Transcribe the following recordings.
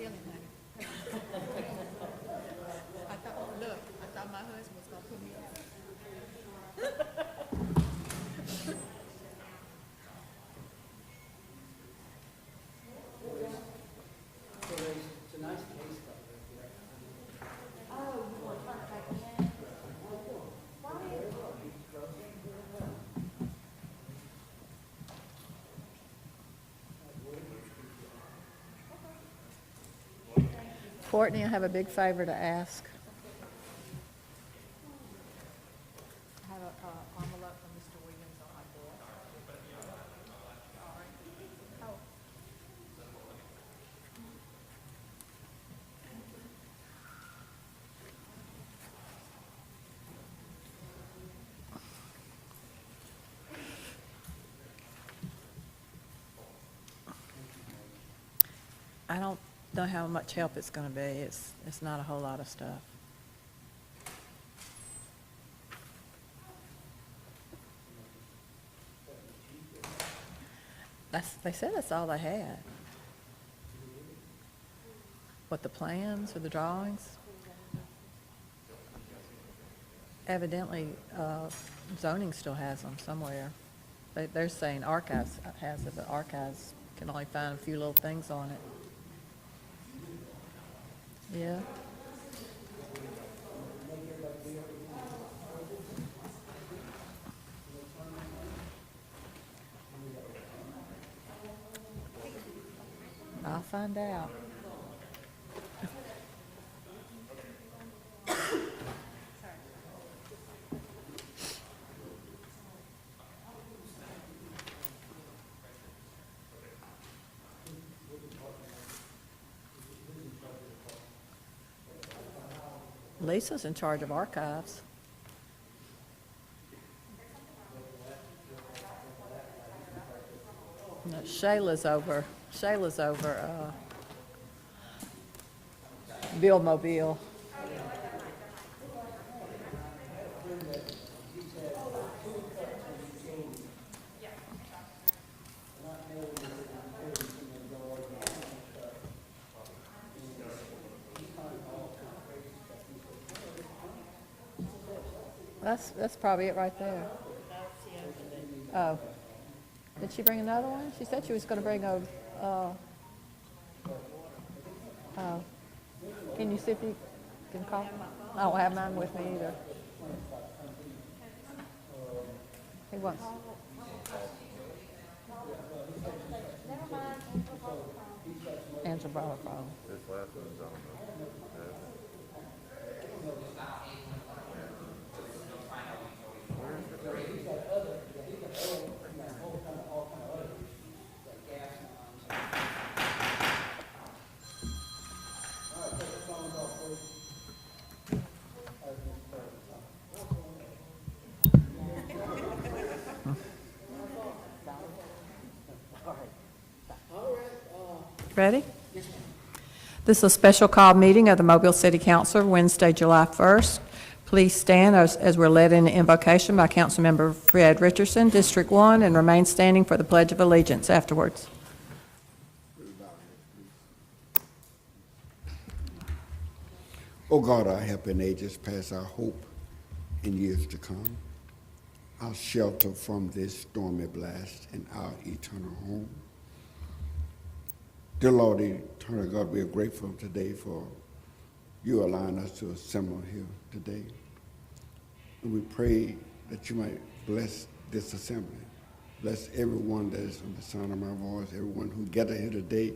feeling, honey. I thought my husband was gonna put me on. Tonight's case cover here. Oh, you want to turn it back in? Courtney, I have a big favor to ask. I have an envelope from Mr. Williams on my desk. All right. Oh. I don't know how much help it's going to be. It's not a whole lot of stuff. They said that's all they had. What, the plans or the drawings? Evidently, zoning still has them somewhere. They're saying archives has it, but archives can only find a few little things on it. Yeah. I'll find out. Lisa's in charge of archives. No, Shayla's over Bill Mobile. That's probably it right there. Oh. Did she bring another one? She said she was going to bring a, oh. Can you see if you can call? I don't have mine with me either. He wants. Angela brought her phone. This last one's on the. Ready? This is a special call meeting of the Mobile City Council, Wednesday, July 1st. Please stand as we're led in invocation by Councilmember Fred Richardson, District 1, and remain standing for the Pledge of Allegiance afterwards. O God, our help in ages past, our hope in years to come, our shelter from this stormy blast and our eternal home. Dear Lord, eternal God, we are grateful today for you allowing us to assemble here today. And we pray that you might bless this assembly. Bless everyone that is on the sound of my voice, everyone who gathered here today.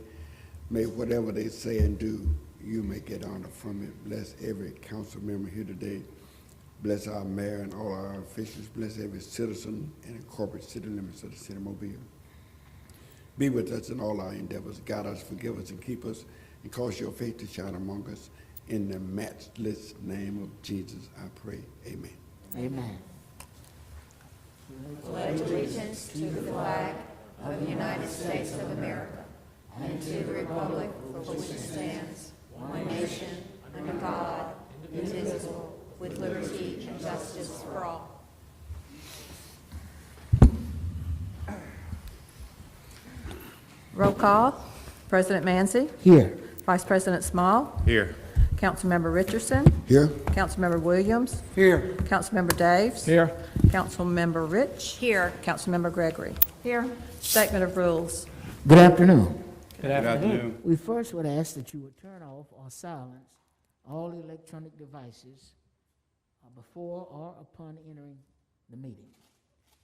May whatever they say and do, you may get honor from it. Bless every council member here today. Bless our mayor and all our officials. Bless every citizen and corporate city limits of the city of Mobile. Be with us in all our endeavors. Guide us, forgive us, and keep us, and cause your faith to shine among us. In the matchless name of Jesus, I pray. Amen. Amen. Pledge allegiance to the flag of the United States of America and to the republic for which it stands, one nation, under God, indivisible, with liberty and justice for all. Roll call. President Manzi, Here. Vice President Small, Here. Councilmember Richardson, Here? Councilmember Williams, Here. Councilmember Daves, Here. Councilmember Rich, Here. Councilmember Gregory. Here. Statement of rules. Good afternoon. Good afternoon. We first would ask that you would turn off or silence all electronic devices before or upon entering the meeting.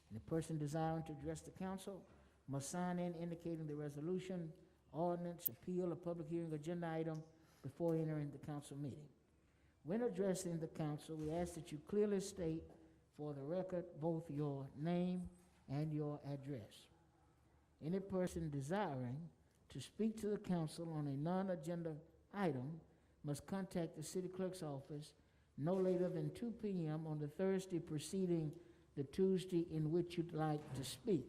And the person desiring to address the council must sign in indicating the resolution, ordinance, appeal, or public hearing agenda item before entering the council meeting. When addressing the council, we ask that you clearly state for the record both your name and your address. Any person desiring to speak to the council on a non-agenda item must contact the city clerk's office no later than 2 p.m. on the Thursday preceding the Tuesday in which you'd like to speak.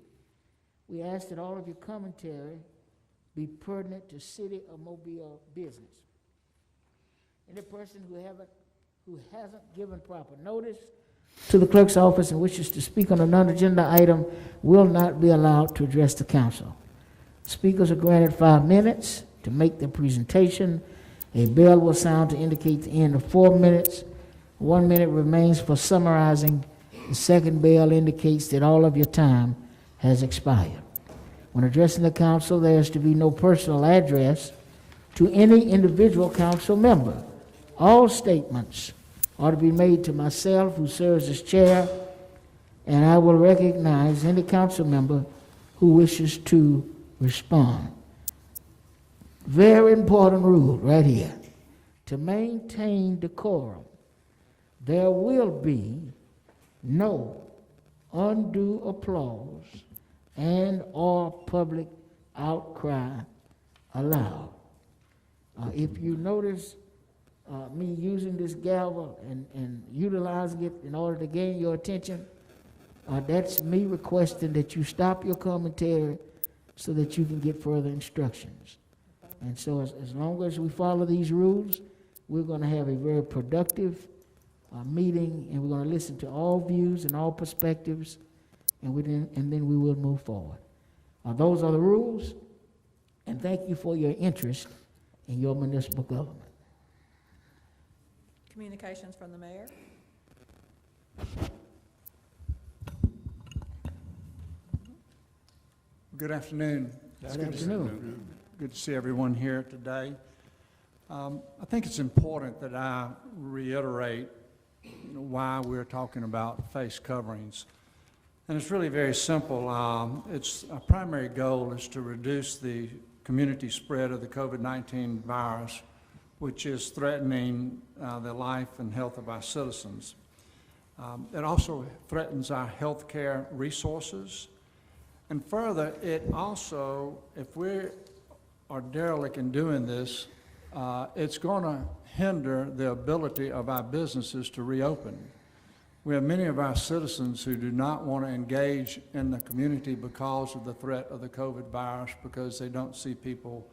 We ask that all of your commentary be pertinent to city or mobile business. Any person who hasn't given proper notice to the clerk's office and wishes to speak on a non-agenda item will not be allowed to address the council. Speakers are granted 5 minutes to make their presentation. A bell will sound to indicate the end of 4 minutes. 1 minute remains for summarizing. The second bell indicates that all of your time has expired. When addressing the council, there is to be no personal address to any individual council member. All statements are to be made to myself, who serves as chair, and I will recognize any council member who wishes to respond. Very important rule right here. To maintain decorum, there will be no undue applause and or public outcry allowed. If you notice me using this gavel and utilizing it in order to gain your attention, that's me requesting that you stop your commentary so that you can get further instructions. And so as long as we follow these rules, we're going to have a very productive meeting, and we're going to listen to all views and all perspectives, and then we will move forward. Those are the rules, and thank you for your interest in your municipal government. Communications from the mayor. Good afternoon. Good afternoon. Good to see everyone here today. I think it's important that I reiterate why we're talking about face coverings. And it's really very simple. Our primary goal is to reduce the community spread of the COVID-19 virus, which is threatening the life and health of our citizens. It also threatens our health care resources. And further, it also, if we are derelict in doing this, it's going to hinder the ability of our businesses to reopen. We have many of our citizens who do not want to engage in the community because of the threat of the COVID virus, because they don't see people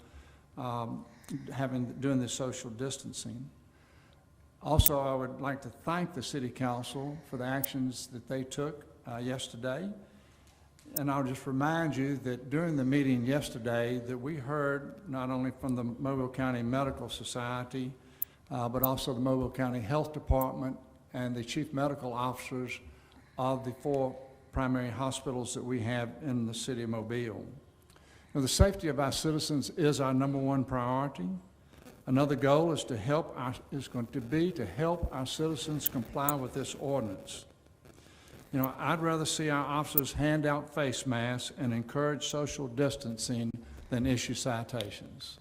doing this social distancing. Also, I would like to thank the City Council for the actions that they took yesterday. And I'll just remind you that during the meeting yesterday that we heard not only from the Mobile County Medical Society, but also the Mobile County Health Department and the chief medical officers of the 4 primary hospitals that we have in the city of Mobile. Now, the safety of our citizens is our #1 priority. Another goal is going to be to help our citizens comply with this ordinance. You know, I'd rather see our officers hand out face masks and encourage social distancing than issue citations.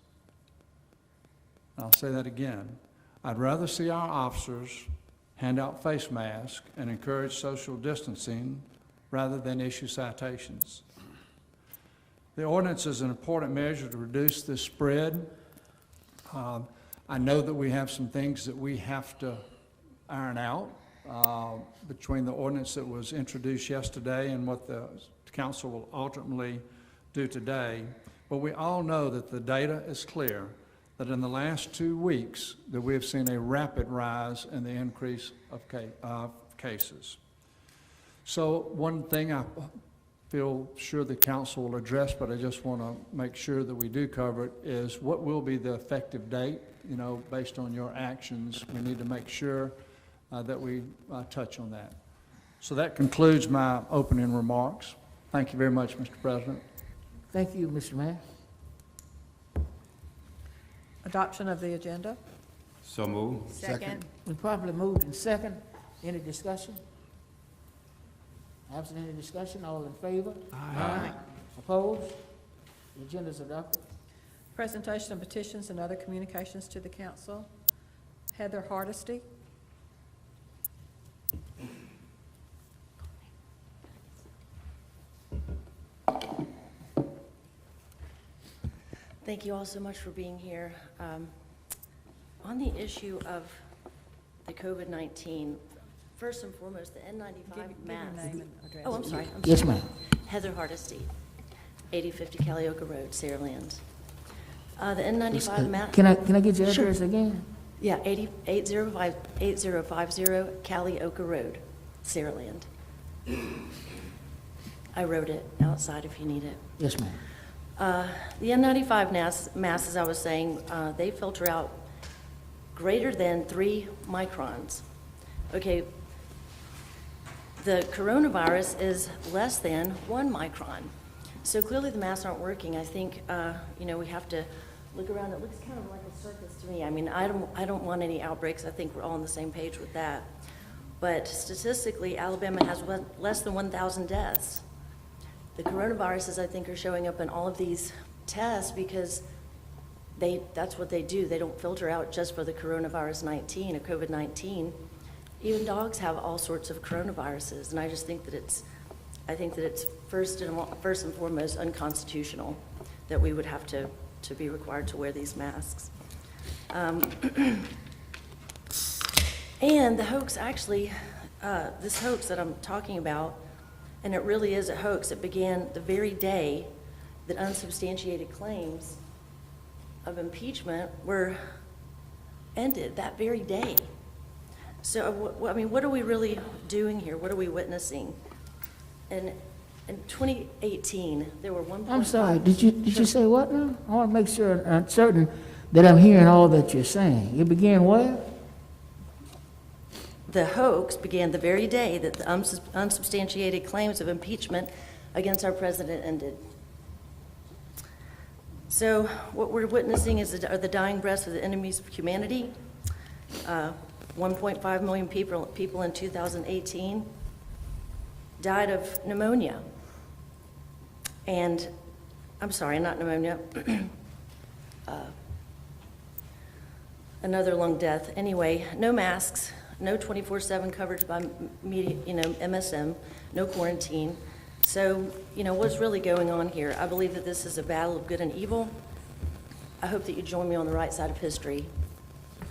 I'll say that again. I'd rather see our officers hand out face masks and encourage social distancing rather than issue citations. The ordinance is an important measure to reduce this spread. I know that we have some things that we have to iron out between the ordinance that was introduced yesterday and what the council will ultimately do today. But we all know that the data is clear that in the last 2 weeks that we have seen a rapid rise in the increase of cases. So one thing I feel sure the council will address, but I just want to make sure that we do cover it, is what will be the effective date? You know, based on your actions, we need to make sure that we touch on that. So that concludes my opening remarks. Thank you very much, Mr. President. Thank you, Mr. Mayor. Adoption of the agenda. So move. Second. We properly moved in second. Any discussion? Absent any discussion, all in favor? Aye. Opposed? The agenda is adopted. Presentation of petitions and other communications to the council. Heather Hardesty. Thank you all so much for being here. On the issue of the COVID-19, first and foremost, the N95 mask. Oh, I'm sorry. Yes, ma'am. Heather Hardesty, 8050 Callioca Road, Saraland. The N95 mask. Can I get your Sure. address again? Yeah, 8050 Callioca Road, Saraland. I wrote it outside if you need it. Yes, ma'am. The N95 masks, as I was saying, they filter out greater than 3 microns. Okay, the coronavirus is less than 1 micron. So clearly the masks aren't working. I think, we have to look around. It looks kind of like a circus to me. I mean, I don't want any outbreaks. I think we're all on the same page with that. But statistically, Alabama has less than 1,000 deaths. The coronaviruses, I think, are showing up in all of these tests because that's what they do. They don't filter out just for the coronavirus 19 or COVID-19. Even dogs have all sorts of coronaviruses, and I just think that it's first and foremost unconstitutional that we would have to be required to wear these masks. And the hoax actually, this hoax that I'm talking about, and it really is a hoax. It began the very day that unsubstantiated claims of impeachment were ended, that very day. So, what are we really doing here? What are we witnessing? And in 2018, there were 1.5... I'm sorry, did you say what now? I want to make sure I'm certain that I'm hearing all that you're saying. It began where? The hoax began the very day that the unsubstantiated claims of impeachment against our president ended. So what we're witnessing are the dying breaths of the enemies of humanity. 1.5 million people in 2018 died of pneumonia. And, I'm sorry, not pneumonia, another lung death. Anyway, no masks, no 24/7 coverage by media, MSM, no quarantine. So, what's really going on here? I believe that this is a battle of good and evil. I hope that you join me on the right side of history.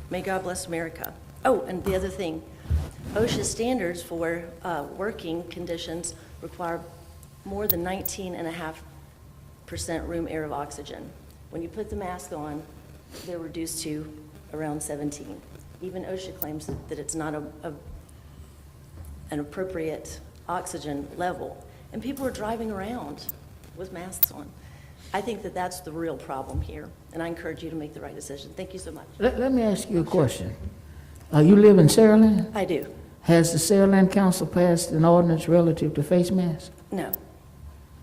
May God bless America. Oh, and the other thing, OSHA standards for working conditions require more than 19.5% room air of oxygen. When you put the mask on, they're reduced to around 17. Even OSHA claims that it's not an appropriate oxygen level. And people are driving around with masks on. I think that that's the real problem here, and I encourage you to make the right decision. Thank you so much. Let me ask you a question. You live in Saraland? I do. Has the Saraland Council passed an ordinance relative to face masks? No.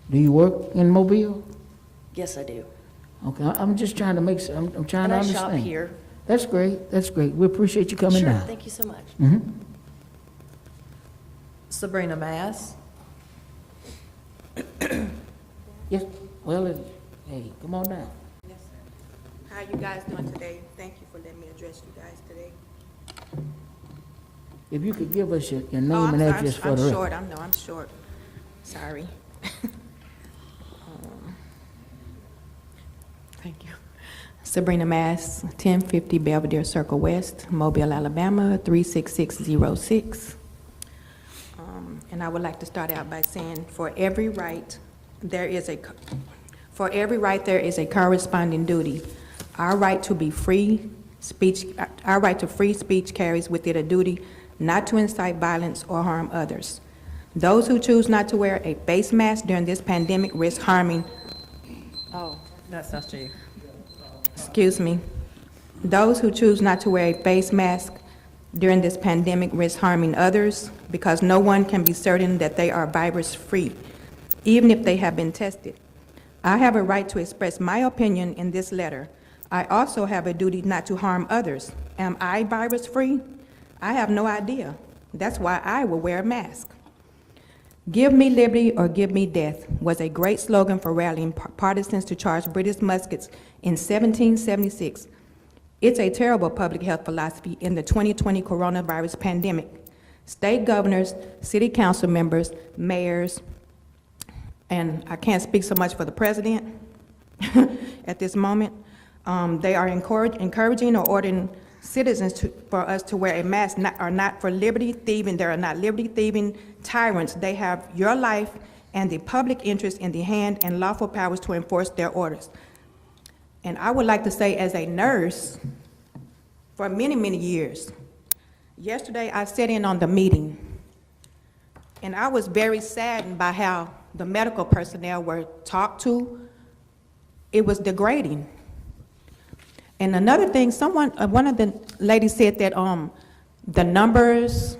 Do you work in Mobile? Yes, I do. Okay, I'm just trying to make, I'm trying And to I understand. shop here. That's great, that's great. We appreciate you coming Sure, down. thank you so much. Sabrina Mass. Yes, well, hey, come on down. Yes, sir. How are you guys doing today? Thank you for letting me address you guys today. If you could give us your name Oh, and I'm address sorry, for the record. I'm short. Sorry. Thank you. Sabrina Mass, 1050 Belvedere Circle West, Mobile, Alabama, 36606. And I would like to start out by saying, for every right, there is a corresponding duty. Our right to free speech carries with it a duty not to incite violence or harm others. Those who choose not to wear a face mask during this pandemic risk harming, That's not you. excuse me. Those who choose not to wear a face mask during this pandemic risk harming others because no one can be certain that they are virus-free, even if they have been tested. I have a right to express my opinion in this letter. I also have a duty not to harm others. Am I virus-free? I have no idea. That's why I will wear a mask. Give me liberty or give me death was a great slogan for rallying partisans to charge British muskets in 1776. It's a terrible public health philosophy in the 2020 coronavirus pandemic. State governors, city council members, mayors, and I can't speak so much for the president at this moment, they are encouraging or ordering citizens for us to wear a mask are not for liberty thieving. There are not liberty thieving tyrants. They have your life and the public interest in the hand and lawful powers to enforce their orders. And I would like to say, as a nurse, for many, many years, yesterday I sat in on the meeting, and I was very saddened by how the medical personnel were talked to. It was degrading. And another thing, one of the ladies said that the numbers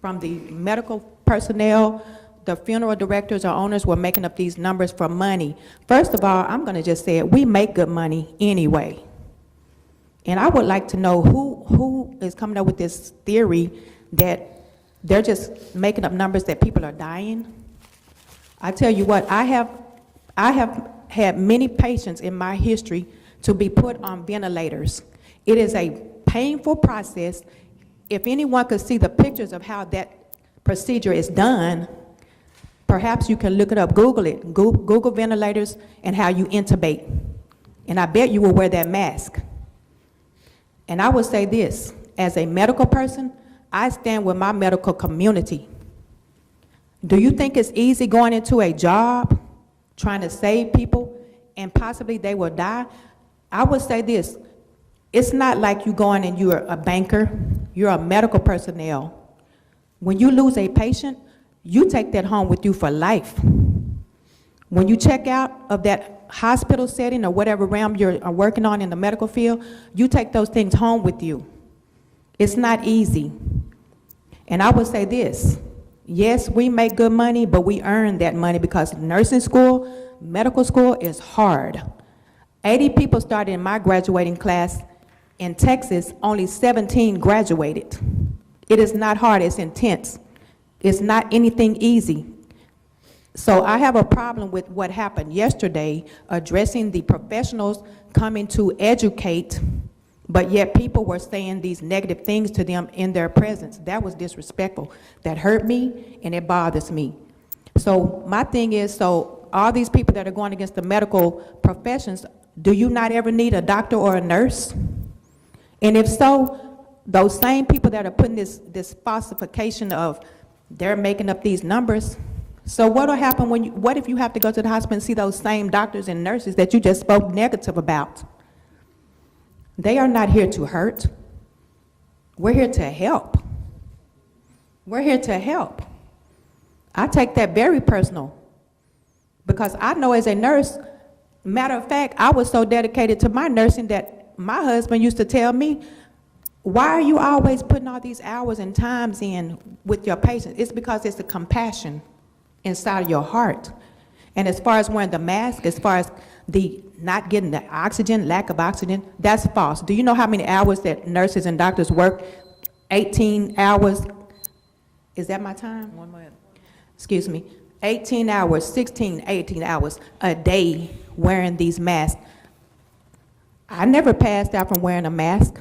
from the medical personnel, the funeral directors or owners were making up these numbers for money. First of all, I'm gonna just say it, we make good money anyway. And I would like to know who is coming up with this theory that they're just making up numbers that people are dying. I tell you what, I have had many patients in my history to be put on ventilators. It is a painful process. If anyone could see the pictures of how that procedure is done, perhaps you can look it up, Google it, Google ventilators and how you intubate. And I bet you will wear that mask. And I would say this, as a medical person, I stand with my medical community. Do you think it's easy going into a job, trying to save people, and possibly they will die? I would say this, it's not like you going and you're a banker, you're a medical personnel. When you lose a patient, you take that home with you for life. When you check out of that hospital setting or whatever realm you're working on in the medical field, you take those things home with you. It's not easy. And I would say this, yes, we make good money, but we earn that money because nursing school, medical school is hard. 80 people started in my graduating class in Texas, only 17 graduated. It is not hard, it's intense. It's not anything easy. So I have a problem with what happened yesterday, addressing the professionals coming to educate, but yet people were saying these negative things to them in their presence. That was disrespectful. That hurt me, and it bothers me. So my thing is, so all these people that are going against the medical professions, do you not ever need a doctor or a nurse? And if so, those same people that are putting this falsification of they're making up these numbers, so what will happen what if you have to go to the hospital and see those same doctors and nurses that you just spoke negative about? They are not here to hurt. We're here to help. We're here to help. I take that very personal because I know as a nurse, matter of fact, I was so dedicated to my nursing that my husband used to tell me, why are you always putting all these hours and times in with your patients? It's because it's the compassion inside of your heart. And as far as wearing the mask, as far as the not getting the oxygen, lack of oxygen, that's false. Do you know how many hours that nurses and doctors work? 18 hours. Is that my time? 1 minute. Excuse me. 18 hours, 16, 18 hours a day wearing these masks. I never passed out from wearing a mask.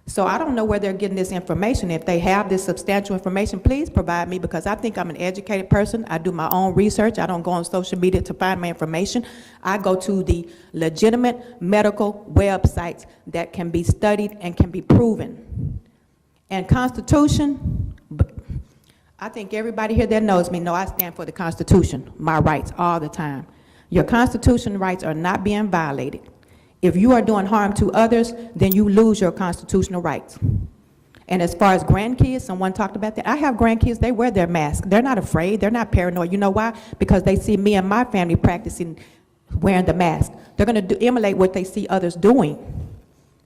So I don't know where they're getting this information. If they have this substantial information, please provide me, because I think I'm an educated person. I do my own research. I don't go on social media to find my information. I go to the legitimate medical websites that can be studied and can be proven. And Constitution, I think everybody here that knows me know I stand for the Constitution, my rights all the time. Your constitutional rights are not being violated. If you are doing harm to others, then you lose your constitutional rights. And as far as grandkids, someone talked about that. I have grandkids, they wear their mask. They're not afraid, they're not paranoid. You know why? Because they see me and my family practicing wearing the mask. They're gonna emulate what they see others doing.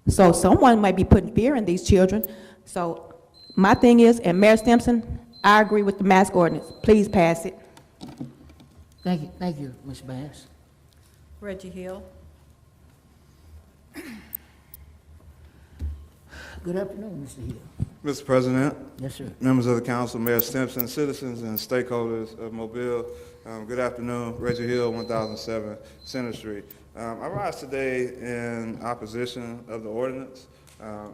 So someone might be putting fear in these children. So my thing is, and Mayor Stimson, I agree with the mask ordinance. Please pass it. Thank you, Ms. Bass. Reggie Hill. Good afternoon, Mr. Hill. Mr. President, Yes, sir. members of the council, Mayor Stimson, citizens and stakeholders of Mobile, good afternoon. Reggie Hill, 1007 Center Street. I rise today in opposition of the ordinance,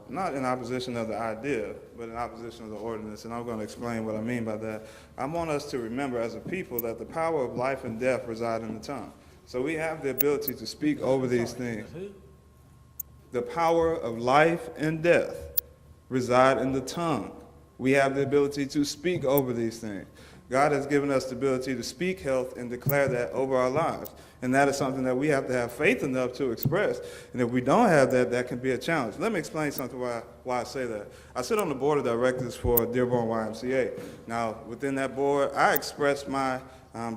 not in opposition of the idea, but in opposition of the ordinance, and I'm going to explain what I mean by that. I want us to remember as a people that the power of life and death reside in the tongue. So we have the ability to speak over these things. The power of life and death reside in the tongue. We have the ability to speak over these things. God has given us the ability to speak health and declare that over our lives. And that is something that we have to have faith enough to express. And if we don't have that, that can be a challenge. Let me explain something why I say that. I sit on the board of directors for Dearborn YMCA. Now, within that board, I expressed my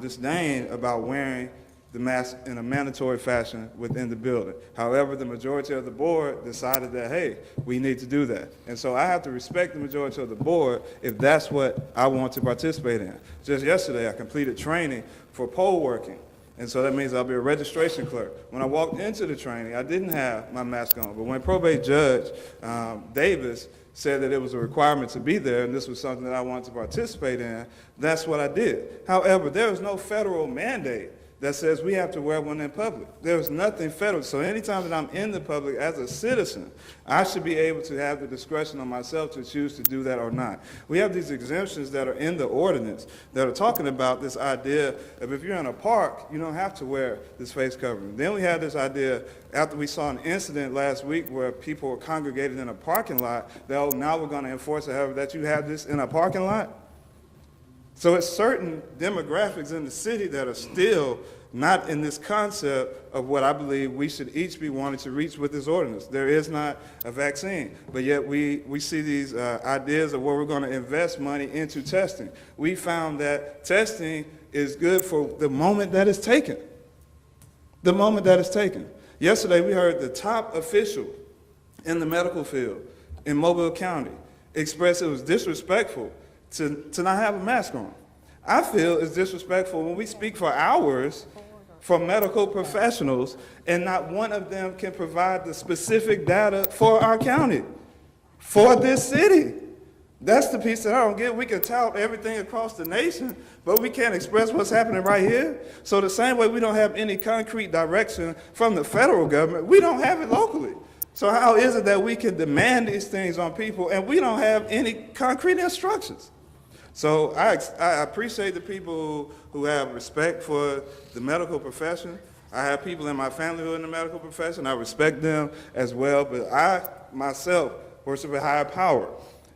disdain about wearing the mask in a mandatory fashion within the building. However, the majority of the board decided that, hey, we need to do that. And so I have to respect the majority of the board if that's what I want to participate in. Just yesterday, I completed training for poll working. And so that means I'll be a registration clerk. When I walked into the training, I didn't have my mask on. But when probate judge Davis said that it was a requirement to be there and this was something that I wanted to participate in, that's what I did. However, there is no federal mandate that says we have to wear one in public. There's nothing federal. So anytime that I'm in the public as a citizen, I should be able to have the discretion on myself to choose to do that or not. We have these exemptions that are in the ordinance that are talking about this idea of if you're in a park, you don't have to wear this face covering. Then we had this idea after we saw an incident last week where people were congregated in a parking lot that, oh, now we're going to enforce it, however, that you have this in a parking lot. So it's certain demographics in the city that are still not in this concept of what I believe we should each be wanting to reach with this ordinance. There is not a vaccine, but yet we see these ideas of where we're going to invest money into testing. We found that testing is good for the moment that it's taken. The moment that it's taken. Yesterday we heard the top official in the medical field in Mobile County express it was disrespectful to not have a mask on. I feel it's disrespectful when we speak for hours from medical professionals and not one of them can provide the specific data for our county, for this city. That's the piece that I don't get. We can tout everything across the nation, but we can't express what's happening right here. So the same way we don't have any concrete direction from the federal government, we don't have it locally. So how is it that we can demand these things on people and we don't have any concrete instructions? So I appreciate the people who have respect for the medical profession. I have people in my family who are in the medical profession. I respect them as well, but I myself worship a higher power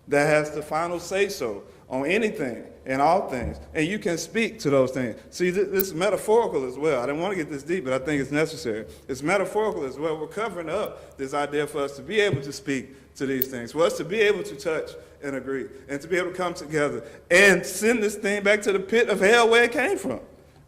that has the final say-so on anything and all things, and you can speak to those things. See, this is metaphorical as well. I didn't want to get this deep, but I think it's necessary. It's metaphorical as well. We're covering up this idea for us to be able to speak to these things, for us to be able to touch and agree, and to be able to come together and send this thing back to the pit of hell where it came from.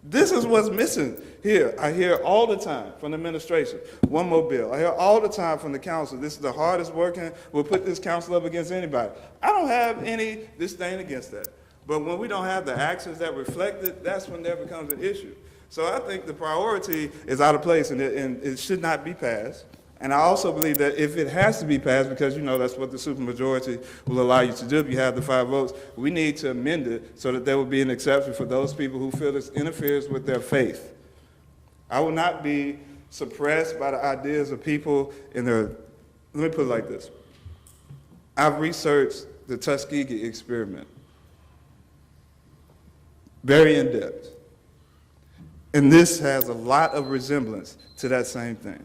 This is what's missing here. I hear all the time from the administration, one more bill. I hear all the time from the council, this is the hardest working, we'll put this council up against anybody. I don't have any disdain against that. But when we don't have the actions that reflect it, that's when there becomes an issue. So I think the priority is out of place and it should not be passed. And I also believe that if it has to be passed, because you know that's what the supermajority will allow you to do if you have the 5 votes, we need to amend it so that there will be an exception for those people who feel this interferes with their faith. I will not be suppressed by the ideas of people in their, let me put it like this. I've researched the Tuskegee experiment very in depth. And this has a lot of resemblance to that same thing.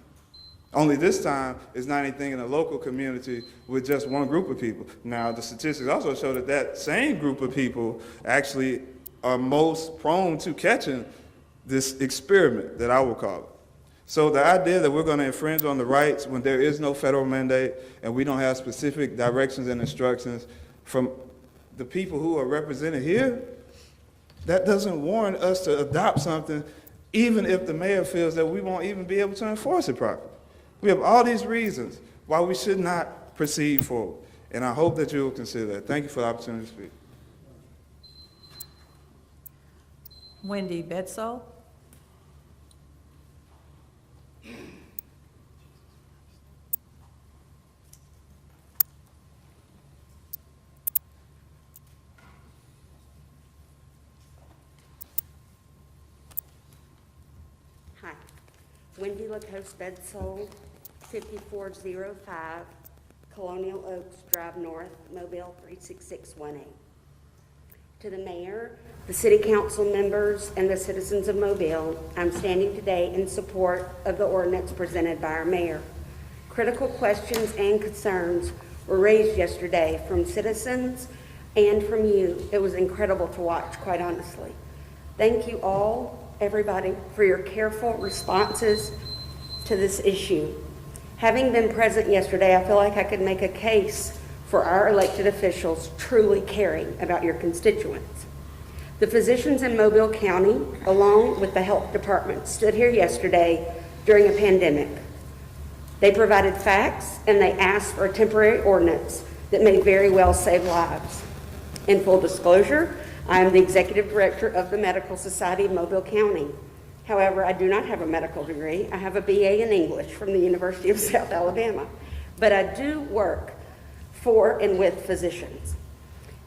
Only this time, it's not anything in a local community with just one group of people. Now, the statistics also show that that same group of people actually are most prone to catching this experiment that I will call it. So the idea that we're going to infringe on the rights when there is no federal mandate and we don't have specific directions and instructions from the people who are represented here, that doesn't warrant us to adopt something, even if the mayor feels that we won't even be able to enforce it properly. We have all these reasons why we should not proceed forward, and I hope that you will consider that. Thank you for the opportunity to speak. Wendy Bedsole. Hi, Wendy Lacoste Bedsole, 5405 Colonial Oaks Drive North, Mobile 36618. To the mayor, the city council members, and the citizens of Mobile, I'm standing today in support of the ordinance presented by our mayor. Critical questions and concerns were raised yesterday from citizens and from you. It was incredible to watch, quite honestly. Thank you all, everybody, for your careful responses to this issue. Having been present yesterday, I feel like I could make a case for our elected officials truly caring about your constituents. The physicians in Mobile County, along with the health department, stood here yesterday during a pandemic. They provided facts and they asked for a temporary ordinance that may very well save lives. In full disclosure, I am the executive director of the Medical Society of Mobile County. However, I do not have a medical degree. I have a BA in English from the University of South Alabama, but I do work for and with physicians.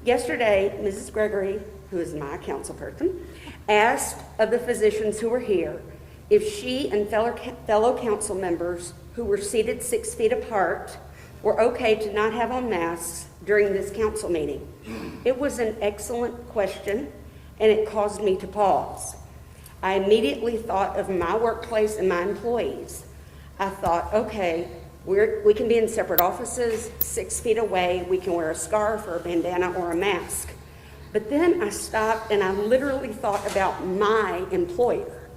Yesterday, Mrs. Gregory, who is my council person, asked of the physicians who were here if she and fellow council members who were seated 6 feet apart were okay to not have on masks during this council meeting. It was an excellent question, and it caused me to pause. I immediately thought of my workplace and my employees. I thought, okay, we can be in separate offices, 6 feet away, we can wear a scarf or a bandana or a mask. But then I stopped and I literally thought about my employer.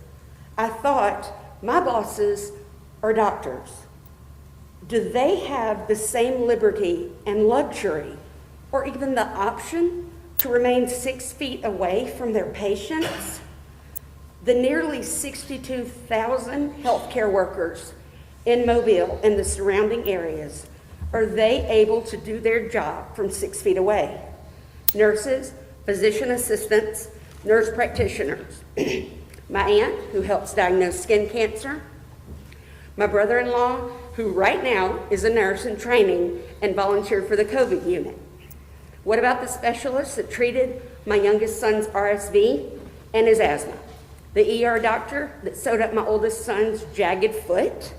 I thought, my bosses are doctors. Do they have the same liberty and luxury, or even the option, to remain 6 feet away from their patients? The nearly 62,000 healthcare workers in Mobile and the surrounding areas, are they able to do their job from 6 feet away? Nurses, physician assistants, nurse practitioners. My aunt, who helps diagnose skin cancer. My brother-in-law, who right now is a nurse in training and volunteered for the COVID unit. What about the specialists that treated my youngest son's RSV and his asthma? The ER doctor that sewed up my oldest son's jagged foot?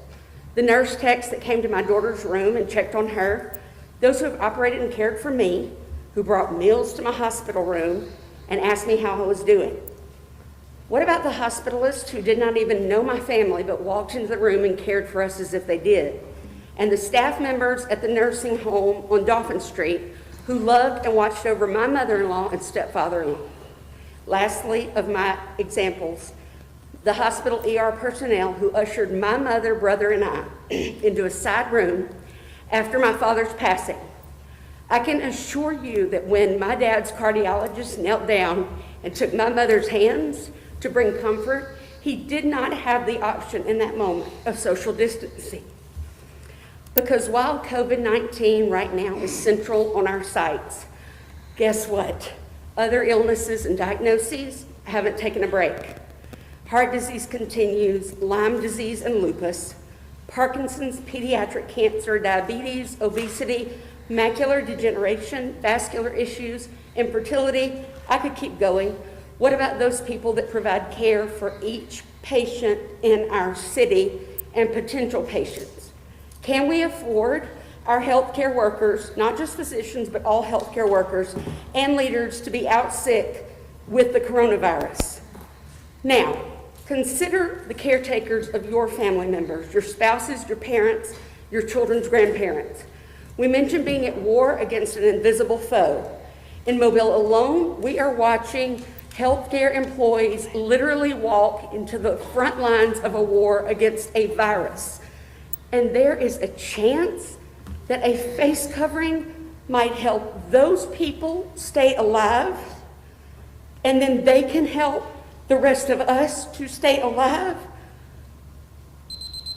The nurse techs that came to my daughter's room and checked on her? Those who have operated and cared for me, who brought meals to my hospital room and asked me how I was doing? What about the hospitalists who did not even know my family but walked into the room and cared for us as if they did? And the staff members at the nursing home on Dauphin Street who loved and watched over my mother-in-law and stepfather-in-law? Lastly, of my examples, the hospital ER personnel who ushered my mother, brother, and I into a side room after my father's passing. I can assure you that when my dad's cardiologist knelt down and took my mother's hands to bring comfort, he did not have the option in that moment of social distancing. Because while COVID-19 right now is central on our sites, guess what? Other illnesses and diagnoses haven't taken a break. Heart disease continues, Lyme disease and lupus, Parkinson's, pediatric cancer, diabetes, obesity, macular degeneration, vascular issues, infertility. I could keep going. What about those people that provide care for each patient in our city and potential patients? Can we afford our healthcare workers, not just physicians, but all healthcare workers and leaders, to be out sick with the coronavirus? Now, consider the caretakers of your family members, your spouses, your parents, your children's grandparents. We mentioned being at war against an invisible foe. In Mobile alone, we are watching Healthcare employees literally walk into the front lines of a war against a virus. And there is a chance that a face covering might help those people stay alive, and then they can help the rest of us to stay alive.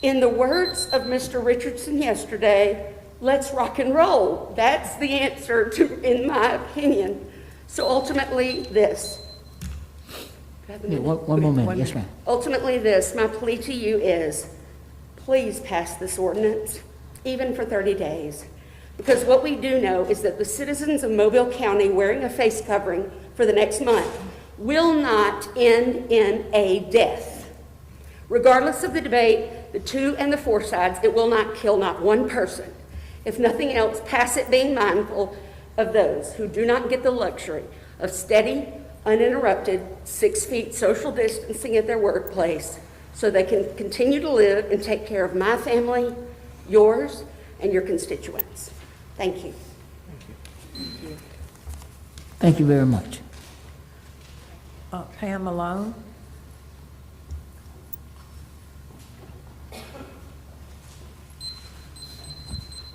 In the words of Mr. Richardson yesterday, let's rock and roll. That's the answer to, in my opinion. So ultimately this. Do I have a minute? One more minute, yes, ma'am. Ultimately this, my plea to you is, please pass this ordinance, even for 30 days. Because what we do know is that the citizens of Mobile County wearing a face covering for the next month will not end in a death. Regardless of the debate, the 2 and the 4 sides, it will not kill not one person. If nothing else, pass it being mindful of those who do not get the luxury of steady, uninterrupted 6 feet social distancing at their workplace, so they can continue to live and take care of my family, yours, and your constituents. Thank you. Thank you very much. Pam Malone?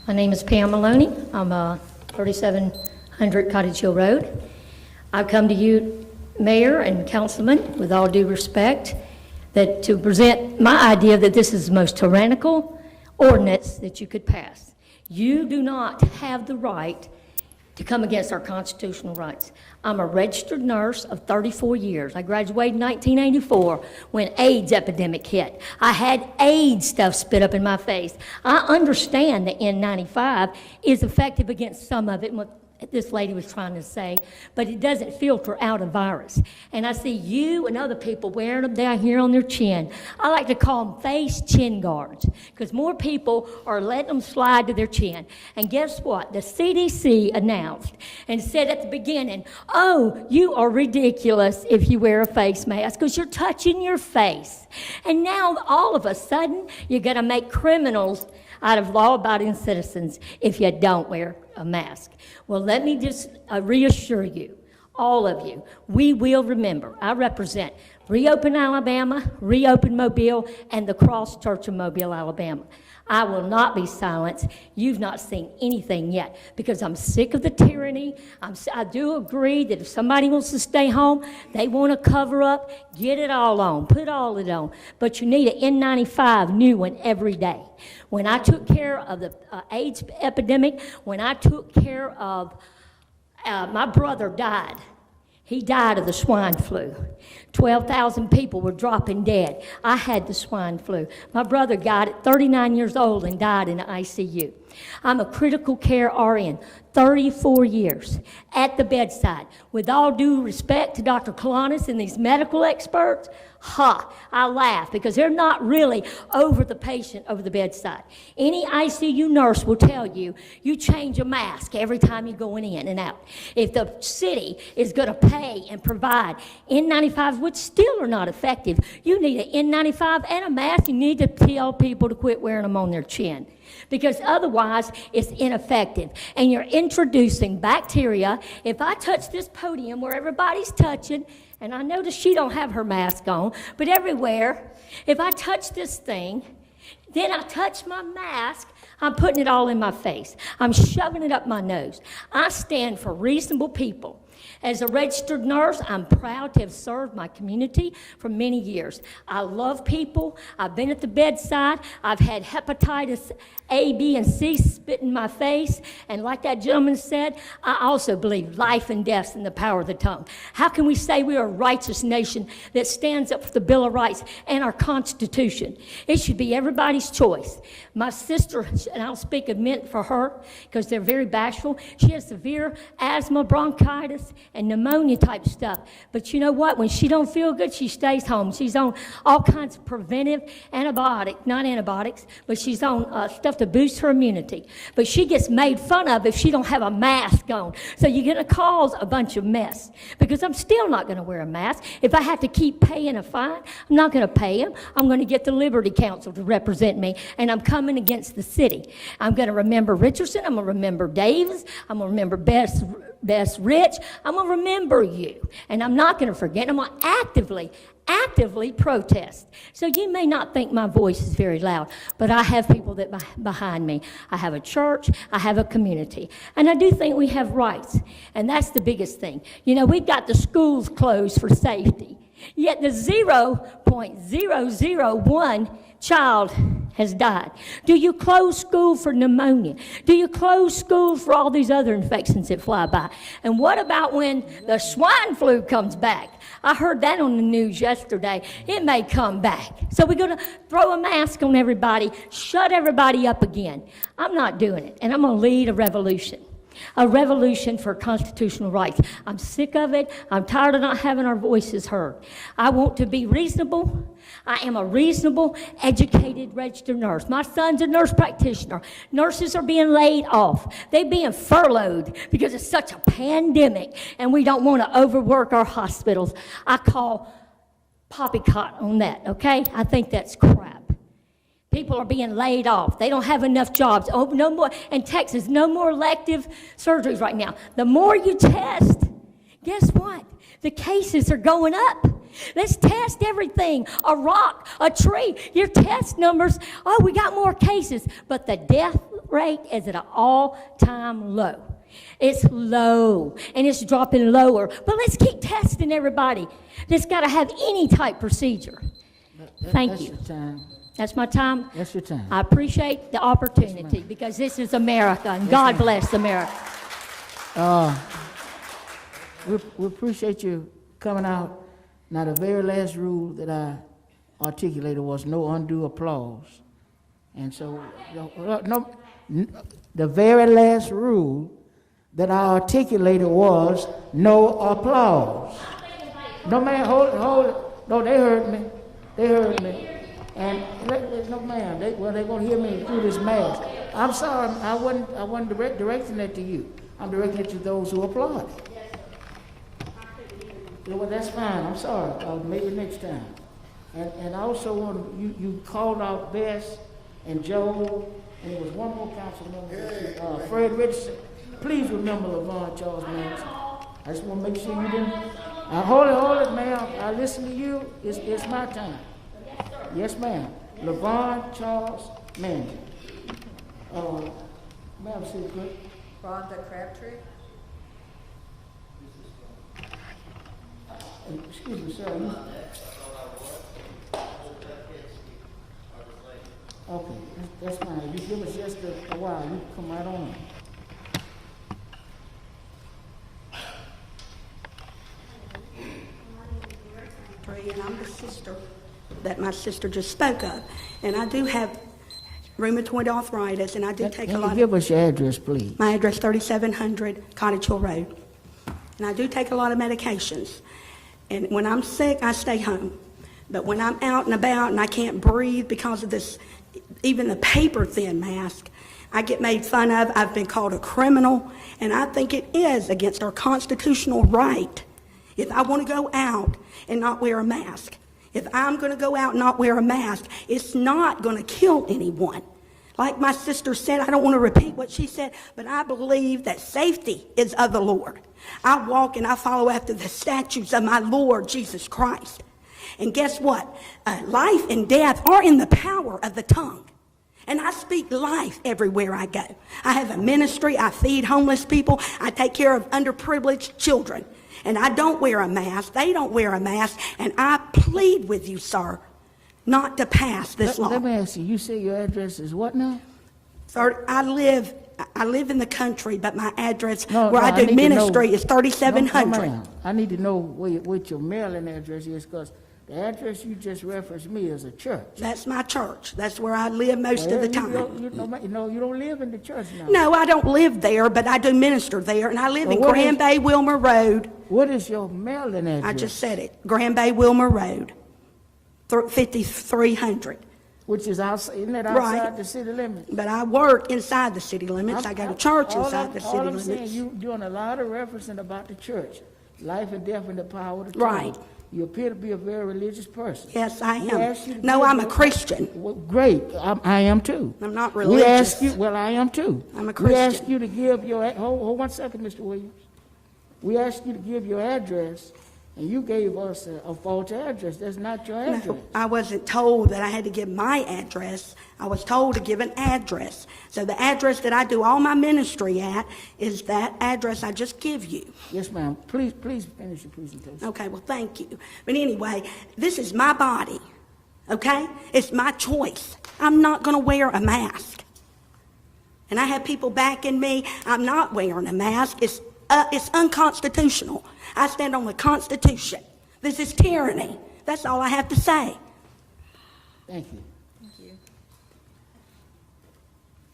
My name is Pam Maloney. I'm 3700 Cottage Hill Road. I've come to you, Mayor and Councilman, with all due respect, that to present my idea that this is the most tyrannical ordinance that you could pass. You do not have the right to come against our constitutional rights. I'm a registered nurse of 34 years. I graduated in 1984 when AIDS epidemic hit. I had AIDS stuff spit up in my face. I understand the N95 is effective against some of it, what this lady was trying to say, but it doesn't filter out a virus. And I see you and other people wearing them down here on their chin. I like to call them face chin guards, because more people are letting them slide to their chin. And guess what? The CDC announced and said at the beginning, oh, you are ridiculous if you wear a face mask because you're touching your face. And now all of a sudden, you're going to make criminals out of law-abiding citizens if you don't wear a mask. Well, let me just reassure you, all of you, we will remember. I represent Reopen Alabama, Reopen Mobile, and the Cross Church of Mobile, Alabama. I will not be silenced. You've not seen anything yet, because I'm sick of the tyranny. I do agree that if somebody wants to stay home, they want to cover up, get it all on, put all it on. But you need an N95 new one every day. When I took care of the AIDS epidemic, when I took care of, my brother died. He died of the swine flu. 12,000 people were dropping dead. I had the swine flu. My brother got it 39 years old and died in the ICU. I'm a critical care RN, 34 years at the bedside. With all due respect to Dr. Kalanis and these medical experts, I laugh, because they're not really over the patient over the bedside. Any ICU nurse will tell you, you change a mask every time you're going in and out. If the city is going to pay and provide N95s, which still are not effective, you need an N95 and a mask. You need to tell people to quit wearing them on their chin, because otherwise it's ineffective. And you're introducing bacteria. If I touch this podium where everybody's touching, and I notice she don't have her mask on, but everywhere, if I touch this thing, then I touch my mask, I'm putting it all in my face. I'm shoving it up my nose. I stand for reasonable people. As a registered nurse, I'm proud to have served my community for many years. I love people. I've been at the bedside. I've had hepatitis A, B, and C spit in my face. And like that gentleman said, I also believe life and death's in the power of the tongue. How can we say we are a righteous nation that stands up for the Bill of Rights and our Constitution? It should be everybody's choice. My sister, and I'll speak a minute for her because they're very bashful, she has severe asthma, bronchitis, and pneumonia type stuff. But you know what? When she don't feel good, she stays home. She's on all kinds of preventive not antibiotics, but she's on stuff to boost her immunity. But she gets made fun of if she don't have a mask on. So you're going to cause a bunch of mess, because I'm still not going to wear a mask. If I have to keep paying a fine, I'm not going to pay him. I'm going to get the Liberty Council to represent me, and I'm coming against the city. I'm going to remember Richardson. I'm going to remember Davis. I'm going to remember Bess Rich. I'm going to remember you, and I'm not going to forget. I'm going to actively protest. So you may not think my voice is very loud, but I have people that behind me. I have a church, I have a community, and I do think we have rights, and that's the biggest thing. You know, we've got the schools closed for safety, yet the 0.001 child has died. Do you close school for pneumonia? Do you close schools for all these other infections that fly by? And what about when the swine flu comes back? I heard that on the news yesterday. It may come back. So we're going to throw a mask on everybody, shut everybody up again. I'm not doing it, and I'm going to lead a revolution for constitutional rights. I'm sick of it. I'm tired of not having our voices heard. I want to be reasonable. I am a reasonable, educated, registered nurse. My son's a nurse practitioner. Nurses are being laid off. They're being furloughed because it's such a pandemic, and we don't want to overwork our hospitals. I call poppycock on that, okay? I think that's crap. People are being laid off. They don't have enough jobs. Oh, no more. In Texas, no more elective surgeries right now. The more you test, guess what? The cases are going up. Let's test everything. A rock, a tree, your test numbers. Oh, we got more cases. But the death rate is at an all-time low. It's low, and it's dropping lower. But let's keep testing everybody that's got to have any type procedure. Thank you. That's your time. That's my time. That's your time. I appreciate the opportunity because this is America, and God bless America. We appreciate you coming out. Now, the very last rule that I articulated was no undue applause. And so, the very last rule that I articulated was no applause. No, man, hold it. No, they heard me. And no, ma'am, they're going to hear me through this mask. I'm sorry, I wasn't directing that to you. I'm directing it to those who applaud. Well, that's fine. I'm sorry. Maybe next time. And I also want you called out Bess and Joe, and there was one more council member, Fred Richardson. Please remember LaVon Charles Manson. I just want to make sure you didn't. Hold it, ma'am. I listen to you. It's my time. Yes, ma'am. LaVon Charles Manson. Ma'am, secret. Rhonda Crabtree. Excuse me, sir. Okay, that's fine. If you give us just a while, you can come right on. And I'm the sister that my sister just spoke of. And I do have rheumatoid arthritis, and I do take a lot Give us your address, please. My address, 3700 Cottage Hill Road. And I do take a lot of medications. And when I'm sick, I stay home. But when I'm out and about and I can't breathe because of this, even the paper-thin mask, I get made fun of. I've been called a criminal, and I think it is against our constitutional right. If I want to go out and not wear a mask, if I'm going to go out and not wear a mask, it's not going to kill anyone. Like my sister said, I don't want to repeat what she said, but I believe that safety is of the Lord. I walk and I follow after the statutes of my Lord Jesus Christ. And guess what? Life and death are in the power of the tongue. And I speak life everywhere I go. I have a ministry. I feed homeless people. I take care of underprivileged children. And I don't wear a mask. They don't wear a mask. And I plead with you, sir, not to pass this law. Let me ask you, you say your address is what now? Sir, I live in the country, but my address where I do ministry is 3700. No, I need to know what your mailing address is, because the address you just referenced me is a church. That's my church. That's where I live most of the time. You don't live in the church now. No, I don't live there, but I do minister there, and I live in Grand Bay, Wilmer Road. What is your mailing address? I just said it. Grand Bay, Wilmer Road, 5300. Which is outside, isn't that outside the city limits? But I work inside the city limits. I go to church inside the city limits. Saying, you're doing a lot of referencing about the church, life and death and the power of the tongue. Right. You appear to be a very religious person. Yes, I am. No, I'm a Christian. Well, great. I am too. I'm not religious. I am too. I'm a Christian. We ask you to give your, hold 1 second, Mr. Williams. We asked you to give your address, and you gave us a false address. That's not your address. No, I wasn't told that I had to give my address. I was told to give an address. So the address that I do all my ministry at is that address I just give you. Yes, ma'am. Please finish your presentation. Okay, well, thank you. But anyway, this is my body, okay? It's my choice. I'm not going to wear a mask. And I have people backing me. I'm not wearing a mask. It's unconstitutional. I stand on the Constitution. This is tyranny. That's all I have to say. Thank you. Thank you.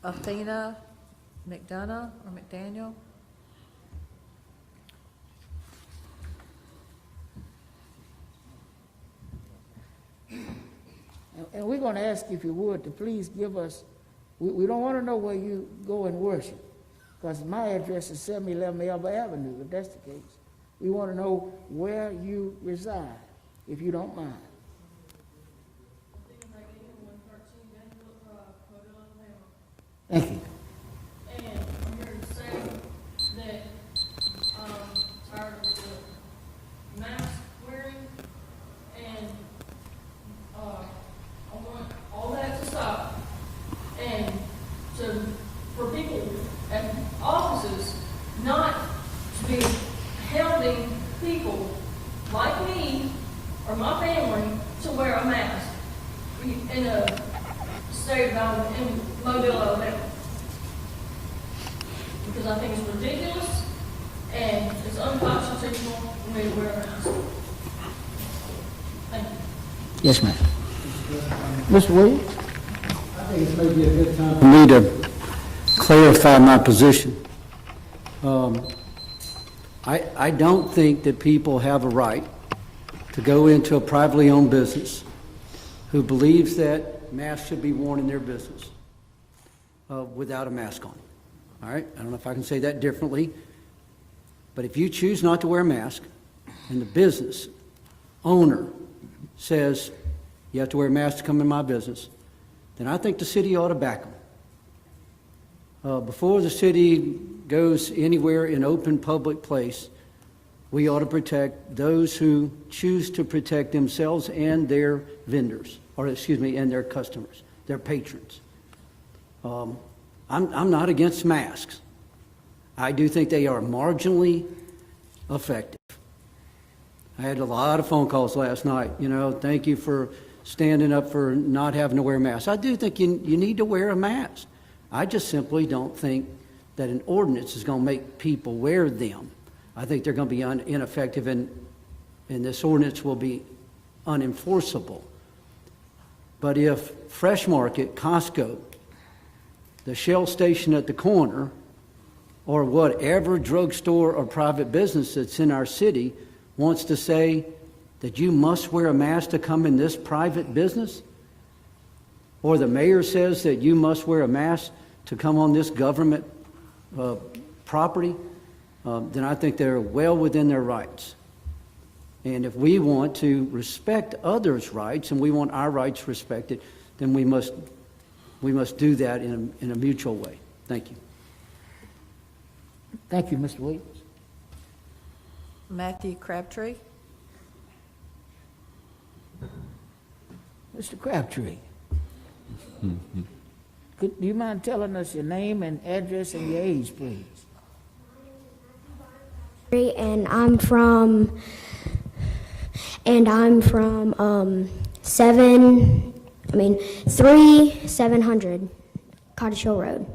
Athena McDonough or McDaniel? And we're going to ask you, if you would, to please give us, we don't want to know where you go and worship, because my address is 711 Elba Avenue, if that's the case. We want to know where you reside, if you don't mind. Thank you. And I'm here to say that I'm tired of the mask wearing, and I want all that to stop. And for people at offices not to be hounding people like me or my family to wear a mask in a state of Alabama, in Mobile, Alabama. Because I think it's ridiculous and it's unconstitutional for me to wear a mask. Thank you. Yes, ma'am. Mr. Williams? I think it's maybe a good time for me to clarify my position. I don't think that people have a right to go into a privately owned business who believes that masks should be worn in their business without a mask on. All right? I don't know if I can say that differently, but if you choose not to wear a mask and the business owner says you have to wear a mask to come in my business, then I think the city ought to back them. Before the city goes anywhere in open public place, we ought to protect those who choose to protect themselves and their vendors, and their customers, their patrons. I'm not against masks. I do think they are marginally effective. I had a lot of phone calls last night, thank you for standing up for not having to wear a mask. I do think you need to wear a mask. I just simply don't think that an ordinance is going to make people wear them. I think they're going to be ineffective, and this ordinance will be unenforceable. But if Fresh Market, Costco, the Shell station at the corner, or whatever drugstore or private business that's in our city wants to say that you must wear a mask to come in this private business, or the mayor says that you must wear a mask to come on this government property, then I think they're well within their rights. And if we want to respect others' rights and we want our rights respected, then we must do that in a mutual way. Thank you. Thank you, Mr. Williams. Matthew Crabtree. Mr. Crabtree. Do you mind telling us your name and address and your age, please? And I'm from 3700 Cottage Hill Road.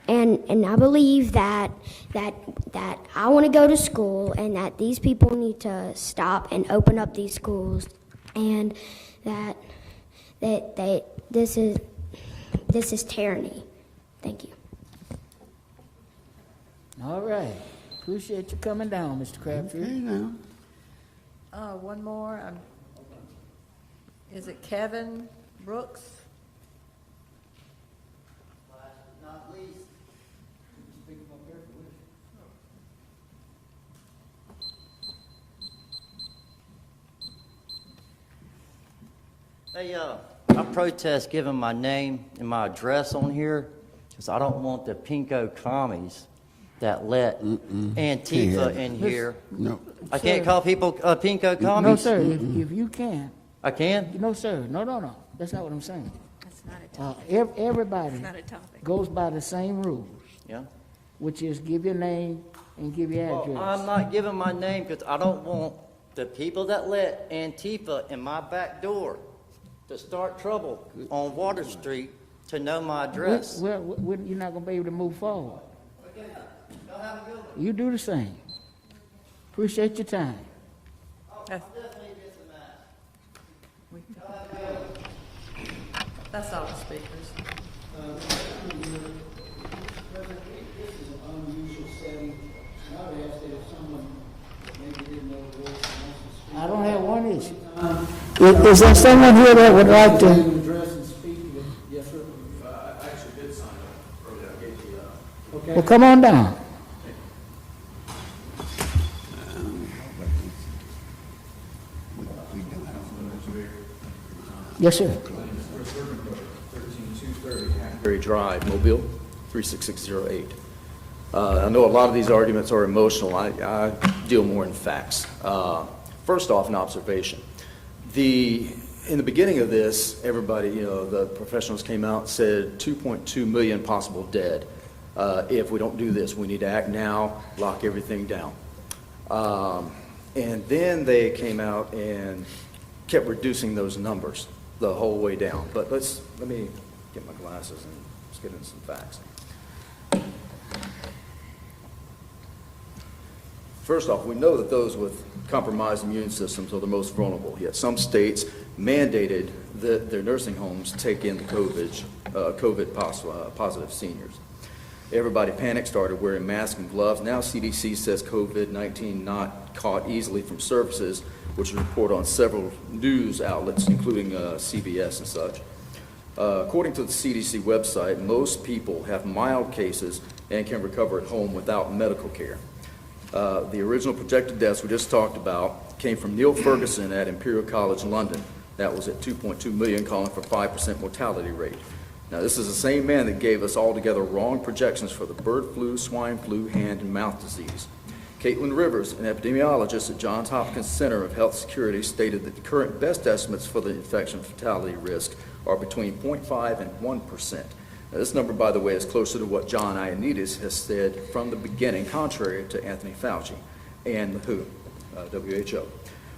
And I believe that I want to go to school, and that these people need to stop and open up these schools, and that this is tyranny. Thank you. All right. Appreciate you coming down, Mr. Crabtree. Okay, now. One more. Is it Kevin Brooks? Not least. Hey, I protest giving my name and my address on here because I don't want the pinko commies that let Antifa in here. No. I can't call people pinko No, commies? sir, if you can. I can? No, sir, no. That's not what I'm saying. Everybody goes by the same rules, Yeah. which is give your name and give your address. Well, I'm not giving my name because I don't want the people that let Antifa in my back door to start trouble on Water Street to know my address. Well, you're not gonna be able to move forward. You do the same. Appreciate your time. That's all the speakers. I don't have one issue. Is there someone here that would like to? Yes, sir. I actually did sign up earlier. I gave the, Well, come on down. Yes, sir. 13230 Hackberry Drive, Mobile, 36608. I know a lot of these arguments are emotional. I deal more in facts. First off, an observation. In the beginning of this, everybody, the professionals came out and said 2.2 million possible dead. If we don't do this, we need to act now, lock everything down. And then they came out and kept reducing those numbers the whole way down. But let me get my glasses and let's get into some facts. First off, we know that those with compromised immune systems are the most vulnerable, yet some states mandated that their nursing homes take in the COVID positive seniors. Everybody panicked, started wearing masks and gloves. Now CDC says COVID-19 not caught easily from surfaces, which is reported on several news outlets, including CBS and such. According to the CDC website, most people have mild cases and can recover at home without medical care. The original projected deaths we just talked about came from Neil Ferguson at Imperial College London. That was at 2.2 million, calling for 5% mortality rate. Now, this is the same man that gave us altogether wrong projections for the bird flu, swine flu, hand and mouth disease. Caitlin Rivers, an epidemiologist at Johns Hopkins Center of Health Security, stated that the current best estimates for the infection fatality risk are between 0.5 and 1%. Now, this number, by the way, is closer to what John Ioannidis has said from the beginning, contrary to Anthony Fauci and the WHO.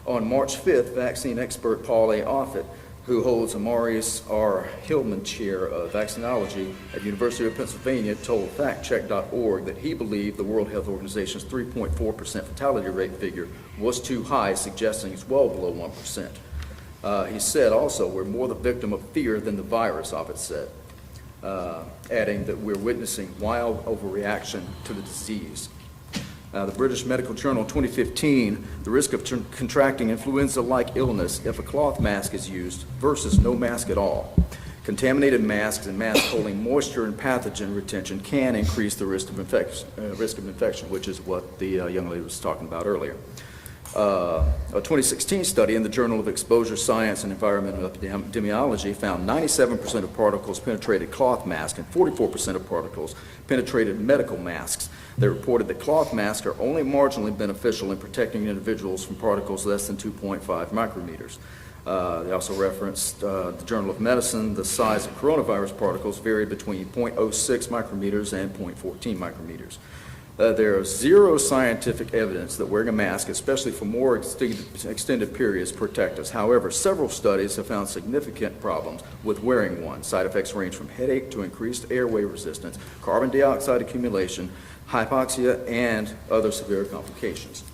On March 5th, vaccine expert Paul A. Offit, who holds a Maurice R. Hillman Chair of Vaccinology at the University of Pennsylvania, told factcheck.org that he believed the World Health Organization's 3.4% fatality rate figure was too high, suggesting it's well below 1%. He said also, we're more the victim of fear than the virus, Offit said, adding that we're witnessing wild overreaction to the disease. The British Medical Journal 2015, the risk of contracting influenza-like illness if a cloth mask is used versus no mask at all. Contaminated masks and masks holding moisture and pathogen retention can increase the risk of infection, which is what the young lady was talking about earlier. A 2016 study in the Journal of Exposure Science and Environmental Epidemiology found 97% of particles penetrated cloth masks and 44% of particles penetrated medical masks. They reported that cloth masks are only marginally beneficial in protecting individuals from particles less than 2.5 micrometers. They also referenced the Journal of Medicine. The size of coronavirus particles varied between 0.06 micrometers and 0.14 micrometers. There is zero scientific evidence that wearing a mask, especially for more extended periods, protect us. However, several studies have found significant problems with wearing one. Side effects range from headache to increased airway resistance, carbon dioxide accumulation, hypoxia, and other severe complications.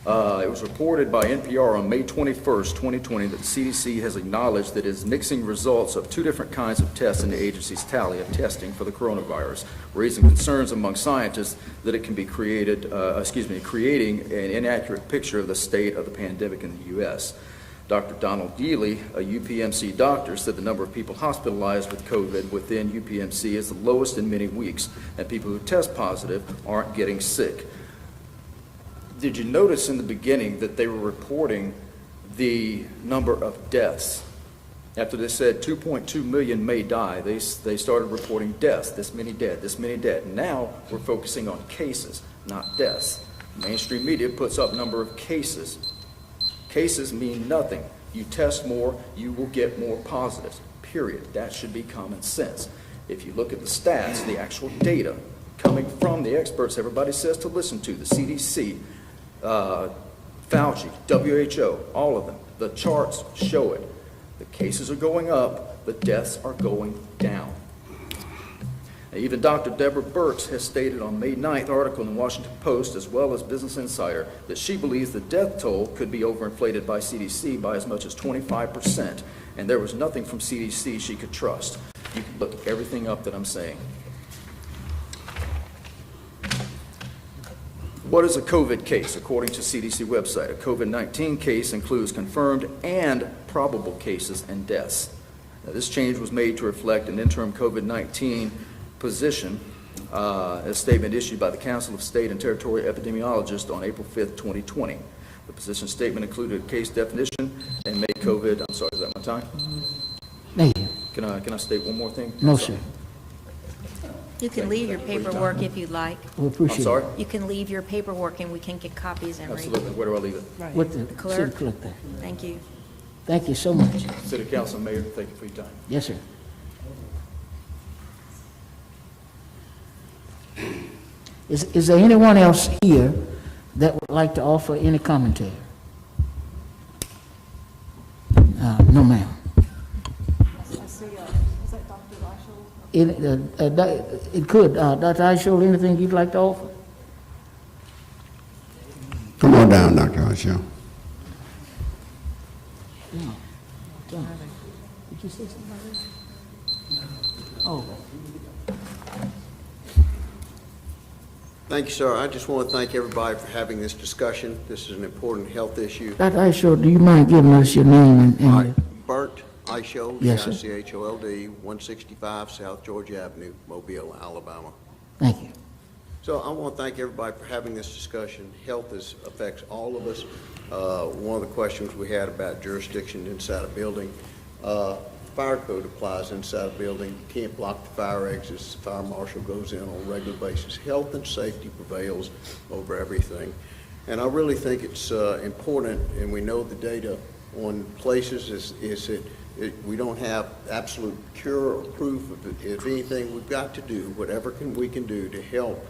It was reported by NPR on May 21st, 2020, that the CDC has acknowledged that it is mixing results of two different kinds of tests in the agency's tally of testing for the coronavirus, raising concerns among scientists that it can be creating an inaccurate picture of the state of the pandemic in the U.S. Dr. Donald Dealey, a UPMC doctor, said the number of people hospitalized with COVID within UPMC is the lowest in many weeks, and people who test positive aren't getting sick. Did you notice in the beginning that they were reporting the number of deaths After they said 2.2 million may die, they started reporting deaths, this many dead, this many dead. Now we're focusing on cases, not deaths. Mainstream media puts up number of cases. Cases mean nothing. You test more, you will get more positives, period. That should be common sense. If you look at the stats, the actual data coming from the experts everybody says to listen to, the CDC, Fauci, WHO, all of them, the charts show it. The cases are going up, the deaths are going down. Now, even Dr. Deborah Birx has stated on May 9th article in the Washington Post, as well as Business Insider, that she believes the death toll could be overinflated by CDC by as much as 25%, and there was nothing from CDC she could trust. You can look everything up that I'm saying. What is a COVID case? According to CDC website, a COVID-19 case includes confirmed and probable cases and deaths. Now, this change was made to reflect an interim COVID-19 position, a statement issued by the Council of State and Territory Epidemiologists on April 5th, 2020. The position statement included a case definition and made COVID, I'm sorry, is that my time? Thank you. Can I state one more thing? No, sir. You can leave your paperwork if you'd like. We appreciate I'm sorry? You can leave your paperwork and we can get copies and read. Absolutely. Where do I leave it? it. With the Clerk. city clerk there. Thank you. Thank you so much. City Council, Mayor, thank you for your time. Yes, sir. Is there anyone else here that would like to offer any commentary? No, ma'am. It could. Dr. Aisho, anything you'd like to offer? Come on down, Dr. Aisho. No. Did you say something like that? Oh. Thank you, sir. I just want to thank everybody for having this discussion. This is an important health issue. Dr. Aisho, do you mind giving us your name and Bert Aisho, Yes, sir. E-I-C-H-O-L-D, 165 South Georgia Avenue, Mobile, Alabama. Thank you. So I want to thank everybody for having this discussion. Health affects all of us. One of the questions we had about jurisdiction inside a building, fire code applies inside a building. You can't block the fire exits. The fire marshal goes in on a regular basis. Health and safety prevails over everything. And I really think it's important, and we know the data on places is that we don't have absolute cure or proof of it. If anything, we've got to do whatever we can do to help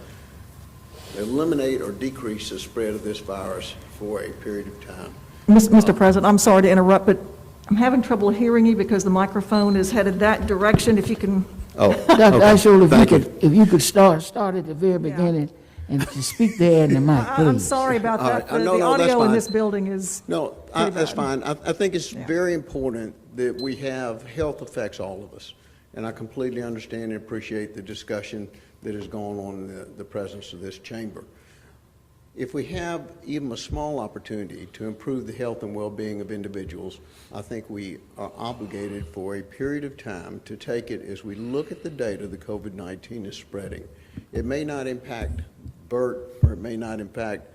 eliminate or decrease the spread of this virus for a period of time. Mr. President, I'm sorry to interrupt, but I'm having trouble hearing you because the microphone is headed that direction. If you can. Oh, Dr. Aisho, Thank if you could start at the very beginning and to speak there in the mic, please. I'm sorry about that. No, The that's audio in fine. this building is. That's fine. I think it's very important that we have health affects all of us. And I completely understand and appreciate the discussion that is going on in the presence of this chamber. If we have even a small opportunity to improve the health and well-being of individuals, I think we are obligated for a period of time to take it as we look at the data that COVID-19 is spreading. It may not impact Bert or it may not impact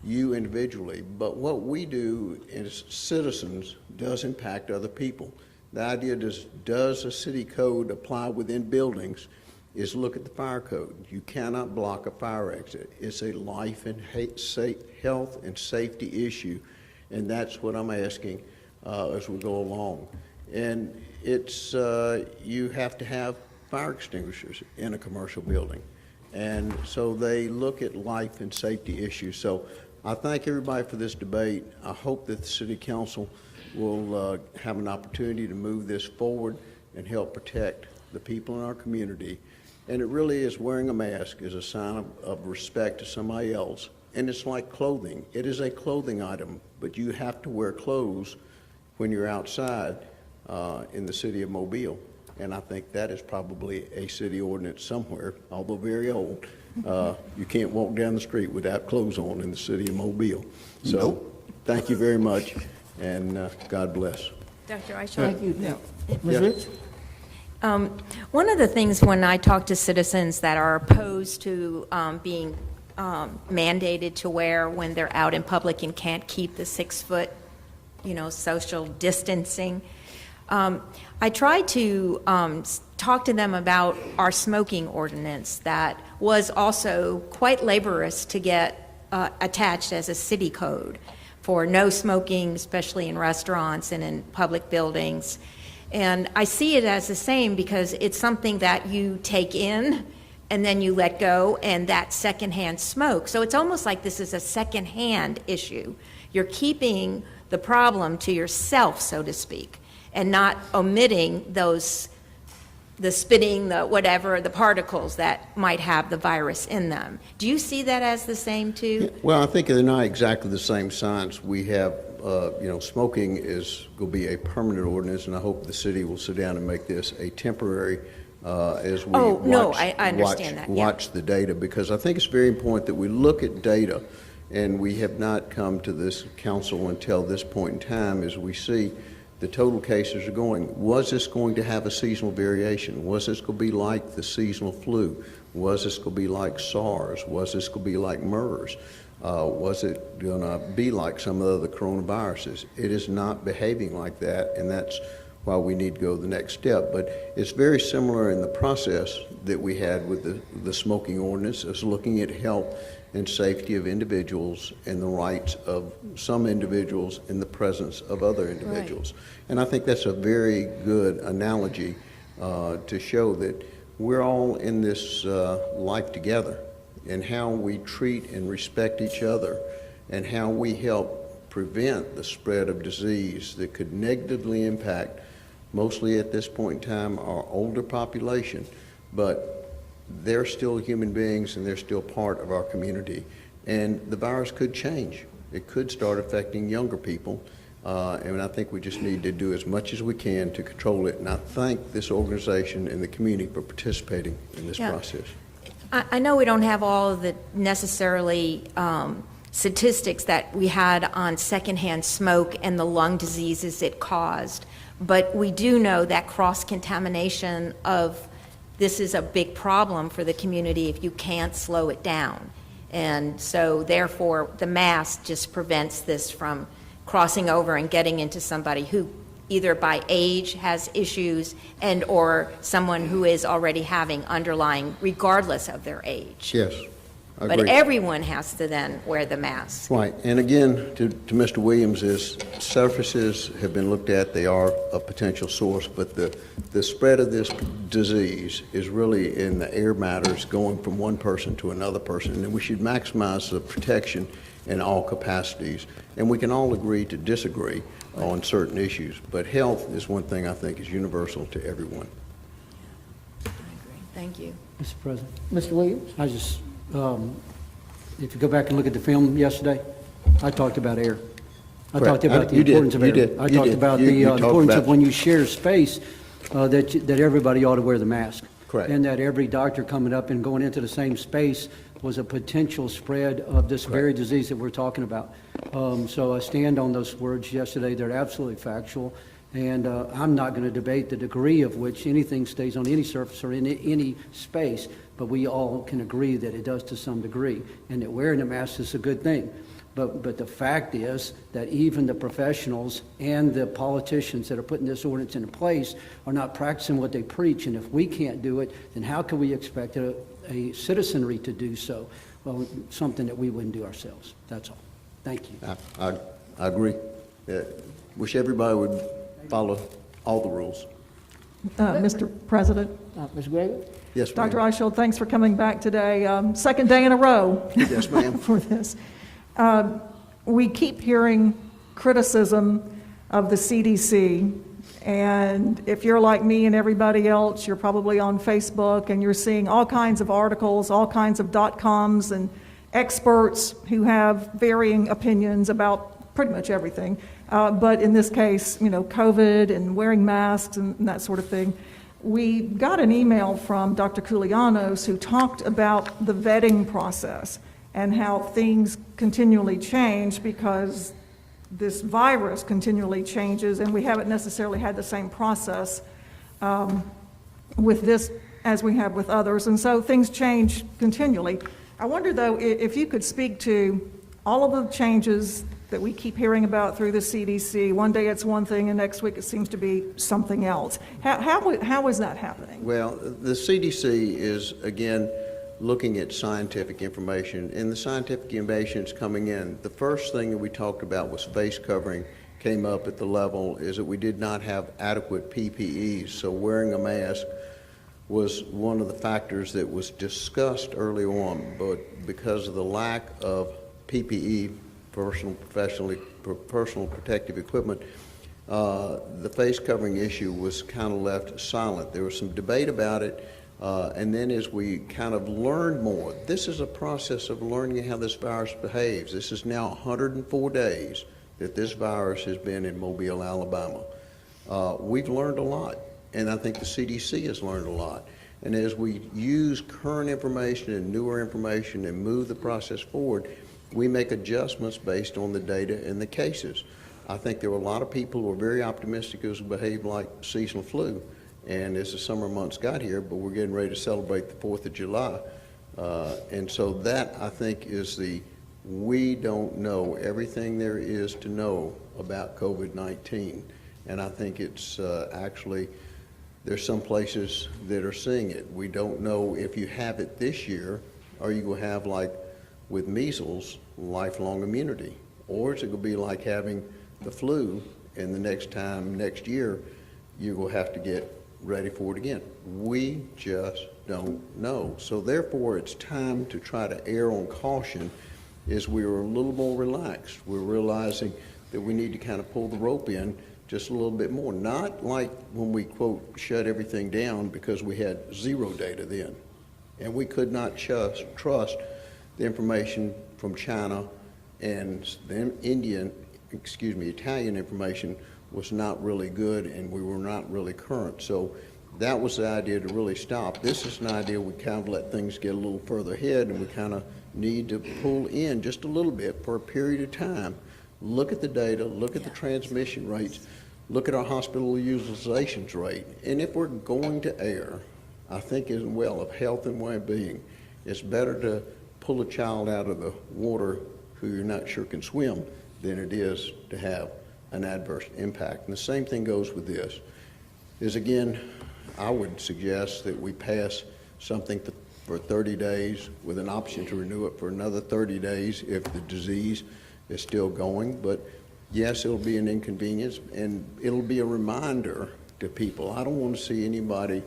you individually, but what we do as citizens does impact other people. The idea does a city code apply within buildings is look at the fire code. You cannot block a fire exit. It's a life and health and safety issue, and that's what I'm asking as we go along. And it's you have to have fire extinguishers in a commercial building, and so they look at life and safety issues. So I thank everybody for this debate. I hope that the City Council will have an opportunity to move this forward and help protect the people in our community. And it really is wearing a mask is a sign of respect to somebody else. And it's like clothing. It is a clothing item, but you have to wear clothes when you're outside in the city of Mobile. And I think that is probably a city ordinance somewhere, although very old. You can't walk down the street without clothes on in the city of Mobile. So thank you very much, and God bless. Dr. Aisha. Thank you. No. Ms. Rich? One of the things when I talk to citizens that are opposed to being mandated to wear when they're out in public and can't keep the 6 foot, social distancing, I tried to talk to them about our smoking ordinance that was also quite laborious to get attached as a city code for no smoking, especially in restaurants and in public buildings. And I see it as the same because it's something that you take in and then you let go, and that secondhand smoke. So it's almost like this is a secondhand issue. You're keeping the problem to yourself, so to speak, and not omitting those, the spitting, the whatever, the particles that might have the virus in them. Do you see that as the same too? Well, I think they're not exactly the same science. We have, smoking is going to be a permanent ordinance, and I hope the city will sit down and make this a temporary as we I understand that. Yeah. Watch the data, because I think it's very important that we look at data, and we have not come to this council until this point in time as we see the total cases are going. Was this going to have a seasonal variation? Was this going to be like the seasonal flu? Was this going to be like SARS? Was this going to be like MERS? Was it going to be like some of the other coronaviruses? It is not behaving like that, and that's why we need to go the next step. But it's very similar in the process that we had with the smoking ordinance. It's looking at health and safety of individuals and the rights of some individuals in the presence of other individuals. Right. And I think that's a very good analogy to show that we're all in this life together, and how we treat and respect each other, and how we help prevent the spread of disease that could negatively impact, mostly at this point in time, our older population. But they're still human beings, and they're still part of our community. And the virus could change. It could start affecting younger people. And I think we just need to do as much as we can to control it. And I thank this organization and the community for participating in this process. I know we don't have all of the necessarily statistics that we had on secondhand smoke and the lung diseases it caused, but we do know that cross-contamination of this is a big problem for the community if you can't slow it down. And so therefore the mask just prevents this from crossing over and getting into somebody who either by age has issues and or someone who is already having underlying regardless of their age. Yes, I agree. But everyone has to then wear the mask. Right, and again, to Mr. Williams, is surfaces have been looked at. They are a potential source, but the spread of this disease is really in the air matters going from one person to another person, and we should maximize the protection in all capacities. And we can all agree to disagree on certain issues, but health is one thing I think is universal to everyone. I agree. Thank you. Mr. President. Mr. Williams? I just, if you go back and look at the film yesterday, I talked about air. I talked about the importance of air. I talked about the importance of when you share space, that everybody ought to wear the mask. Correct. And that every doctor coming up and going into the same space was a potential spread of this very disease that we're talking about. So I stand on those words yesterday. They're absolutely factual. And I'm not going to debate the degree of which anything stays on any surface or in any space, but we all can agree that it does to some degree, and that wearing a mask is a good thing. But the fact is that even the professionals and the politicians that are putting this ordinance into place are not practicing what they preach, and if we can't do it, then how can we expect a citizenry to do so? Well, something that we wouldn't do ourselves. That's all. Thank you. I agree. Wish everybody would follow all the rules. Mr. President. Ms. Gregory? Yes, ma'am. Dr. Eichel, thanks for coming back today. Second day in a row. Yes, ma'am. For this. We keep hearing criticism of the CDC, and if you're like me and everybody else, you're probably on Facebook and you're seeing all kinds of articles, all kinds of .coms and experts who have varying opinions about pretty much everything. But in this case, COVID and wearing masks and that sort of thing. We got an email from Dr. Koulianos who talked about the vetting process and how things continually change because this virus continually changes, and we haven't necessarily had the same process with this as we have with others, and so things change continually. I wonder, though, if you could speak to all of the changes that we keep hearing about through the CDC. One day it's one thing, and next week it seems to be something else. How is that happening? Well, the CDC is, again, looking at scientific information, and the scientific information is coming in. The first thing that we talked about was face covering came up at the level is that we did not have adequate PPEs, so wearing a mask was one of the factors that was discussed early on, but because of the lack of PPE, personal protective equipment, the face covering issue was kind of left silent. There was some debate about it, and then as we kind of learned more, this is a process of learning how this virus behaves. This is now 104 days that this virus has been in Mobile, Alabama. We've learned a lot, and I think the CDC has learned a lot. And as we use current information and newer information and move the process forward, we make adjustments based on the data and the cases. I think there were a lot of people who were very optimistic it was behaved like seasonal flu. And as the summer months got here, but we're getting ready to celebrate the 4th of July. And so that, I think, is we don't know everything there is to know about COVID-19. And I think it's actually, there's some places that are seeing it. We don't know if you have it this year, are you going to have, like with measles, lifelong immunity? Or is it going to be like having the flu, and the next year, you're going to have to get ready for it again? We just don't know. So therefore, it's time to try to err on caution as we were a little more relaxed. We're realizing that we need to kind of pull the rope in just a little bit more. Not like when we, quote, shut everything down because we had zero data then. And we could not trust the information from China, and the Italian information was not really good, and we were not really current. So that was the idea to really stop. This is an idea we kind of let things get a little further ahead, and we kind of need to pull in just a little bit for a period of time. Look at the data, look at the transmission rates, look at our hospital utilizations rate. And if we're going to err, I think as well of health and well-being, it's better to pull a child out of the water who you're not sure can swim than it is to have an adverse impact. And the same thing goes with this, is again, I would suggest that we pass something for 30 days with an option to renew it for another 30 days if the disease is still going. But yes, it'll be an inconvenience, and it'll be a reminder to people. I don't want to see anybody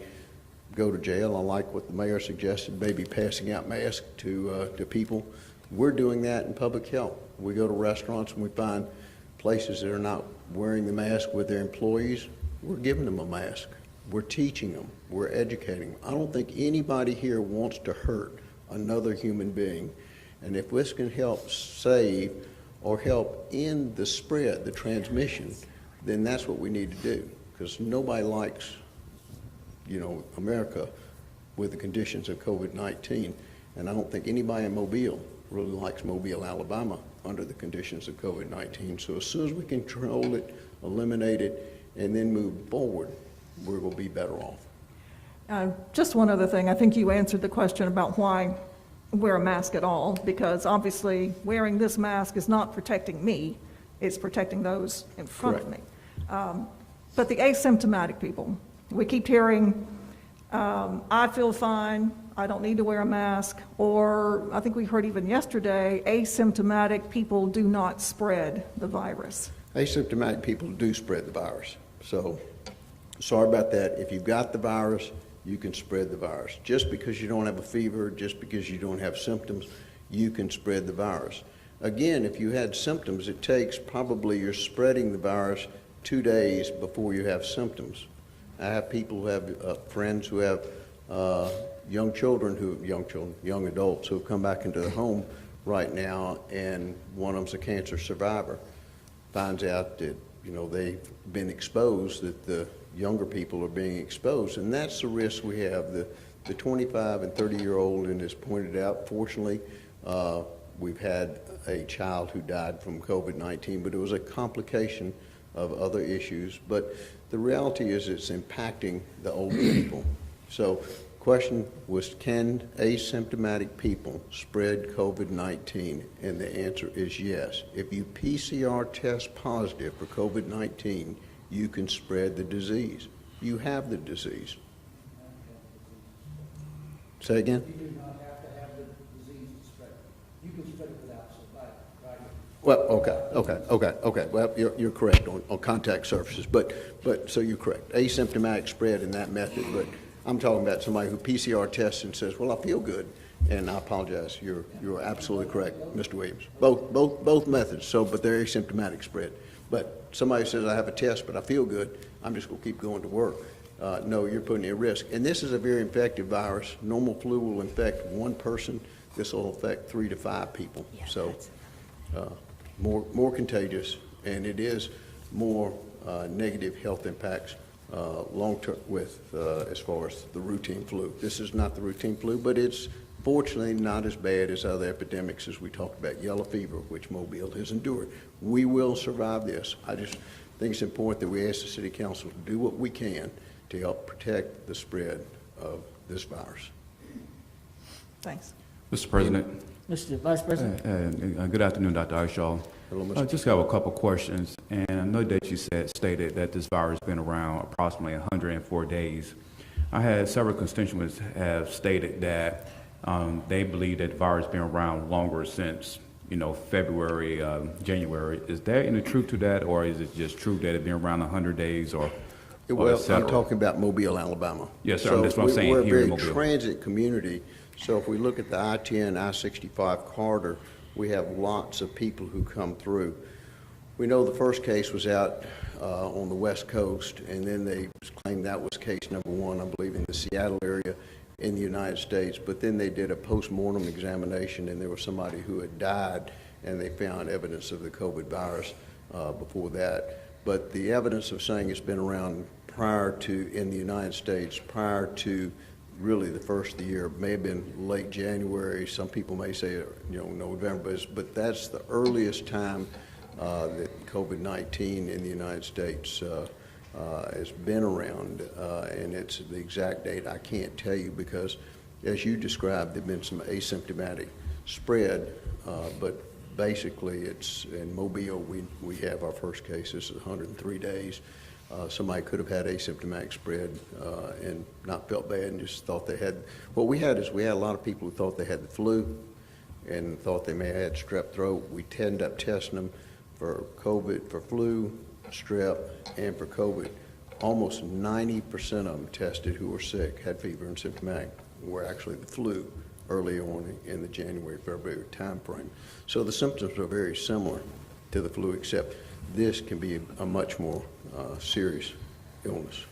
go to jail. I like what the mayor suggested, maybe passing out masks to people. We're doing that in public health. We go to restaurants and we find places that are not wearing the mask with their employees. We're giving them a mask. We're teaching them. We're educating them. I don't think anybody here wants to hurt another human being. And if this can help save or help end the spread, the transmission, then that's what we need to do. Because nobody likes, America with the conditions of COVID-19. And I don't think anybody in Mobile really likes Mobile, Alabama under the conditions of COVID-19. So as soon as we control it, eliminate it, and then move forward, we're going to be better off. Just one other thing. I think you answered the question about why wear a mask at all, because obviously wearing this mask is not protecting me, it's protecting those in front of me. But the asymptomatic people, we keep hearing, I feel fine, I don't need to wear a mask, or I think we heard even yesterday, asymptomatic people do not spread the virus. Asymptomatic people do spread the virus. So sorry about that. If you've got the virus, you can spread the virus. Just because you don't have a fever, just because you don't have symptoms, you can spread the virus. Again, if you had symptoms, it takes probably you're spreading the virus 2 days before you have symptoms. I have people who have friends who have young adults who have come back into the home right now, and one of them's a cancer survivor. Finds out that they've been exposed, that the younger people are being exposed, and that's the risk we have. The 25 and 30-year-old, and as pointed out, fortunately, we've had a child who died from COVID-19, but it was a complication of other issues. But the reality is it's impacting the older people. So Question was, can asymptomatic people spread COVID-19? And the answer is yes. If you PCR test positive for COVID-19, you can spread the disease. You have the disease. Say again? You do not have to have the disease to spread it. You can spread it without surviving, right? Well, okay. Well, you're correct on contact surfaces, but so you're correct. Asymptomatic spread in that method, but I'm talking about somebody who PCR tests and says, well, I feel good. And I apologize, you're absolutely correct, Mr. Williams. Both methods, but they're asymptomatic spread. But somebody says, I have a test, but I feel good, I'm just gonna keep going to work. No, you're putting at risk. And this is a very infective virus. Normal flu will infect one person. This will affect 3 to 5 people. Yeah, so more contagious, and it is more negative health impacts long-term with as far as the routine flu. This is not the routine flu, but it's fortunately not as bad as other epidemics as we talked about, yellow fever, which Mobile has endured. We will survive this. I just think it's important that we ask the City Council to do what we can to help protect the spread of this virus. Thanks. Mr. President. Mr. Vice President. Good afternoon, Dr. Arshaw. Hello, Mr. I just have a couple questions, and I know that you stated that this virus has been around approximately 104 days. I had several constituents have stated that they believe that the virus has been around longer since, February, January. Is there any truth to that, or is it just true that it's been around 100 days or Well, I'm talking about Mobile, Alabama. Yes, sir. So That's what I'm saying. We're a Here in very Mobile. transit community. So if we look at the I-10, I-65 corridor, we have lots of people who come through. We know the first case was out on the West Coast, and then they claimed that was case number 1, I believe, in the Seattle area in the United States. But then they did a post-mortem examination, and there was somebody who had died, and they found evidence of the COVID virus before that. But the evidence of saying it's been around prior to, in the United States, prior to really the first of the year, may have been late January, some people may say, November, but that's the earliest time that COVID-19 in the United States has been around, and it's the exact date I can't tell you because, as you described, there've been some asymptomatic spread, but basically it's in Mobile, we have our first case. This is 103 days. Somebody could have had asymptomatic spread and not felt bad and just thought they had. What we had is we had a lot of people who thought they had the flu and thought they may have had strep throat. We ended up testing them for COVID, for flu, strep, and for COVID. Almost 90% of them tested who were sick, had fever and symptomatic, were actually the flu early on in the January, February time frame. So the symptoms are very similar to the flu, except this can be a much more serious illness.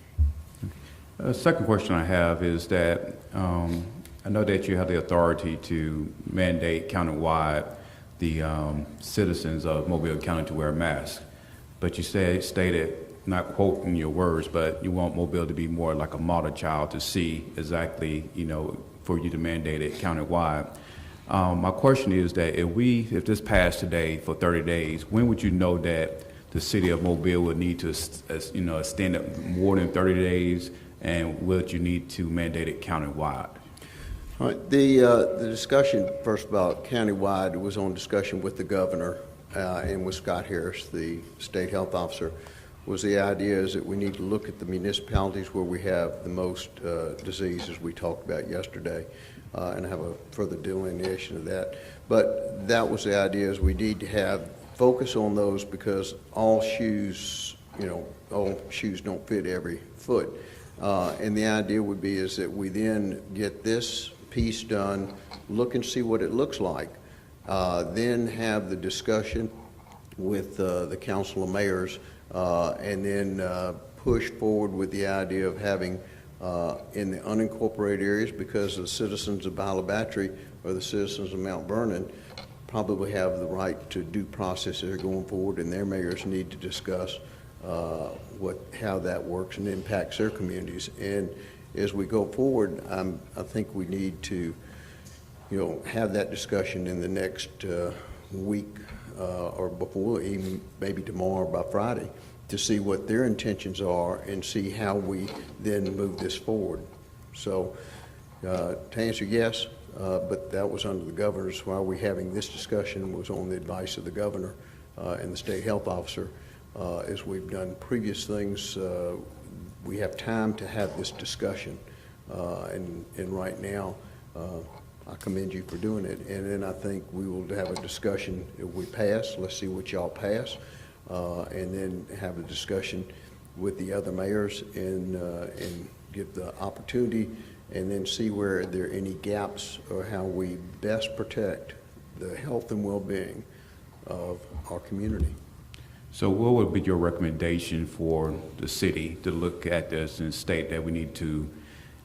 Second question I have is that I know that you have the authority to mandate countywide the citizens of Mobile County to wear masks, but you stated, not quoting your words, but you want Mobile to be more like a model child to see exactly, for you to mandate it countywide. My question is that if this passed today for 30 days, when would you know that the city of Mobile would need to, extend it more than 30 days, and would you need to mandate it countywide? All right. The discussion, first about countywide, was on discussion with the governor and with Scott Harris, the state health officer, was the idea is that we need to look at the municipalities where we have the most disease, as we talked about yesterday, and have a further delineation of that. But that was the idea is we need to have focus on those because all shoes don't fit every foot. And the idea would be is that we then get this piece done, look and see what it looks like, then have the discussion with the council of mayors, and then push forward with the idea of having in the unincorporated areas, because the citizens of Balabatry or the citizens of Mount Vernon probably have the right to due process that are going forward, and their mayors need to discuss how that works and impacts their communities. And as we go forward, I think we need to, have that discussion in the next week or before, even maybe tomorrow by Friday, to see what their intentions are and see how we then move this forward. So To answer yes, but that was under the governor's. While we're having this discussion was on the advice of the governor and the state health officer. As we've done previous things, we have time to have this discussion. And right now, I commend you for doing it. And then I think we will have a discussion if we pass. Let's see what y'all pass. And then have a discussion with the other mayors and give the opportunity, and then see where there are any gaps or how we best protect the health and well-being of our community. So what would be your recommendation for the city to look at this and state that we need to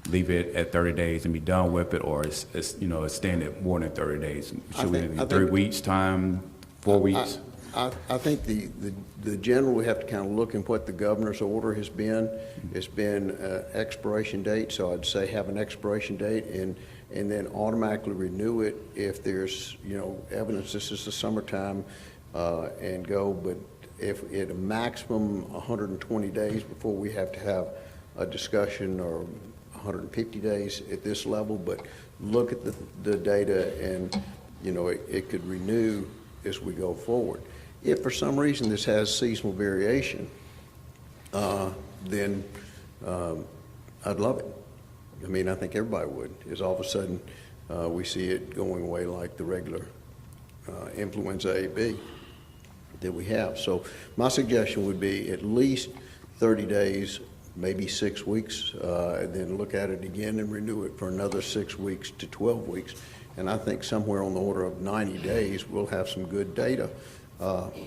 leave it at 30 days and be done with it, or extend it more than 30 days? Should we have 3 weeks time, 4 weeks? I think the general, we have to kind of look at what the governor's order has been. It's been expiration date, so I'd say have an expiration date and then automatically renew it if there's, evidence this is the summertime and go. But if at a maximum 120 days before we have to have a discussion, or 150 days at this level, but look at the data and, it could renew as we go forward. If for some reason this has seasonal variation, then I'd love it. I mean, I think everybody would, is all of a sudden we see it going away like the regular influenza A, B that we have. So my suggestion would be at least 30 days, maybe 6 weeks, and then look at it again and renew it for another 6 weeks to 12 weeks. And I think somewhere on the order of 90 days, we'll have some good data.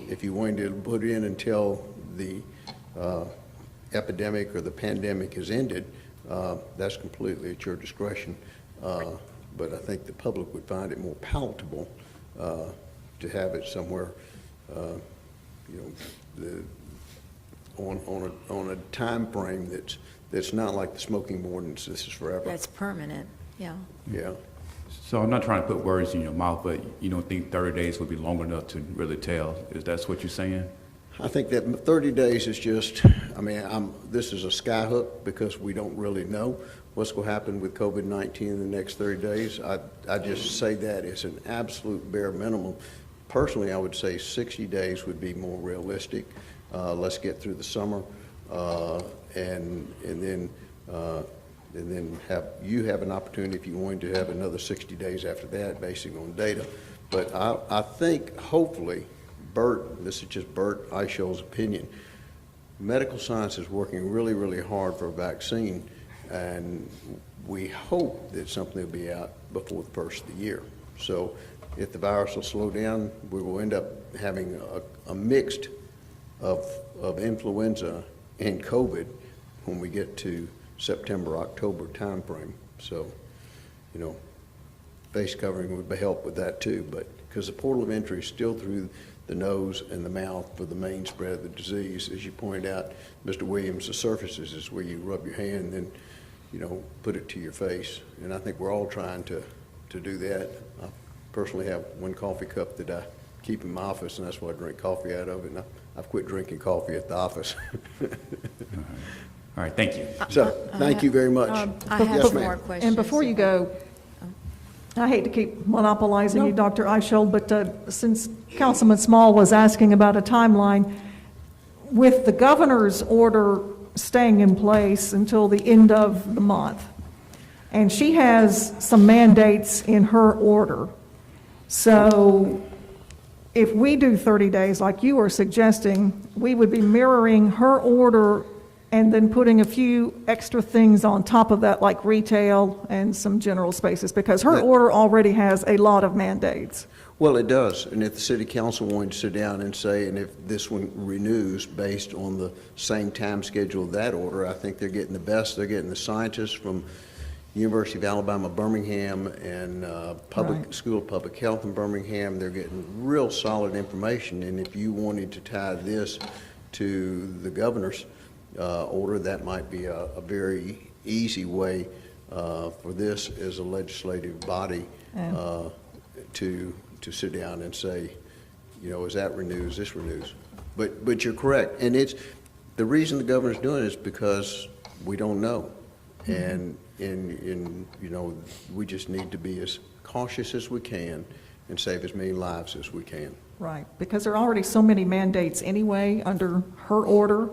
If you wanted to put in until the epidemic or the pandemic has ended, that's completely at your discretion. But I think the public would find it more palatable to have it somewhere, on a time frame that's not like the smoking ordinance. This is forever. That's permanent, yeah. Yeah. So I'm not trying to put words in your mouth, but you don't think 30 days would be long enough to really tell? Is that what you're saying? I think that 30 days is just, this is a skyhook because we don't really know what's going to happen with COVID-19 in the next 30 days. I just say that as an absolute bare minimum. Personally, I would say 60 days would be more realistic. Let's get through the summer, and then have an opportunity if you wanted to have another 60 days after that, based on data. But I think hopefully, this is just Bert Eichel's opinion, medical science is working really, really hard for a vaccine, and we hope that something will be out before the first of the year. So if the virus will slow down, we will end up having a mixed of influenza and COVID when we get to September, October timeframe. So, face covering would help with that too, but because the portal of entry is still through the nose and the mouth for the main spread of the disease. As you pointed out, Mr. Williams, the surfaces is where you rub your hand and, put it to your face. And I think we're all trying to do that. I personally have one coffee cup that I keep in my office, and that's what I drink coffee out of, and I've quit drinking coffee at the office. All right, thank you. So, thank you very much. I have Yes, more ma'am. questions. And before you go, I hate to keep monopolizing you, Dr. Eichel, but since Councilman Small was asking about a timeline, with the governor's order staying in place until the end of the month, and she has some mandates in her order. So if we do 30 days, like you were suggesting, we would be mirroring her order and then putting a few extra things on top of that, like retail and some general spaces, because her order already has a lot of mandates. Well, it does, and if the city council wanted to sit down and say, and if this one renews based on the same time schedule of that order, I think they're getting the best. They're getting the scientists from University of Alabama, Birmingham, and School of Public Health in Birmingham. They're getting real solid information, and if you wanted to tie this to the governor's order, that might be a very easy way for this as a legislative body to sit down and say, is that renews, this renews. But you're correct, and it's the reason the governor's doing it is because we don't know, and you know, we just need to be as cautious as we can and save as many lives as we can. Right, because there are already so many mandates anyway under her order.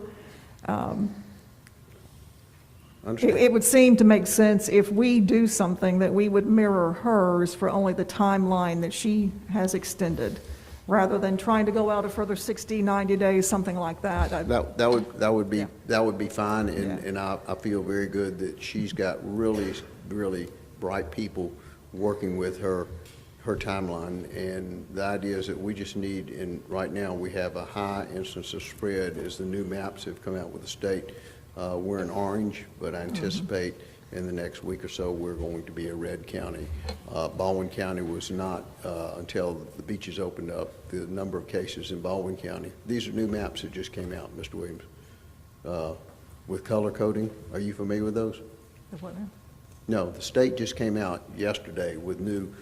It would seem to make sense if we do something that we would mirror hers for only the timeline that she has extended, rather than trying to go out a further 60, 90 days, something like that. That would be fine, and I feel very good that she's got really, really bright people working with her timeline, and the idea is that we just need, and right now we have a high instance of spread as the new maps have come out with the state. We're in orange, but I anticipate in the next week or so we're going to be a red county. Baldwin County was not until the beaches opened up, the number of cases in Baldwin County. These are new maps that just came out, Mr. Williams, with color coding. Are you familiar with those? What now? No, the state just came out yesterday with new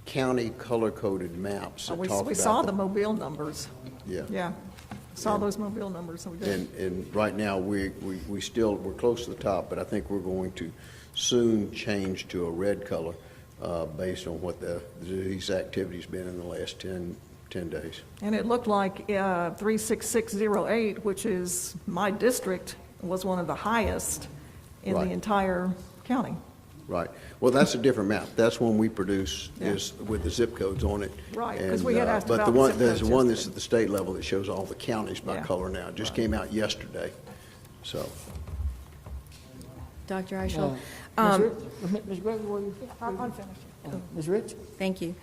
county color-coded maps. We saw the Mobile numbers. Yeah. Yeah, saw those Mobile numbers. So we did. And right now, we're close to the top, but I think we're going to soon change to a red color based on what the disease activity's been in the last 10 days. And it looked like 36608, which is my district, was one of the highest in the entire county. Right. Well, that's a different map. That's one we produce is with the zip codes on it. Right, because we had asked but about there's zip one codes that's at the state level that shows all the counties by color now. It just came out yesterday. So. Dr. Eichel? Ms. Gregory, were you? I'm finished. Ms. Rich? Thank you.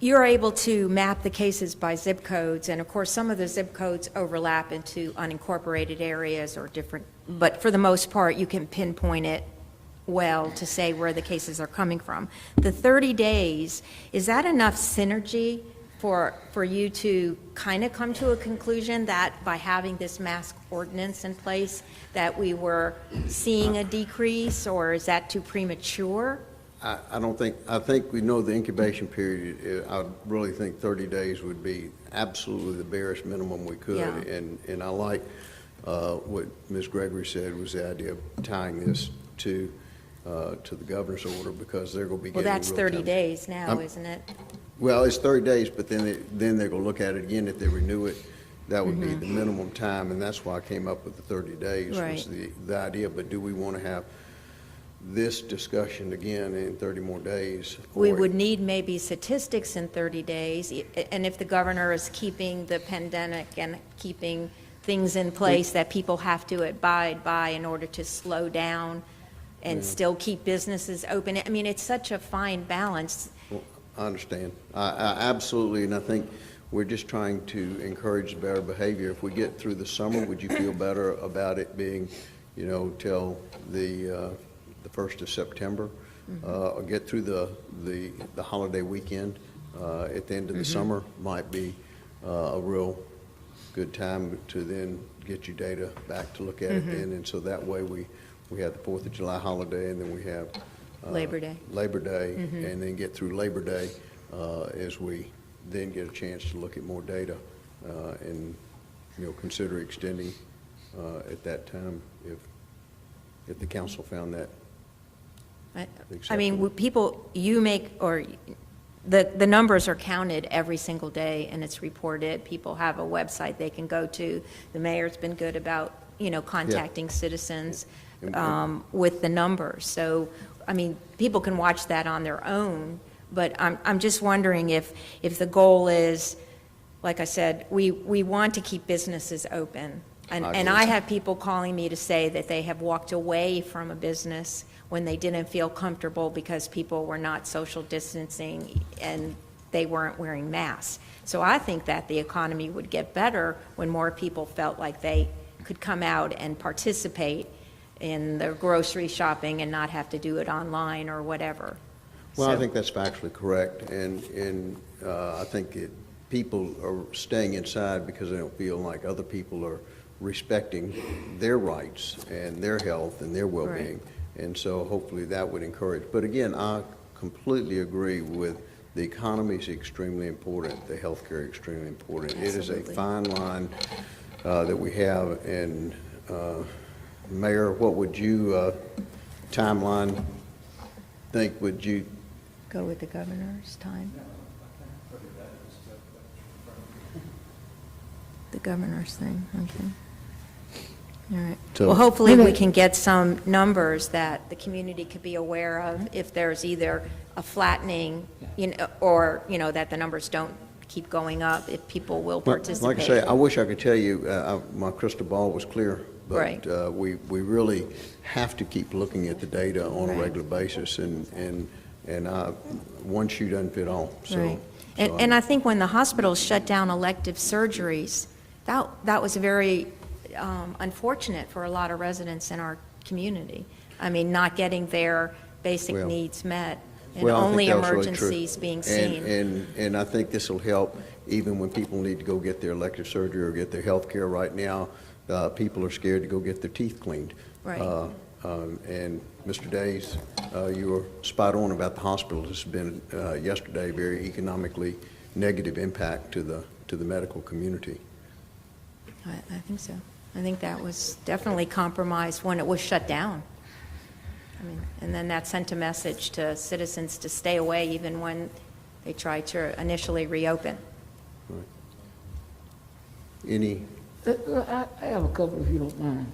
You're able to map the cases by zip codes, and of course, some of the zip codes overlap into unincorporated areas or different, but for the most part, you can pinpoint it well to say where the cases are coming from. The 30 days, is that enough synergy for you to kind of come to a conclusion that by having this mask ordinance in place, that we were seeing a decrease, or is that too premature? I think we know the incubation period. I really think 30 days would be absolutely the barest minimum we could. Yeah. And I like what Ms. Gregory said was the idea of tying this to the governor's order, because they're going to be getting. Well, that's 30 time. days now, isn't it? Well, it's 30 days, but then they're going to look at it again if they renew it. That would be the minimum time, and that's why I came up with the 30 days Right. was the idea. But do we want to have this discussion again in 30 more days? We would need maybe statistics in 30 days, and if the governor is keeping the pandemic and keeping things in place that people have to abide by in order to slow down and still keep businesses open. I mean, it's such a fine balance. Well, I understand. I absolutely, and I think we're just trying to encourage better behavior. If we get through the summer, would you feel better about it being, till the 1st of September? Or get through the holiday weekend at the end of the summer might be a real good time to then get your data back to look at it then. And so that way we have the 4th of July holiday, and then we have Labor Day. And then get through Labor Day as we then get a chance to look at more data and consider extending at that time if the council found that. I mean, people, the numbers are counted every single day, and it's reported. People have a website they can go to. The mayor's been good about, contacting citizens with the numbers. So, I mean, people can watch that on their own, but I'm just wondering if the goal is, like I said, we want to keep businesses open. And I have people calling me to say that they have walked away from a business when they didn't feel comfortable because people were not social distancing and they weren't wearing masks. So I think that the economy would get better when more people felt like they could come out and participate in their grocery shopping and not have to do it online or whatever. Well, I think that's factually correct, and I think that people are staying inside because they don't feel like other people are respecting their rights and their health and their well-being. Right. And so hopefully that would encourage. But again, I completely agree with the economy is extremely important, the healthcare is extremely important. Absolutely. It is a fine line that we have, and Mayor, what would you, timeline think would you? Go with the governor's time. The governor's thing, okay. All right. So- Well, hopefully we can get some numbers that the community could be aware of if there's either a flattening, or, that the numbers don't keep going up, if people will participate. Like I say, I wish I could tell you, my crystal ball was clear, Right. but we really have to keep looking at the data on a regular basis, and one shoe doesn't fit all. So, Right. And I think when the hospitals shut down elective surgeries, that was very unfortunate for a lot of residents in our community. I mean, not getting their basic Well, needs met, and well, I think only that was really true. emergencies being seen. And I think this will help even when people need to go get their elective surgery or get their health care right now. People are scared to go get their teeth cleaned. Right. And Mr. Days, you were spot on about the hospital. This has been, yesterday, very economically negative impact to the medical community. I think so. I think that was definitely compromised when it was shut down. I mean, and then that sent a message to citizens to stay away even when they tried to initially reopen. Right. Any? I have a couple, if you don't mind.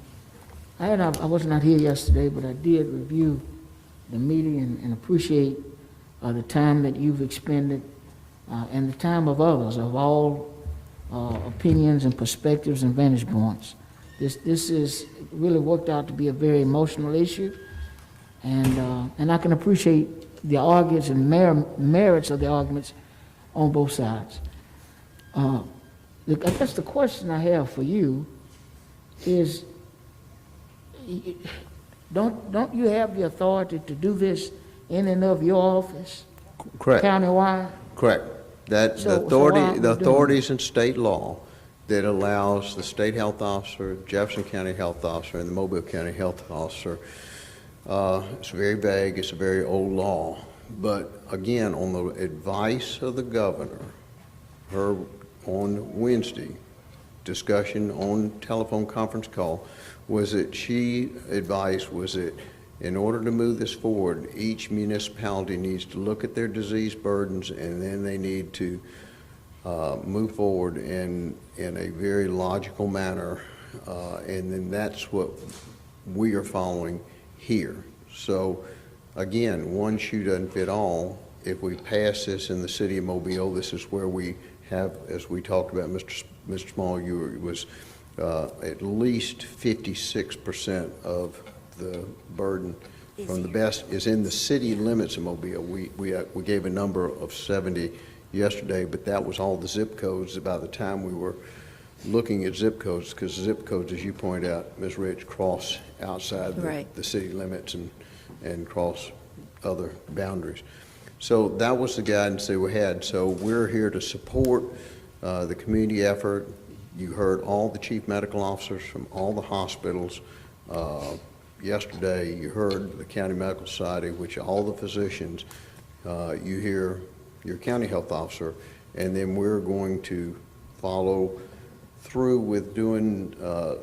I was not here yesterday, but I did review the meeting and appreciate the time that you've expended and the time of others, of all opinions and perspectives and vantage points. This is really worked out to be a very emotional issue, and I can appreciate the arguments and merits of the arguments on both sides. I guess the question I have for you is, don't you have the authority to do this in and of your office? Correct. Countywide? Correct. That So the authority, why are we the doing authorities in state law that allows the state health officer, Jefferson County health officer, and the Mobile County health officer. It's very vague. It's a very old law. But again, on the advice of the governor, her on Wednesday, discussion on telephone conference call, was that she advised was that in order to move this forward, each municipality needs to look at their disease burdens, and then they need to move forward in a very logical manner, and then that's what we are following here. So again, one shoe doesn't fit all. If we pass this in the city of Mobile, this is where we have, as we talked about, Mr. Small, was at least 56% of the burden from the best is in the city limits of Mobile. We gave a number of 70 yesterday, but that was all the zip codes. By the time we were looking at zip codes, because zip codes, as you point out, Ms. Rich, cross outside the city limits and cross other boundaries. So that was the guidance that we had. So we're here to support the community effort. You heard all the chief medical officers from all the hospitals. Yesterday, you heard the County Medical Society, which all the physicians. You hear your county health officer, and then we're going to follow through with doing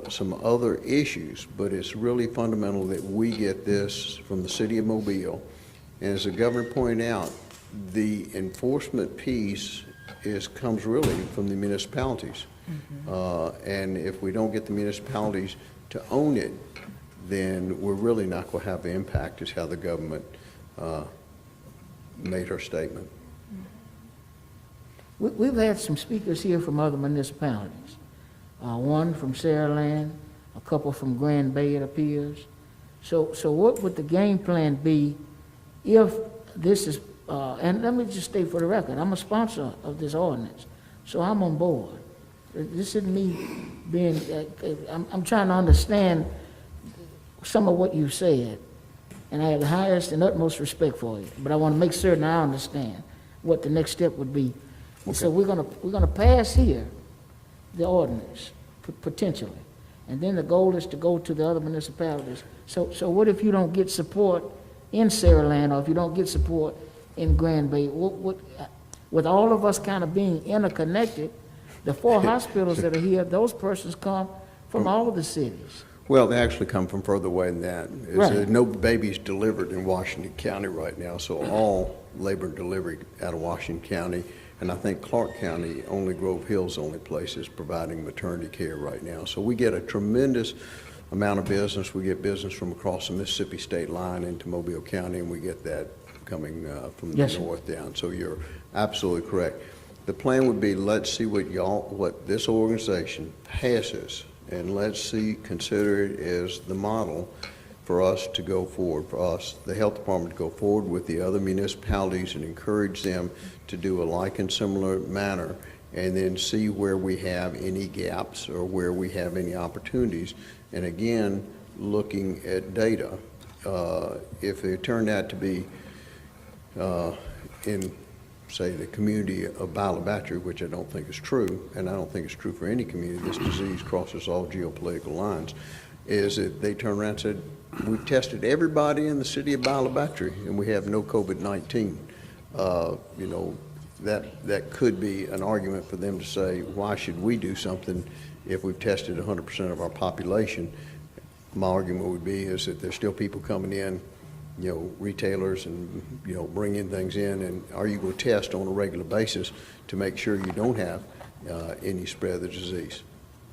some other issues, but it's really fundamental that we get this from the city of Mobile. And as the governor pointed out, the enforcement piece comes really from the municipalities. And if we don't get the municipalities to own it, then we're really not going to have the impact, is how the government made her statement. We've had some speakers here from other municipalities. One from Saraland, a couple from Grand Bay, it appears. So what would the game plan be if this is, and let me just state for the record, I'm a sponsor of this ordinance, so I'm on board. This isn't me being, I'm trying to understand some of what you said, and I have the highest and utmost respect for you, but I want to make certain I understand what the next step would be. Okay. So we're gonna pass here the ordinance, potentially, and then the goal is to go to the other municipalities. So what if you don't get support in Saraland, or if you don't get support in Grand Bay? With all of us kind of being interconnected, the 4 hospitals that are here, those persons come from all of the cities. Well, they actually come from further away than that. Right. No babies delivered in Washington County right now, so all labor and delivery out of Washington County. And I think Clark County, only Grove Hill's the only place is providing maternity care right now. So we get a tremendous amount of business. We get business from across the Mississippi state line into Mobile County, and we get that coming from the Yes, sir. north down. So you're absolutely correct. The plan would be, let's see what this organization passes, and let's consider it as the model for us to go forward, for us, the health department, to go forward with the other municipalities and encourage them to do a like and similar manner, and then see where we have any gaps or where we have any opportunities. And again, looking at data, if it turned out to be in, say, the community of Balabatry, which I don't think is true, and I don't think it's true for any community, this disease crosses all geopolitical lines, is that they turn around and said, we've tested everybody in the city of Balabatry and we have no COVID-19. You know, that could be an argument for them to say, why should we do something if we've tested 100% of our population? My argument would be is that there's still people coming in, you know, retailers and, you know, bringing things in, and are you going to test on a regular basis to make sure you don't have any spread of the disease?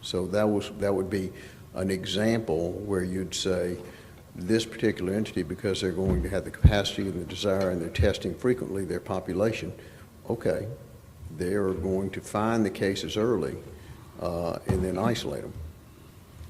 So that would be an example where you'd say this particular entity, because they're going to have the capacity and the desire and they're testing frequently their population, okay, they're going to find the cases early and then isolate them.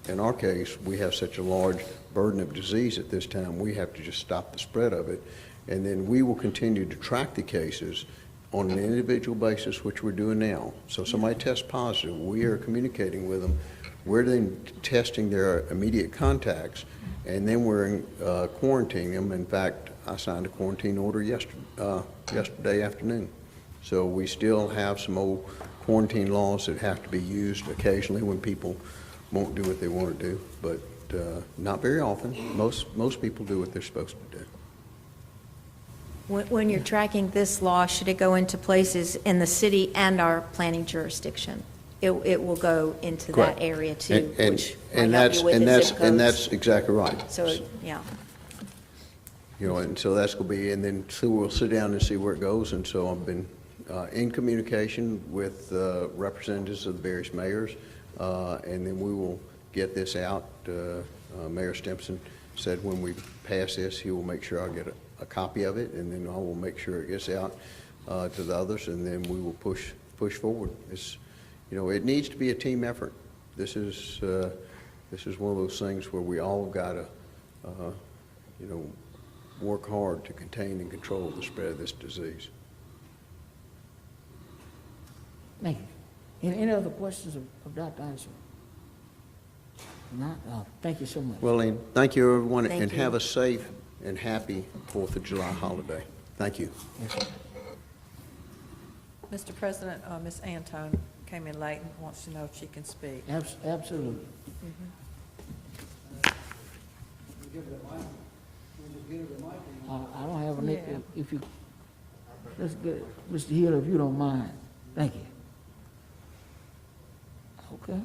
In our case, we have such a large burden of disease at this time, we have to just stop the spread of it. And then we will continue to track the cases on an individual basis, which we're doing now. So somebody tests positive, we are communicating with them. We're then testing their immediate contacts, and then we're quarantining them. In fact, I signed a quarantine order yesterday afternoon. So we still have some old quarantine laws that have to be used occasionally when people won't do what they want to do, but not very often. Most people do what they're supposed to do. When you're tracking this law, should it go into places in the city and our planning jurisdiction? It will go into Correct. that area too, And which might help you with the zip codes. and that's exactly right. So, yeah. You know, and so that's going to be, and then so we'll sit down and see where it goes. And so I've been in communication with representatives of the various mayors, and then we will get this out. Mayor Stimpson said when we pass this, he will make sure I get a copy of it, and then I will make sure it gets out to the others, and then we will push forward. It's, you know, it needs to be a team effort. This is one of those things where we all got to, you know, work hard to contain and control the spread of this disease. Thank you. Any other questions of Dr. Eisner? Not? Thank you so much. Well, Lynn, thank you, everyone, Thank and you. have a safe and happy 4th of July holiday. Thank you. Mr. President, Ms. Antone came in late and wants to know if she can speak. Absolutely. I don't have Yeah. if you, let's get, Mr. Hill, if you don't mind. Thank you. Okay.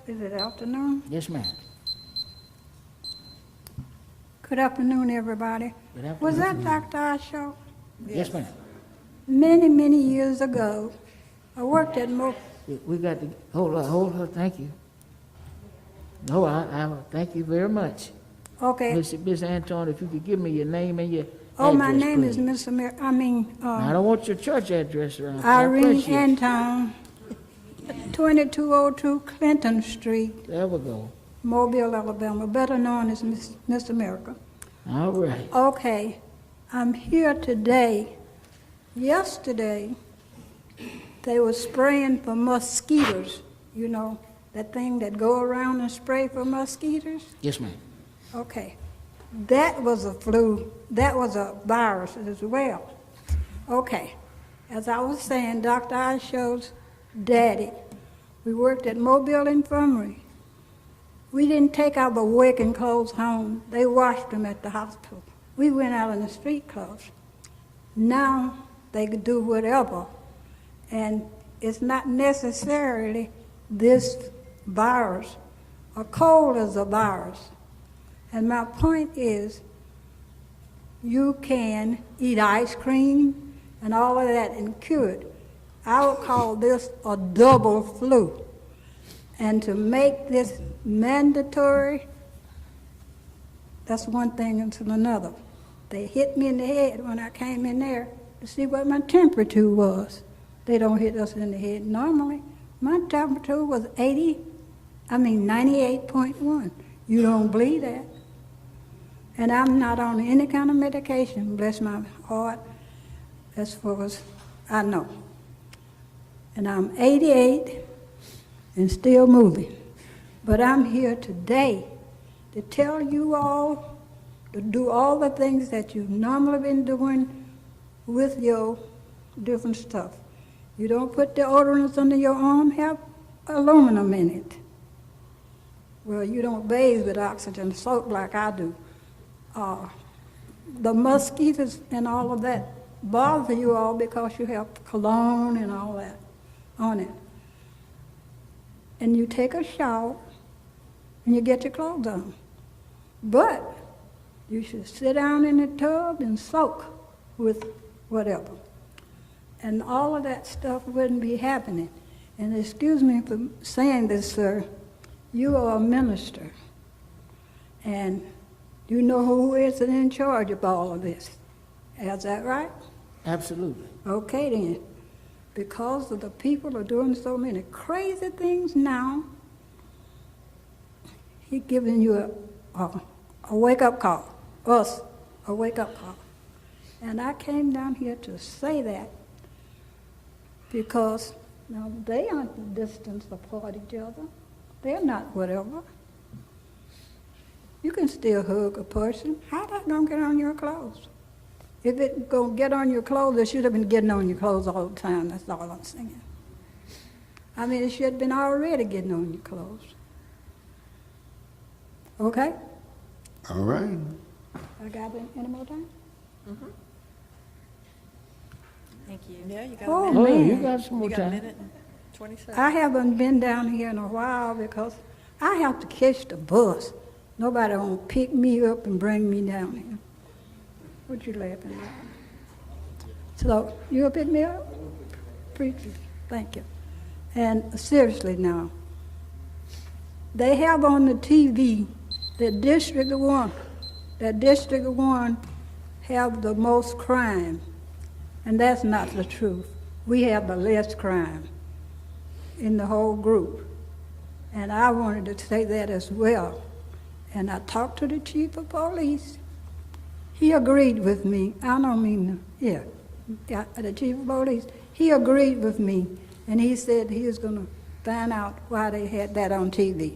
Is it afternoon? Yes, ma'am. Good afternoon, everybody. Good afternoon. Was that Dr. Asho? Yes, ma'am. Many, many years ago, I worked at We got to, hold on, thank you. No, I thank you very much. Okay. Miss Anton, if you could give me your name and your Oh, my address, name please. is Miss I don't want your church address around. Irene Anton, 2202 Clinton Street, There we go. Mobile, Alabama, better known as Miss America. All right. Okay, I'm here today. Yesterday, they were spraying for mosquitoes. You know, that thing that go around and spray for mosquitoes? Yes, ma'am. Okay. That was a flu. That was a virus as well. Okay. As I was saying, Dr. Aisho's daddy, we worked at Mobile Infirmary. We didn't take our working clothes home. They washed them at the hospital. we went out in the street clothes. Now they could do whatever, and it's not necessarily this virus. A cold is a virus. And my point is, you can eat ice cream and all of that and cure it. I would call this a double flu. And to make this mandatory, that's one thing until another. They hit me in the head when I came in there to see what my temperature was. They don't hit us in the head normally. My temperature was 98.1. You don't believe that. And I'm not on any kind of medication, bless my heart, as far as I know. And I'm 88 and still moving. But I'm here today to tell you all to do all the things that you've normally been doing with your different stuff. You don't put the Ordinance under your arm, have aluminum in it. Well, you don't bathe with oxygen soap like I do. The mosquitoes and all of that bother you all because you have cologne and all that on it. And you take a shower and you get your clothes on. But you should sit down in the tub and soak with whatever. And all of that stuff wouldn't be happening. And excuse me for saying this, sir, you are a minister. And you know who is in charge of all of this. Is that right? Absolutely. Okay then. Because of the people are doing so many crazy things now, he's giving you a wake-up call. Us, a wake-up call. And I came down here to say that because now they aren't the distance apart each other. They're not whatever. You can still hug a person. How that don't get on your clothes? If it gonna get on your clothes, it should have been getting on your clothes all the time. That's all I'm saying. I mean, it should have been already getting on your clothes. Okay? All right. I got any more time? Mm-hmm. Thank you. Yeah, you got Oh, a minute. man. You got some more You got a time. minute and 20 seconds. I haven't been down here in a while because I have to catch the bus. Nobody won't pick me up and bring me down here. What you laughing at? So, you'll pick me up? Preacher, thank you. And seriously now, they have on the TV that District 1 have the most crime. And that's not the truth. We have the less crime in the whole group. And I wanted to say that as well. And I talked to the chief of police. He agreed with me. I don't mean, the chief of police. He agreed with me. And he said he was going to find out why they had that on TV.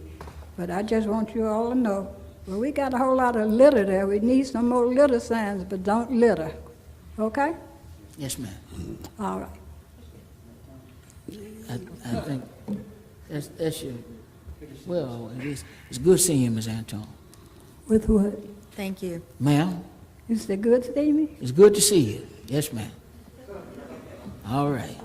But I just want you all to know, well, we got a whole lot of litter there. We need some more litter signs, but don't litter. Okay? Yes, ma'am. All right. I think that's your, well, it's good seeing you, Ms. Anton. With what? Thank you. Ma'am, Is it good to see me? it's good to see you. Yes, ma'am. All right.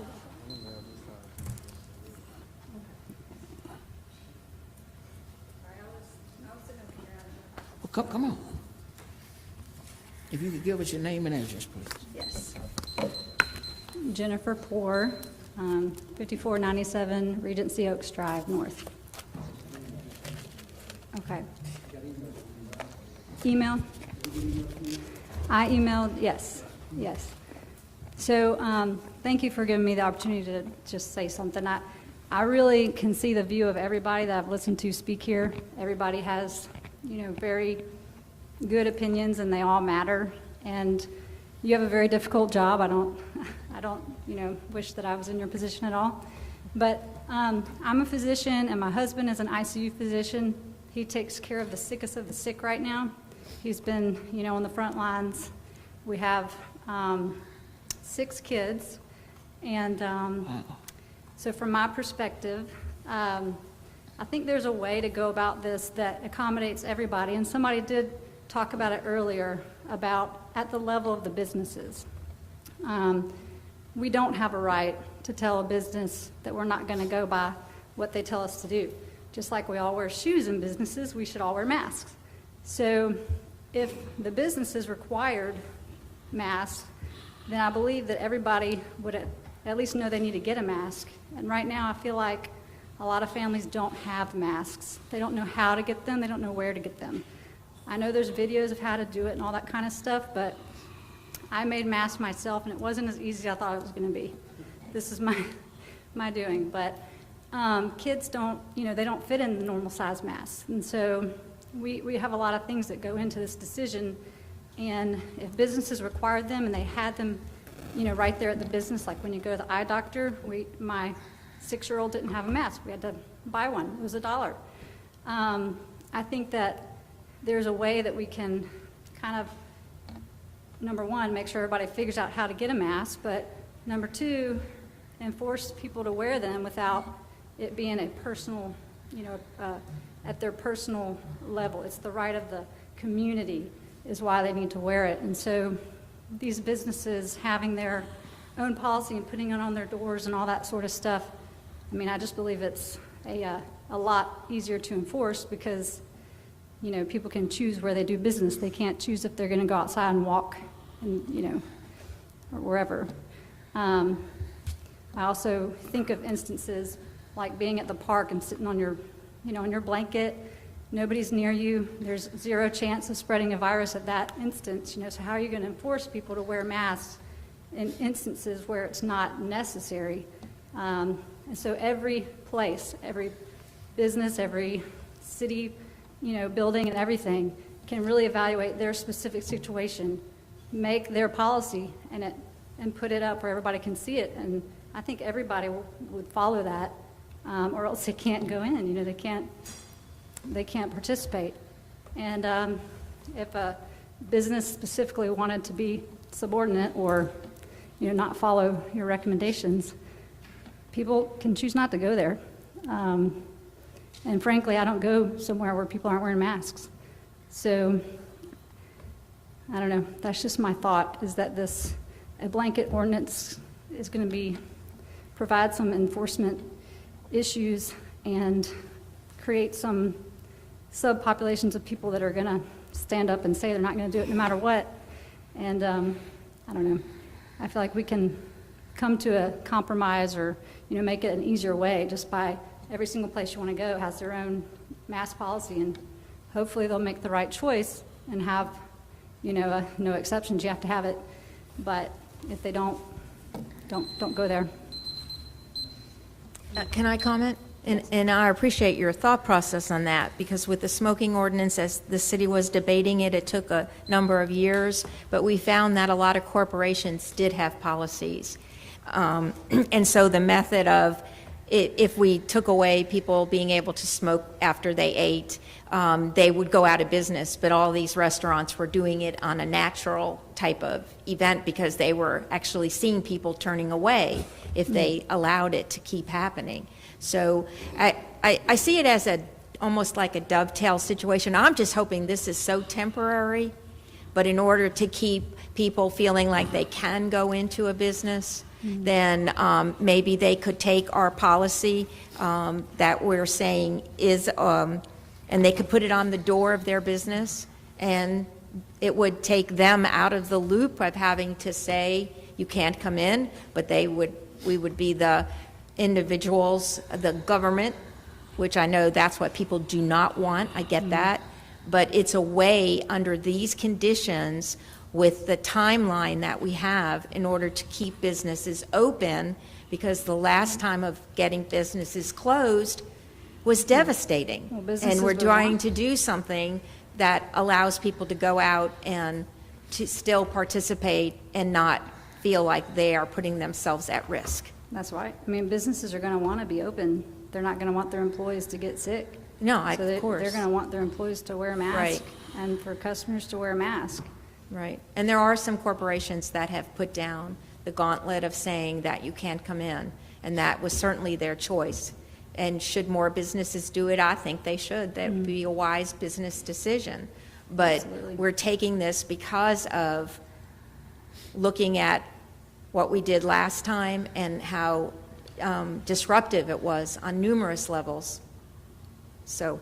Well, come on. If you could give us your name and address, please. Yes. Jennifer Poor, 5497 Regency Oaks Drive North. Okay. Email? I emailed, yes. So thank you for giving me the opportunity to just say something. I really can see the view of everybody that I've listened to speak here. Everybody has, very good opinions, and they all matter. And you have a very difficult job. I don't, wish that I was in your position at all. But I'm a physician, and my husband is an ICU physician. He takes care of the sickest of the sick right now. He's been, on the front lines. We have 6 kids, and so from my perspective, I think there's a way to go about this that accommodates everybody. And somebody did talk about it earlier, about at the level of the businesses. We don't have a right to tell a business that we're not going to go by what they tell us to do. Just like we all wear shoes in businesses, we should all wear masks. So if the businesses required masks, then I believe that everybody would at least know they need to get a mask. And right now I feel like a lot of families don't have masks. They don't know how to get them. They don't know where to get them. I know there's videos of how to do it and all that kind of stuff, but I made masks myself, and it wasn't as easy as I thought it was going to be. This is my doing. But kids don't, they don't fit in the normal size masks. And so we have a lot of things that go into this decision. And if businesses required them and they had them, right there at the business, like when you go to the eye doctor, my 6-year-old didn't have a mask. We had to buy one. It was $1. I think that there's a way that we can kind of, number one, make sure everybody figures out how to get a mask, but number two, enforce people to wear them without it being a personal, at their personal level. It's the right of the community is why they need to wear it. And so these businesses having their own policy and putting it on their doors and all that sort of stuff, I just believe it's a lot easier to enforce because, people can choose where they do business. They can't choose if they're going to go outside and walk, and, or wherever. I also think of instances like being at the park and sitting on your, on your blanket. Nobody's near you. There's zero chance of spreading a virus at that instance. So how are you going to enforce people to wear masks in instances where it's not necessary? And so every place, every business, every city, building and everything can really evaluate their specific situation, make their policy and put it up where everybody can see it. And I think everybody would follow that, or else they can't go in. They can't participate. And if a business specifically wanted to be subordinate or not follow your recommendations, people can choose not to go there. And frankly, I don't go somewhere where people aren't wearing masks. So, I don't know, that's just my thought, is that a blanket ordinance is going to provide some enforcement issues and create some subpopulations of people that are going to stand up and say they're not going to do it no matter what. And I don't know, I feel like we can come to a compromise or make it an easier way just by every single place you want to go has their own mask policy, and hopefully they'll make the right choice and have no exceptions. You have to have it, but if they don't go there. Can I comment? And I appreciate your thought process on that, because with the smoking ordinance, as the city was debating it, it took a number of years, but we found that a lot of corporations did have policies. And so the method of, if we took away people being able to smoke after they ate, they would go out of business, but all these restaurants were doing it on a natural type of event because they were actually seeing people turning away if they allowed it to keep happening. So I see it as almost like a dovetail situation. I'm just hoping this is so temporary, but in order to keep people feeling like they can go into a business, then maybe they could take our policy that we're saying is, and they could put it on the door of their business, and it would take them out of the loop of having to say you can't come in, but we would be the individuals, the government, which I know that's what people do not want. I get that. But it's a way under these conditions with the timeline that we have in order to keep businesses open, because the last time of getting businesses closed was devastating. Well, and we're trying to do something that allows people to go out and to still participate and not feel like they are putting themselves at risk. That's right. Businesses are going to want to be open. They're not going to want their employees to get sick. No, of course. They're going to want their employees to wear a mask, right, and for customers to wear a mask. Right. And there are some corporations that have put down the gauntlet of saying that you can't come in, and that was certainly their choice. And should more businesses do it? I think they should. That would be a wise business decision. But Absolutely. we're taking this because of looking at what we did last time and how disruptive it was on numerous levels. So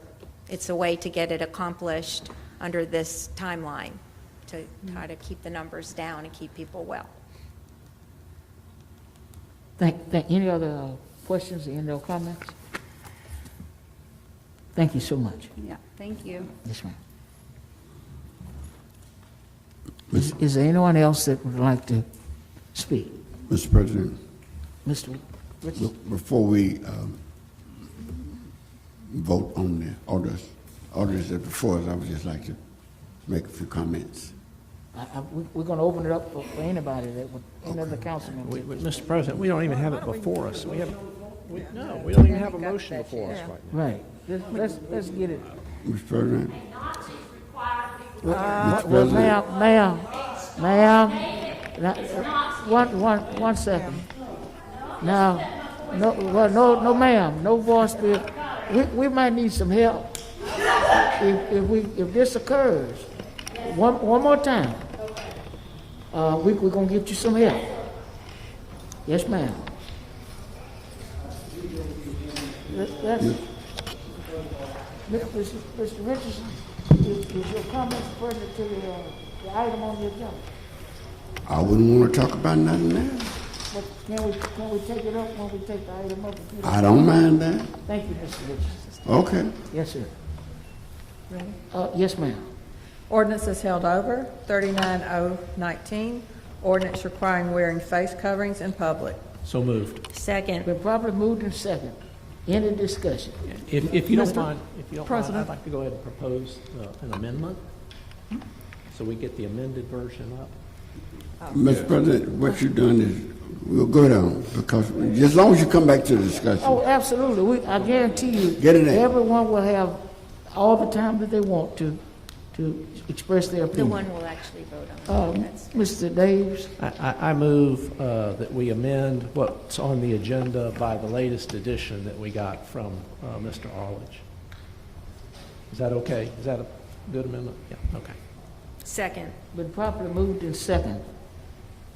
it's a way to get it accomplished under this timeline, to try to keep the numbers down and keep people well. Any other questions, any other comments? Thank you so much. Yeah, thank you. Yes, ma'am. Is there anyone else that would like to speak? Mr. President, Mr. Richardson? before we vote on the orders that before us, I would just like to make a few comments. We're going to open it up for anybody that would, any other council member. Mr. President, we don't even have it before us. We don't even have a motion before us right now. Right. Let's get it. Mr. President. Well, ma'am, one second. Now, no, ma'am, no voice bill. We might need some help if this occurs. One more time. We're gonna get you some help. Yes, ma'am. Mr. Richardson, is your comments pertinent to the item on the agenda? I wouldn't want to talk about nothing now. But can we take it up when we take the item up? I don't mind that. Thank you, Mr. Richardson. Okay. Yes, sir. Ready? Yes, ma'am. Ordinance is held over. 39019, ordinance requiring wearing face coverings in public. So moved. Second. Been properly moved and second. Any discussion? If you don't Mr. mind, President. I'd like to go ahead and propose an amendment, so we get the amended version up. Mr. President, what you've done is, we'll go down, because as long as you come back to the discussion. Oh, absolutely. I guarantee you, Get it in. everyone will have all the time that they want to express their The opinion. one we'll actually vote on. Mr. Daves? I move that we amend what's on the agenda by the latest edition that we got from Mr. Arledge. Is that okay? Is that a good amendment? Yeah, okay. Second. Been properly moved and second.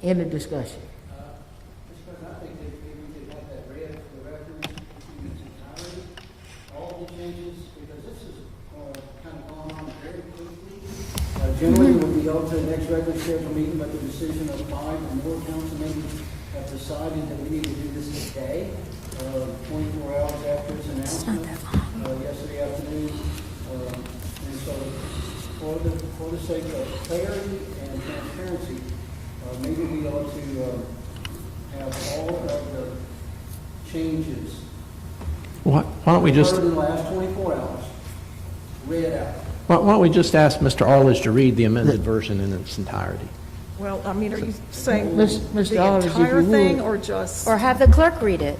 Any discussion? I think that we could have that read for the record in its entirety, all the changes, because this is kind of going on very quickly. Generally, we'll be on to the next regular scheduled meeting, but the decision of 5 or more council members have decided that we need to do this today, 24 hours after its announcement. Yesterday afternoon. And so, for the sake of clarity and transparency, maybe we ought to have all of the changes Why don't we just, heard in the last 24 hours read out. why don't we just ask Mr. Arledge to read the amended version in its entirety? Well, I mean, are you saying Mr. the Arledge, if you entire would. thing or just? Or have the clerk read it.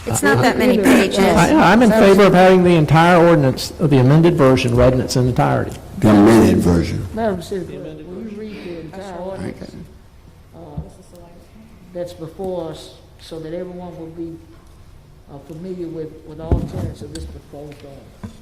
It's not that many pages. I'm in favor of having the entire ordinance, the amended version, read in its entirety. The amended version. Madam City Clerk, will you read the entire ordinance that's before us so that everyone will be familiar with all tenets of this proposed ordinance?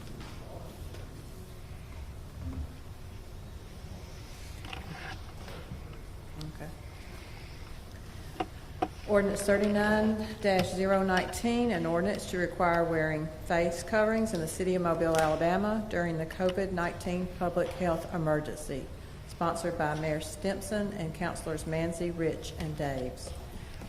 Ordinance 39-019, an ordinance to require wearing face coverings in the city of Mobile, Alabama during the COVID-19 public health emergency, sponsored by Mayor Stimpson and Councilors Manzi, Rich, and Daves.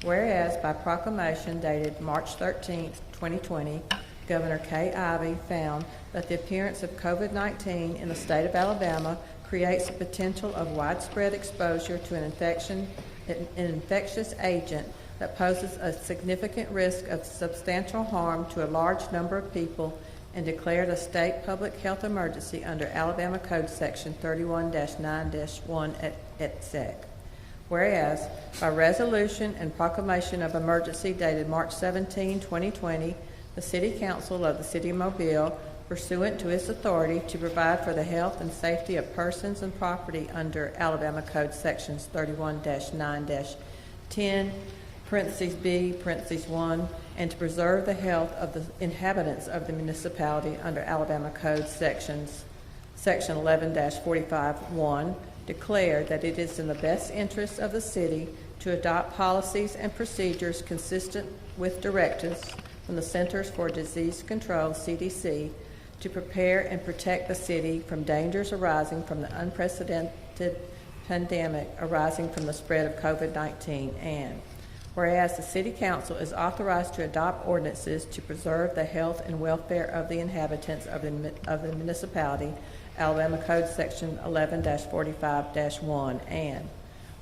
Whereas by proclamation dated March 13, 2020, Governor Kay Ivey found that the appearance of COVID-19 in the state of Alabama creates the potential of widespread exposure to an infectious agent that poses a significant risk of substantial harm to a large number of people, and declared a state public health emergency under Alabama Code Section 31-9-1 et sec. Whereas, by resolution and proclamation of emergency dated March 17, 2020, the City Council of the City of Mobile, pursuant to its authority to provide for the health and safety of persons and property under Alabama Code Sections 31-9-10, parentheses B, parentheses 1, and to preserve the health of the inhabitants of the municipality under Alabama Code Sections Section 11-45(1) declared that it is in the best interest of the city to adopt policies and procedures consistent with directives from the Centers for Disease Control, CDC, to prepare and protect the city from dangers arising from the unprecedented pandemic arising from the spread of COVID-19. And whereas the City Council is authorized to adopt ordinances to preserve the health and welfare of the inhabitants of the municipality, Alabama Code Section 11-45-1, and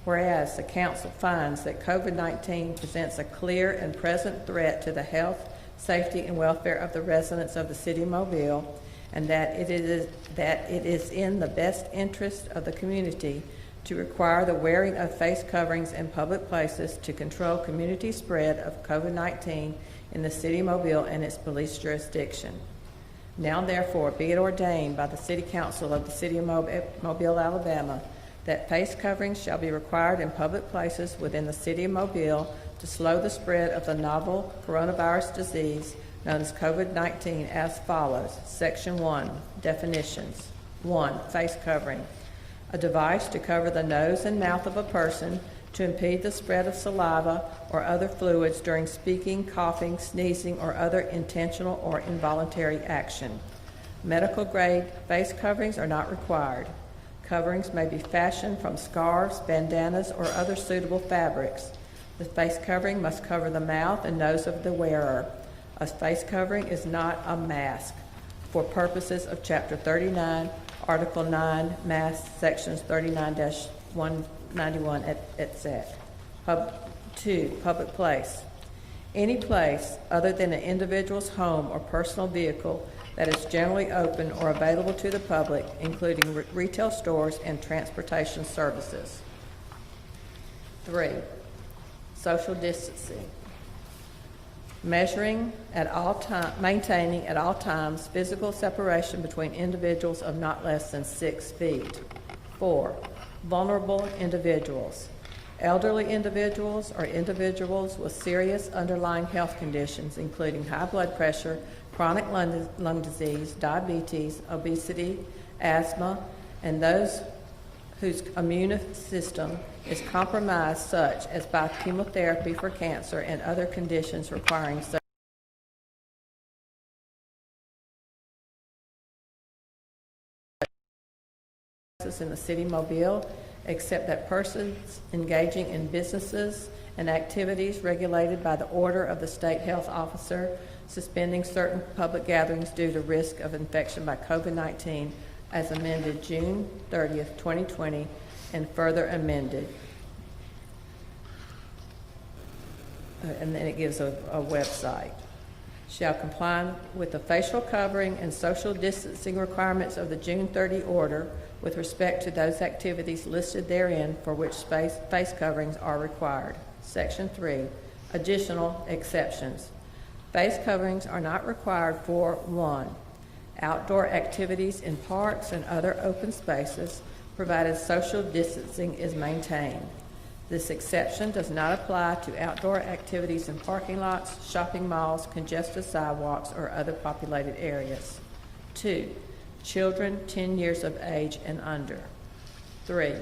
whereas the Council finds that COVID-19 presents a clear and present threat to the health, safety, and welfare of the residents of the City of Mobile, and that it is in the best interest of the community to require the wearing of face coverings in public places to control community spread of COVID-19 in the City of Mobile and its police jurisdiction. Now therefore be it ordained by the City Council of the City of Mobile, Alabama, that face coverings shall be required in public places within the City of Mobile to slow the spread of the novel coronavirus disease known as COVID-19 as follows. Section 1, definitions. 1, face covering. A device to cover the nose and mouth of a person to impede the spread of saliva or other fluids during speaking, coughing, sneezing, or other intentional or involuntary action. Medical grade face coverings are not required. Coverings may be fashioned from scarves, bandanas, or other suitable fabrics. The face covering must cover the mouth and nose of the wearer. A face covering is not a mask for purposes of Chapter 39, Article 9, Masks, Sections 39-191, etc. 2, public place. Any place other than an individual's home or personal vehicle that is generally open or available to the public, including retail stores and transportation services. 3, social distancing. Maintaining at all times physical separation between individuals of not less than 6 feet. 4, vulnerable individuals. Elderly individuals or individuals with serious underlying health conditions, including high blood pressure, chronic lung disease, diabetes, obesity, asthma, and those whose immune system is compromised, such as by chemotherapy for cancer and other conditions requiring such in the City of Mobile, except that persons engaging in businesses and activities regulated by the order of the State Health Officer, suspending certain public gatherings due to risk of infection by COVID-19, as amended June 30th, 2020, and further amended. And then it gives a website. Shall comply with the facial covering and social distancing requirements of the June 30 order with respect to those activities listed therein for which face coverings are required. Section 3, additional exceptions. Face coverings are not required for 1, outdoor activities in parks and other open spaces, provided social distancing is maintained. This exception does not apply to outdoor activities in parking lots, shopping malls, congested sidewalks, or other populated areas. 2, children 10 years of age and under. 3,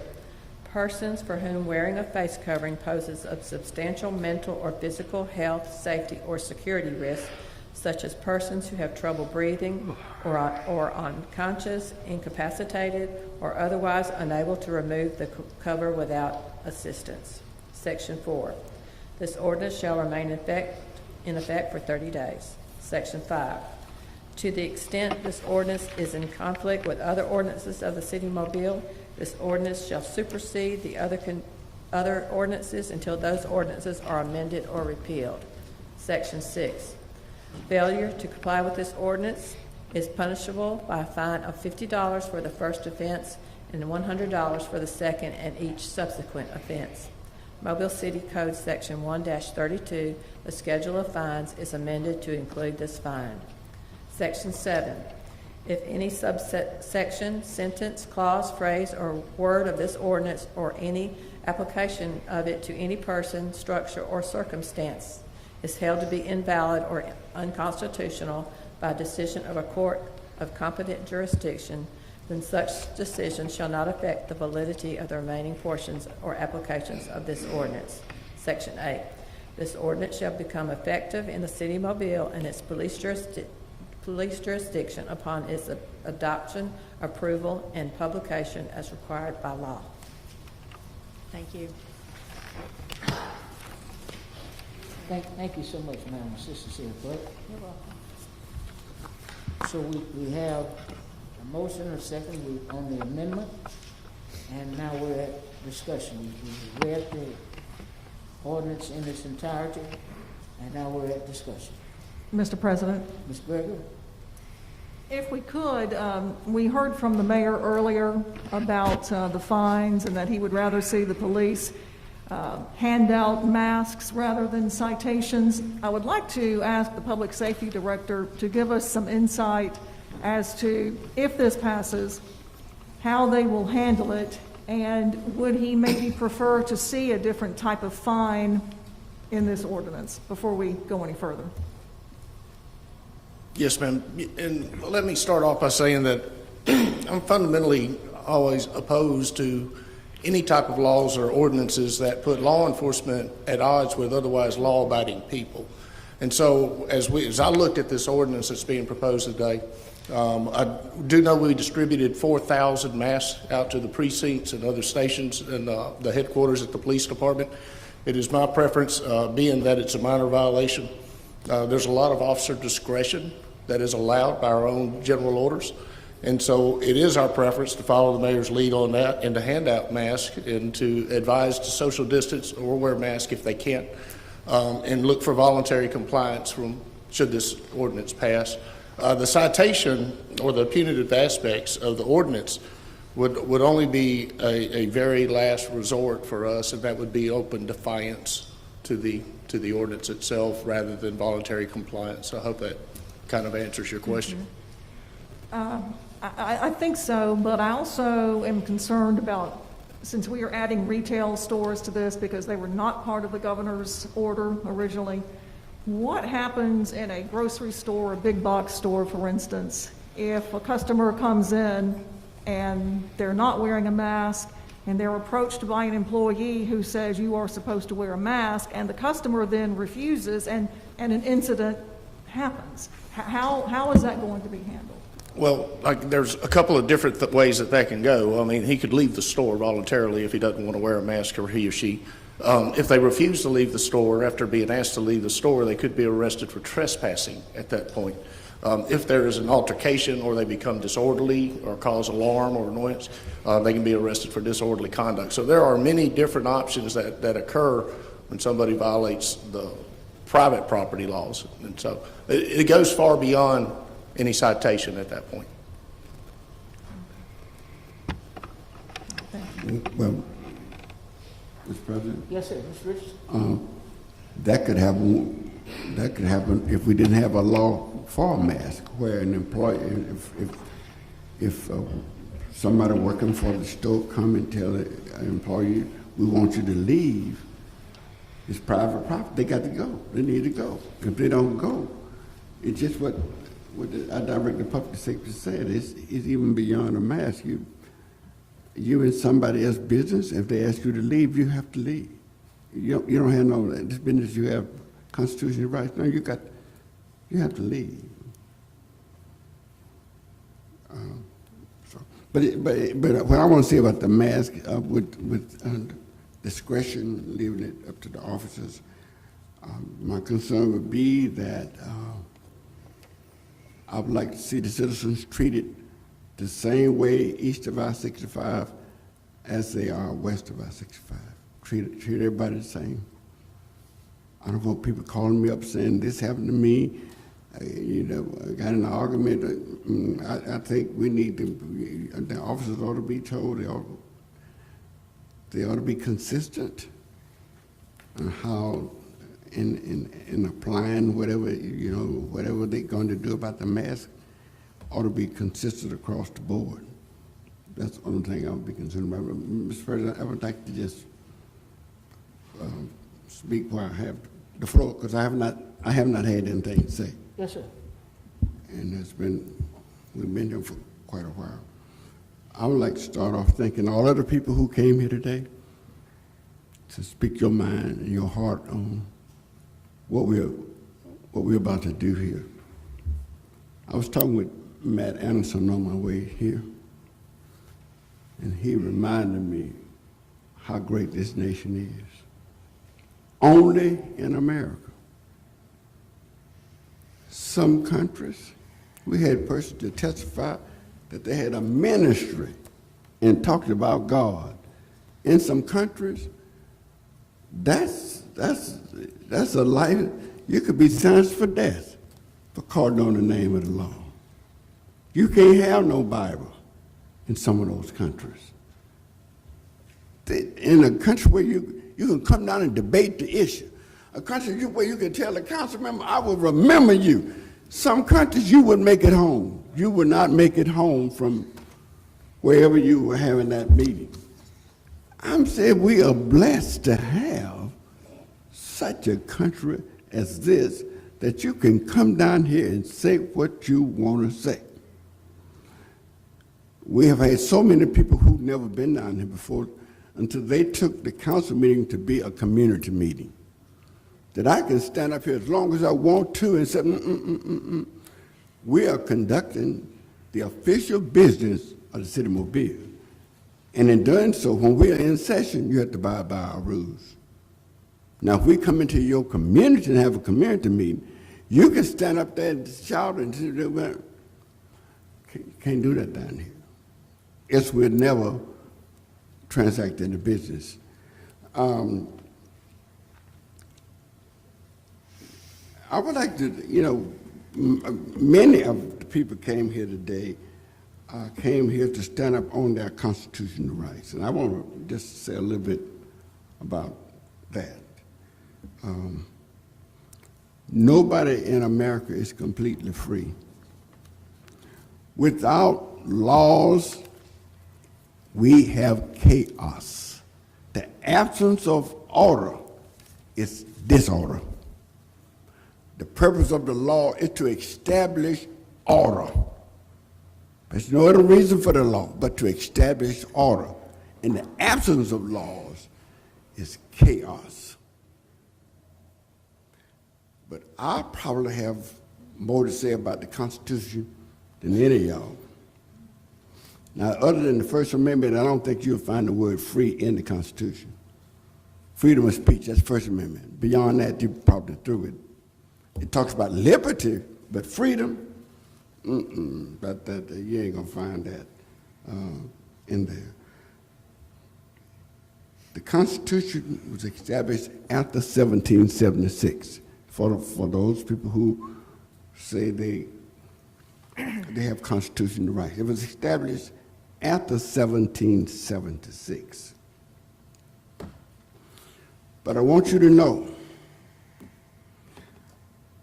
persons for whom wearing a face covering poses a substantial mental or physical health, safety, or security risk, such as persons who have trouble breathing or unconscious, incapacitated, or otherwise unable to remove the cover without assistance. Section 4, this ordinance shall remain in effect for 30 days. Section 5, to the extent this ordinance is in conflict with other ordinances of the City of Mobile, this ordinance shall supersede the other ordinances until those ordinances are amended or repealed. Section 6, failure to comply with this ordinance is punishable by a fine of $50 for the first offense and $100 for the second and each subsequent offense. Mobile City Code Section 1-32, the schedule of fines, is amended to include this fine. Section 7, if any subsection, sentence, clause, phrase, or word of this ordinance or any application of it to any person, structure, or circumstance is held to be invalid or unconstitutional by decision of a court of competent jurisdiction, then such decision shall not affect the validity of the remaining portions or applications of this ordinance. Section 8. This ordinance shall become effective in the city of Mobile and its police jurisdiction upon its adoption, approval, and publication as required by law. Thank you. Thank you so much, Madam Assistant City Clerk. You're welcome. So we have a motion and a second on the amendment, and now we're at discussion. We read the ordinance in its entirety, and now we're at discussion. Mr. President? Ms. Gregory? If we could, we heard from the mayor earlier about the fines and that he would rather see the police hand out masks rather than citations. I would like to ask the public safety director to give us some insight as to, if this passes, how they will handle it, and would he maybe prefer to see a different type of fine in this ordinance before we go any further? Yes, ma'am. And let me start off by saying that I'm fundamentally always opposed to any type of laws or ordinances that put law enforcement at odds with otherwise law-abiding people. And so as I looked at this ordinance that's being proposed today, I do know we distributed 4,000 masks out to the precincts and other stations and the headquarters at the police department. It is my preference, being that it's a minor violation, there's a lot of officer discretion that is allowed by our own general orders. And so it is our preference to follow the mayor's lead on that and to hand out masks and to advise to social distance or wear masks if they can't, and look for voluntary compliance should this ordinance pass. The citation or the punitive aspects of the ordinance would only be a very last resort for us, and that would be open defiance to the ordinance itself rather than voluntary compliance. So I hope that kind of answers your question. I think so, but I also am concerned about, since we are adding retail stores to this because they were not part of the governor's order originally, what happens in a grocery store, a big box store, for instance, if a customer comes in and they're not wearing a mask and they're approached by an employee who says you are supposed to wear a mask, and the customer then refuses and an incident happens? How is that going to be handled? Well, there's a couple of different ways that can go. I mean, he could leave the store voluntarily if he doesn't want to wear a mask, or he or she. If they refuse to leave the store after being asked to leave the store, they could be arrested for trespassing at that point. If there is an altercation or they become disorderly or cause alarm or annoyance, they can be arrested for disorderly conduct. So there are many different options that occur when somebody violates the private property laws. And so it goes far beyond any citation at that point. Well, Mr. President? Yes, sir. Mr. Richardson? That could happen. That could happen if we didn't have a law for a mask, where an employee, if somebody working for the store come and tell an employee, we want you to leave, it's private property. They got to go. They need to go. If they don't go, it's just what our Director of Public Safety said. It's even beyond a mask. You in somebody else's business. If they ask you to leave, you have to leave. You don't have no this business. You have constitutional rights. No, you have to leave. But what I want to say about the mask, with discretion, leaving it up to the officers, my concern would be that I would like to see the citizens treated the same way east of I-65 as they are west of I-65. Treat everybody the same. I don't want people calling me up saying this happened to me. I got in an argument. I think we need to. The officers ought to be told. They ought to be consistent on how in applying whatever they're going to do about the mask ought to be consistent across the board. That's the only thing I would be concerned about. Mr. President, I would like to just speak while I have the floor, because I have not had anything to say. Yes, sir. And we've been here for quite a while. I would like to start off thanking all of the people who came here today to speak your mind and your heart on what we're about to do here. I was talking with Matt Anderson on my way here, and he reminded me how great this nation is. Only in America. Some countries, we had persons to testify that they had a ministry and talked about God. In some countries, that's a life. You could be sentenced for death for calling on the name of the Lord. You can't have no Bible in some of those countries. In a country where you can come down and debate the issue, a country where you can tell the council member, I will remember you. Some countries you would make it home. You would not make it home from wherever you were having that meeting. I'm saying we are blessed to have such a country as this, that you can come down here and say what you want to say. We have had so many people who've never been down here before until they took the council meeting to be a community meeting, that I can stand up here as long as I want to and say, we are conducting the official business of the city of Mobile. And in doing so, when we are in session, you have to abide by our rules. Now, if we come into your community and have a community meeting, you can stand up there and shout and say, well, can't do that down here. Else we'll never transact into business. I would like to, many of the people came here today, came here to stand up on their constitutional rights. And I want to just say a little bit about that. Nobody in America is completely free. Without laws, we have chaos. The absence of order is disorder. The purpose of the law is to establish order. There's no other reason for the law but to establish order. In the absence of laws is chaos. But I probably have more to say about the Constitution than any of y'all. Now, other than the First Amendment, I don't think you'll find the word free in the Constitution. Freedom of speech, that's First Amendment. Beyond that, you probably threw it. It talks about liberty, but freedom, that you ain't gonna find that in there. The Constitution was established after 1776. For those people who say they have constitutional rights, it was established after 1776. But I want you to know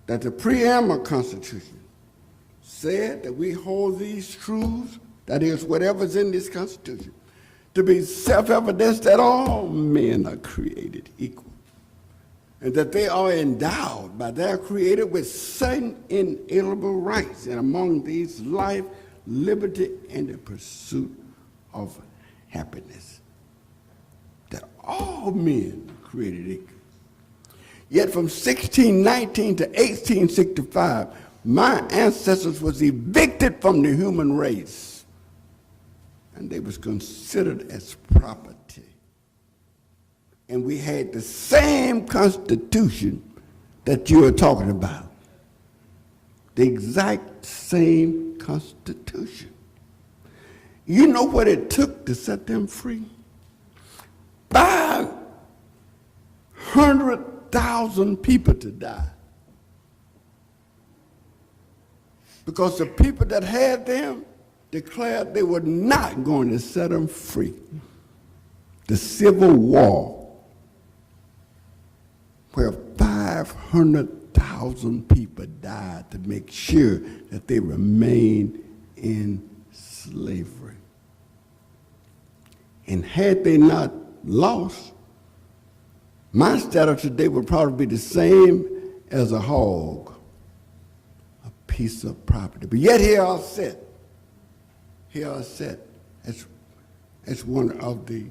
that the preamble Constitution said that we hold these truths, that is, whatever's in this Constitution, to be self-evident that all men are created equal, and that they are endowed by their Creator with certain inalienable rights, and among these life, liberty, and the pursuit of happiness. That all men are created equal. Yet from 1619 to 1865, my ancestors was evicted from the human race, and they was considered as property. And we had the same Constitution that you are talking about. The exact same Constitution. You know what it took to set them free? 500,000 people to die. Because the people that had them declared they were not going to set them free. The Civil War, where 500,000 people died to make sure that they remained in slavery. And had they not lost, my status today would probably be the same as a hog, a piece of property. But yet here I sit as one of the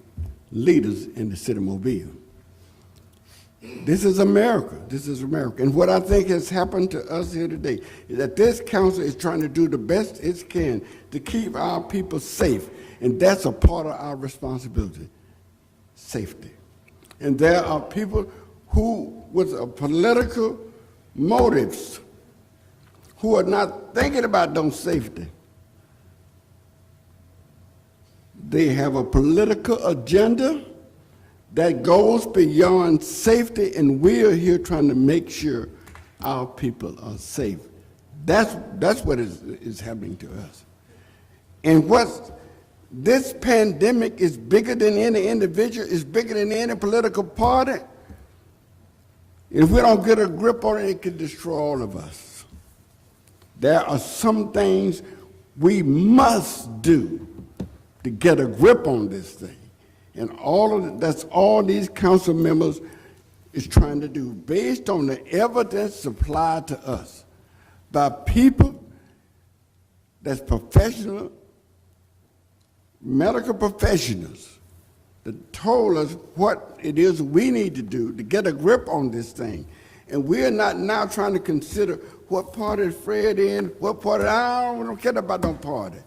leaders in the city of Mobile. This is America. This is America. And what I think has happened to us here today is that this council is trying to do the best it can to keep our people safe. And that's a part of our responsibility, safety. And there are people who, with political motives, who are not thinking about those safety. They have a political agenda that goes beyond safety, and we are here trying to make sure our people are safe. That's what is happening to us. And this pandemic is bigger than any individual, it's bigger than any political party. If we don't get a grip on it, it can destroy all of us. There are some things we must do to get a grip on this thing. And that's all these council members is trying to do, based on the evidence supplied to us by people that's professional, medical professionals, that told us what it is we need to do to get a grip on this thing. And we're not now trying to consider what party is Fred in, what party, I don't care about no party.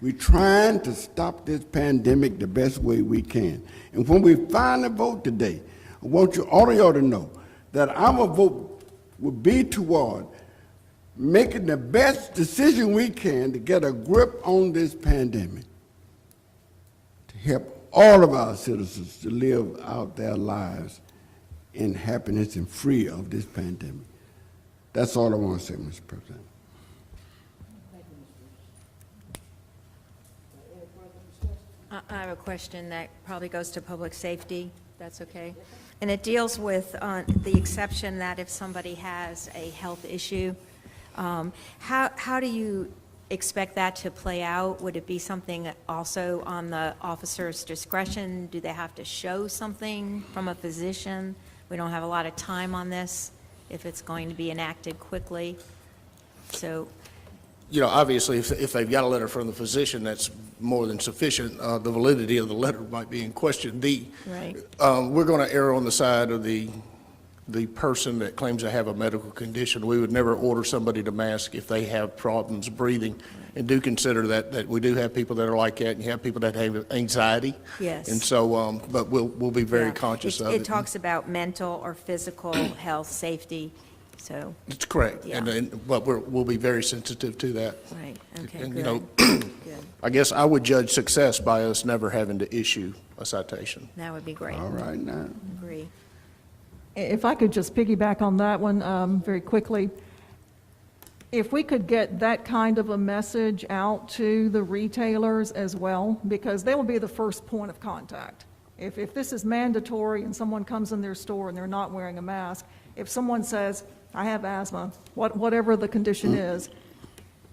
We're trying to stop this pandemic the best way we can. And when we finally vote today, I want all of y'all to know that our vote will be toward making the best decision we can to get a grip on this pandemic, to help all of our citizens to live out their lives in happiness and free of this pandemic. That's all I want to say, Mr. President. I have a question that probably goes to public safety, if that's okay. And it deals with the exception that if somebody has a health issue, how do you expect that to play out? Would it be something also on the officer's discretion? Do they have to show something from a physician? We don't have a lot of time on this if it's going to be enacted quickly. So, You know, obviously, if they've got a letter from the physician, that's more than sufficient. The validity of the letter might be in question. right. We're going to err on the side of the person that claims to have a medical condition. We would never order somebody to mask if they have problems breathing. And do consider that we do have people that are like that, and you have people that have anxiety. Yes. And so, but we'll be very conscious of it. It talks about mental or physical health, safety, so. It's correct. Yeah. But we'll be very sensitive to that. Right, okay, And, good. you know, Good. I guess I would judge success by us never having to issue a citation. That would be great. All right now. Agree. If I could just piggyback on that one very quickly. If we could get that kind of a message out to the retailers as well, because they will be the first point of contact. If this is mandatory and someone comes in their store and they're not wearing a mask, if someone says, I have asthma, whatever the condition is,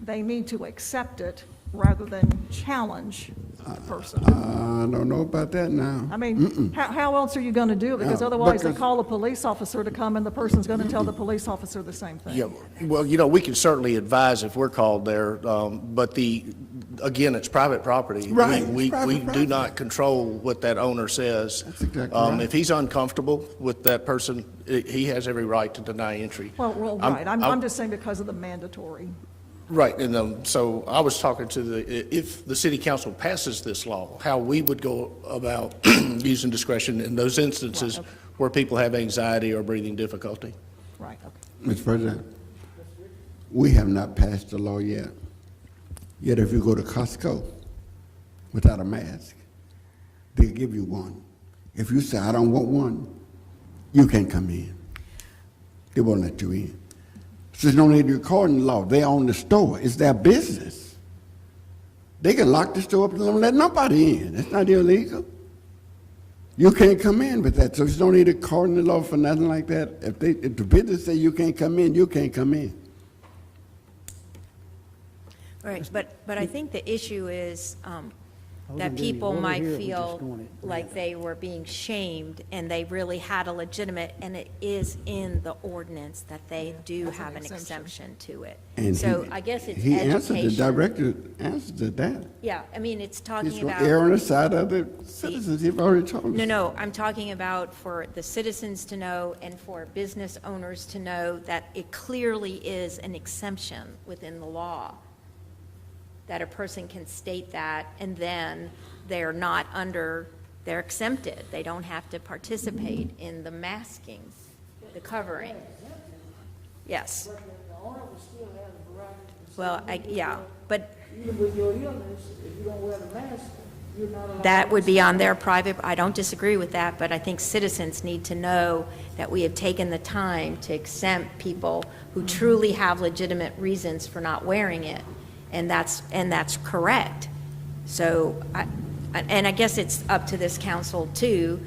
they need to accept it rather than challenge the person. I don't know about that now. I mean, how else are you going to do it? Because otherwise they because- call a police officer to come and the person's going to tell the police officer the same thing. Yeah, well, you know, we can certainly advise if we're called there, but again, it's private property. Right, it's We private do property. not control what that owner says. That's exactly right. If he's uncomfortable with that person, he has every right to deny entry. Well, right, I'm just saying because of the mandatory. Right, and so I was talking to if the city council passes this law, how we would go about using discretion in those instances Right, okay. where people have anxiety or breathing difficulty. Right, okay. Mr. President, we have not passed the law yet. Yet if you go to Costco without a mask, they give you one. If you say, I don't want one, you can't come in. They won't let you in. So there's no need to record the law. They own the store. It's their business. They can lock the store up and don't let nobody in. That's not illegal. You can't come in with that. So there's no need to record the law for nothing like that. If the business say you can't come in, you can't come in. Right, but I think the issue is, that wasn't doing people any order might here, we're just feel doing it like they were being shamed, and they really had a legitimate, and it is in the ordinance that they do have an exemption to it. And So he- I guess it's He answered, the education. director answered to that. Yeah, I mean, it's talking He's going about. to err on the side of the citizens. You've already told us. No, I'm talking about for the citizens to know and for business owners to know that it clearly is an exemption within the law, that a person can state that, and then they're not under, they're exempted. They don't have to participate in the masking, the covering. Yes. But the owner will still have the right to Well, yeah, but even with your illness, if you don't wear the mask, you're not allowed. that would be on their private, I don't disagree with that, but I think citizens need to know that we have taken the time to exempt people who truly have legitimate reasons for not wearing it, and that's correct. So, I guess it's up to this council too,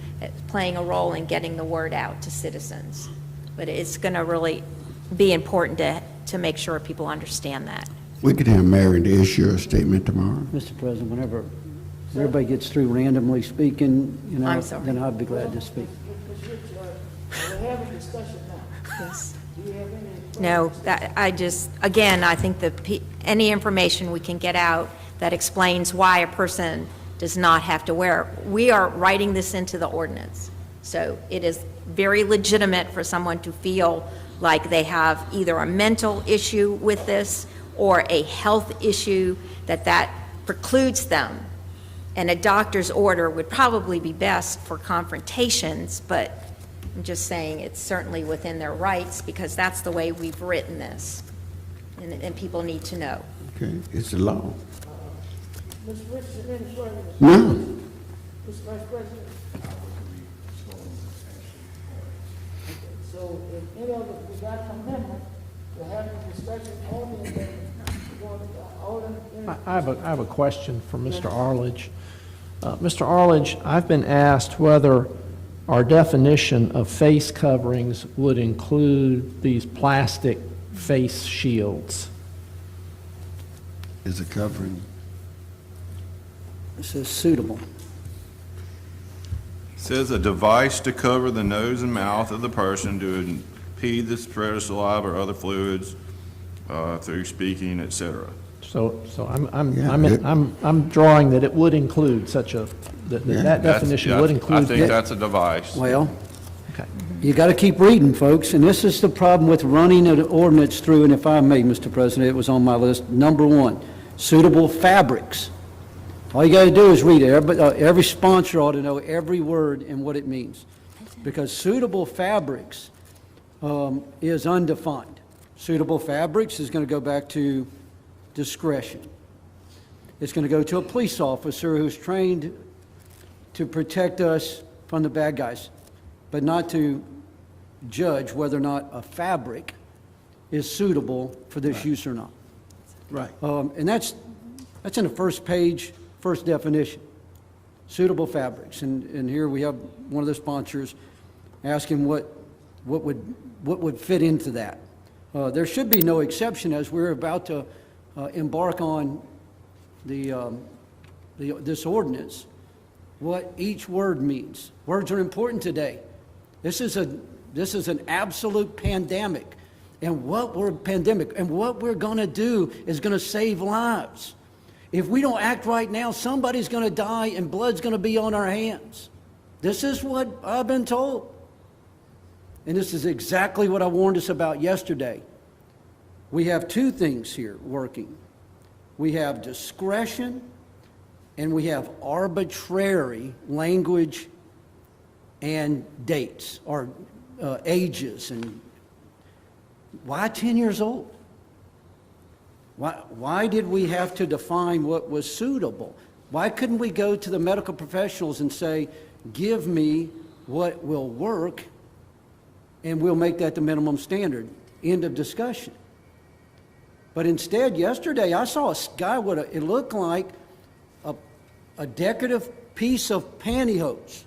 playing a role in getting the word out to citizens. But it's going to really be important to make sure people understand that. We could have Mary to issue a statement tomorrow. Mr. President, whenever everybody gets through randomly speaking, I'm sorry. then I'd be glad to speak. We're having discussion now. Yes. Do you have any? No, I think any information we can get out that explains why a person does not have to wear it. We are writing this into the ordinance. So it is very legitimate for someone to feel like they have either a mental issue with this or a health issue that precludes them. And a doctor's order would probably be best for confrontations, but I'm just saying it's certainly within their rights because that's the way we've written this. And people need to know. Okay, it's the law. Mr. Richardson, any further? No. Mr. Vice President? So if any of us, we got an amendment, we're having a discussion on the amendment. I have a question for Mr. Arledge. Mr. Arledge, I've been asked whether our definition of face coverings would include these plastic face shields. Is a covering. It says suitable. Says a device to cover the nose and mouth of the person to impede the spread of saliva or other fluids through speaking, etc. So I'm drawing that it would include such a, that definition would include. I think that's a device. Well, Okay. you got to keep reading, folks, and this is the problem with running an ordinance through, and if I may, Mr. President, it was on my list. Number one, suitable fabrics. All you got to do is read it. Every sponsor ought to know every word and what it means, because suitable fabrics is undefined. Suitable fabrics is going to go back to discretion. It's going to go to a police officer who's trained to protect us from the bad guys, but not to judge whether or not a fabric is suitable for this use or not. Right. And that's in the first page, first definition, suitable fabrics. And here we have one of the sponsors asking what would fit into that. There should be no exception as we're about to embark on this ordinance, what each word means. Words are important today. This is an absolute pandemic. And what we're going to do is going to save lives. If we don't act right now, somebody's going to die and blood's going to be on our hands. This is what I've been told. And this is exactly what I warned us about yesterday. We have two things here working. We have discretion and we have arbitrary language and dates or ages. And why 10 years old? Why did we have to define what was suitable? Why couldn't we go to the medical professionals and say, give me what will work and we'll make that the minimum standard? End of discussion. But instead, yesterday, I saw a guy with it looked like a decorative piece of pantyhose.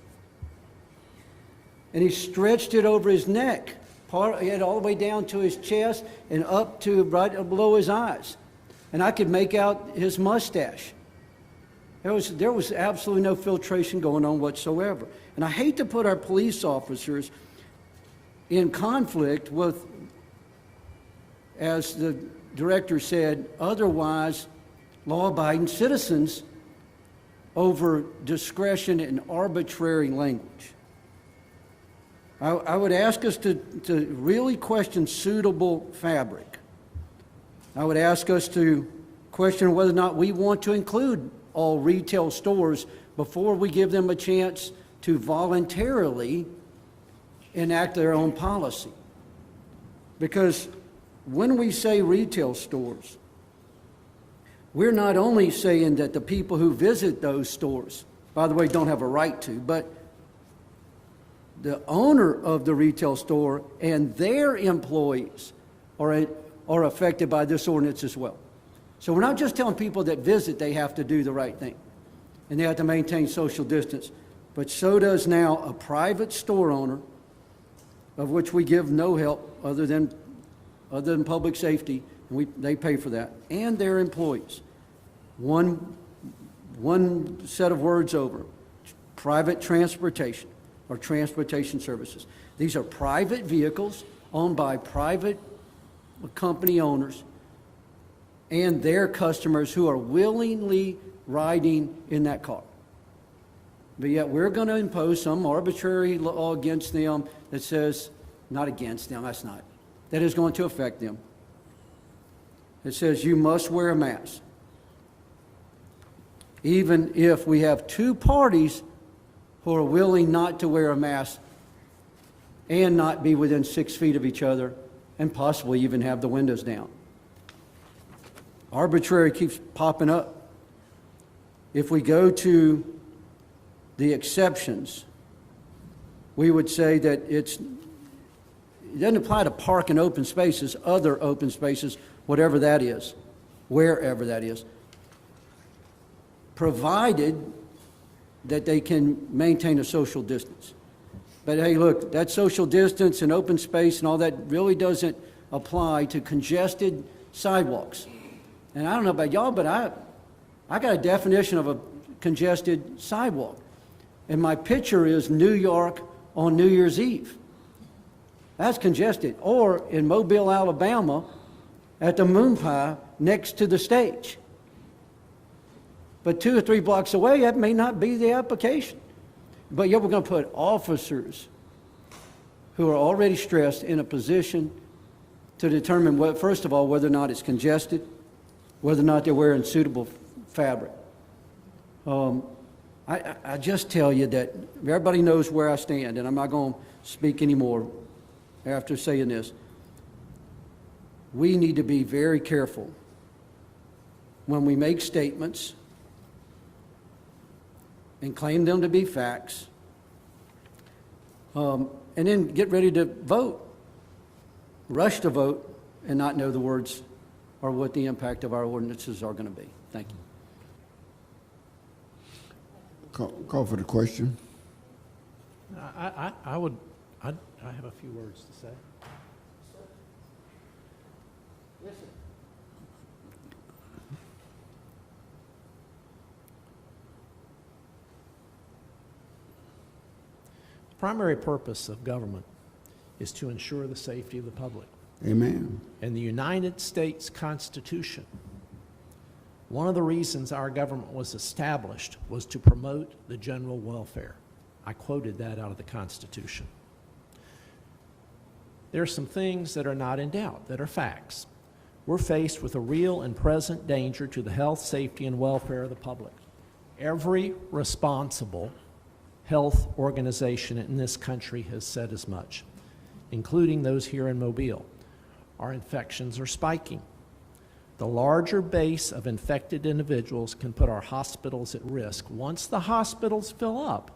And he stretched it over his neck, all the way down to his chest and up to right below his eyes. And I could make out his mustache. There was absolutely no filtration going on whatsoever. And I hate to put our police officers in conflict with, as the director said, otherwise law-abiding citizens over discretion and arbitrary language. I would ask us to really question suitable fabric. I would ask us to question whether or not we want to include all retail stores before we give them a chance to voluntarily enact their own policy. Because when we say retail stores, we're not only saying that the people who visit those stores, by the way, don't have a right to, but the owner of the retail store and their employees are affected by this ordinance as well. So we're not just telling people that visit they have to do the right thing and they have to maintain social distance, but so does now a private store owner, of which we give no help other than public safety, and they pay for that, and their employees. One set of words over, private transportation or transportation services. These are private vehicles owned by private company owners and their customers who are willingly riding in that car. But yet we're going to impose some arbitrary law against them that says, not against them, that's not, that is going to affect them. It says you must wear a mask. Even if we have two parties who are willing not to wear a mask and not be within 6 feet of each other and possibly even have the windows down. Arbitrary keeps popping up. If we go to the exceptions, we would say that it doesn't apply to park and open spaces, other open spaces, whatever that is, wherever that is, provided that they can maintain a social distance. But hey, look, that social distance and open space and all that really doesn't apply to congested sidewalks. And I don't know about y'all, but I got a definition of a congested sidewalk. And my picture is New York on New Year's Eve. That's congested. Or in Mobile, Alabama, at the Moon Pie next to the stage. But 2 or 3 blocks away, that may not be the application. But yet we're going to put officers who are already stressed in a position to determine, first of all, whether or not it's congested, whether or not they're wearing suitable fabric. I just tell you that everybody knows where I stand, and I'm not going to speak anymore after saying this. We need to be very careful when we make statements and claim them to be facts, and then get ready to vote, rush to vote, and not know the words or what the impact of our ordinances are going to be. Thank you. Call for the question. I have a few words to say. Yes, sir. The primary purpose of government is to ensure the safety of the public. Amen. And the United States Constitution, one of the reasons our government was established was to promote the general welfare. I quoted that out of the Constitution. There are some things that are not in doubt, that are facts. We're faced with a real and present danger to the health, safety, and welfare of the public. Every responsible health organization in this country has said as much, including those here in Mobile. Our infections are spiking. The larger base of infected individuals can put our hospitals at risk. Once the hospitals fill up,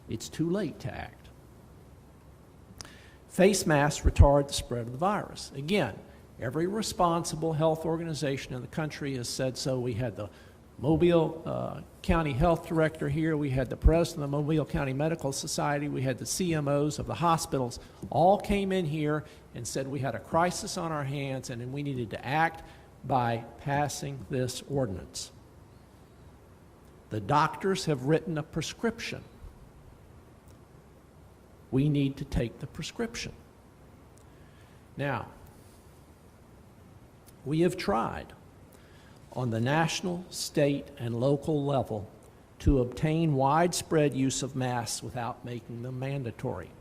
it's too late to act. Face masks retard the spread of the virus. Again, every responsible health organization in the country has said so. We had the Mobile County Health Director here. We had the President of the Mobile County Medical Society. We had the CMOs of the hospitals. All came in here and said we had a crisis on our hands and we needed to act by passing this ordinance. The doctors have written a prescription. We need to take the prescription. Now, we have tried on the national, state, and local level to obtain widespread use of masks without making them mandatory.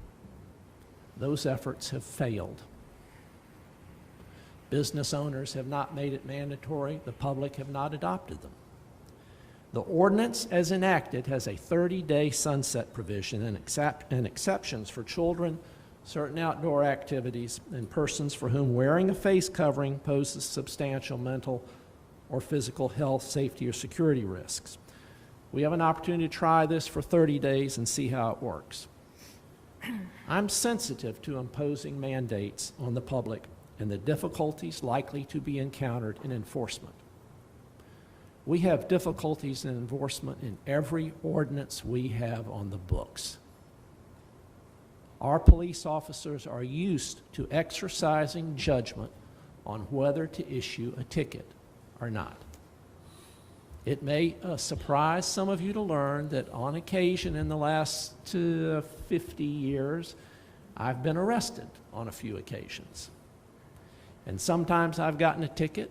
Those efforts have failed. Business owners have not made it mandatory. The public have not adopted them. The ordinance, as enacted, has a 30-day sunset provision and exceptions for children, certain outdoor activities, and persons for whom wearing a face covering poses substantial mental or physical health, safety, or security risks. We have an opportunity to try this for 30 days and see how it works. I'm sensitive to imposing mandates on the public and the difficulties likely to be encountered in enforcement. We have difficulties in enforcement in every ordinance we have on the books. Our police officers are used to exercising judgment on whether to issue a ticket or not. It may surprise some of you to learn that on occasion in the last 50 years, I've been arrested on a few occasions. And sometimes I've gotten a ticket,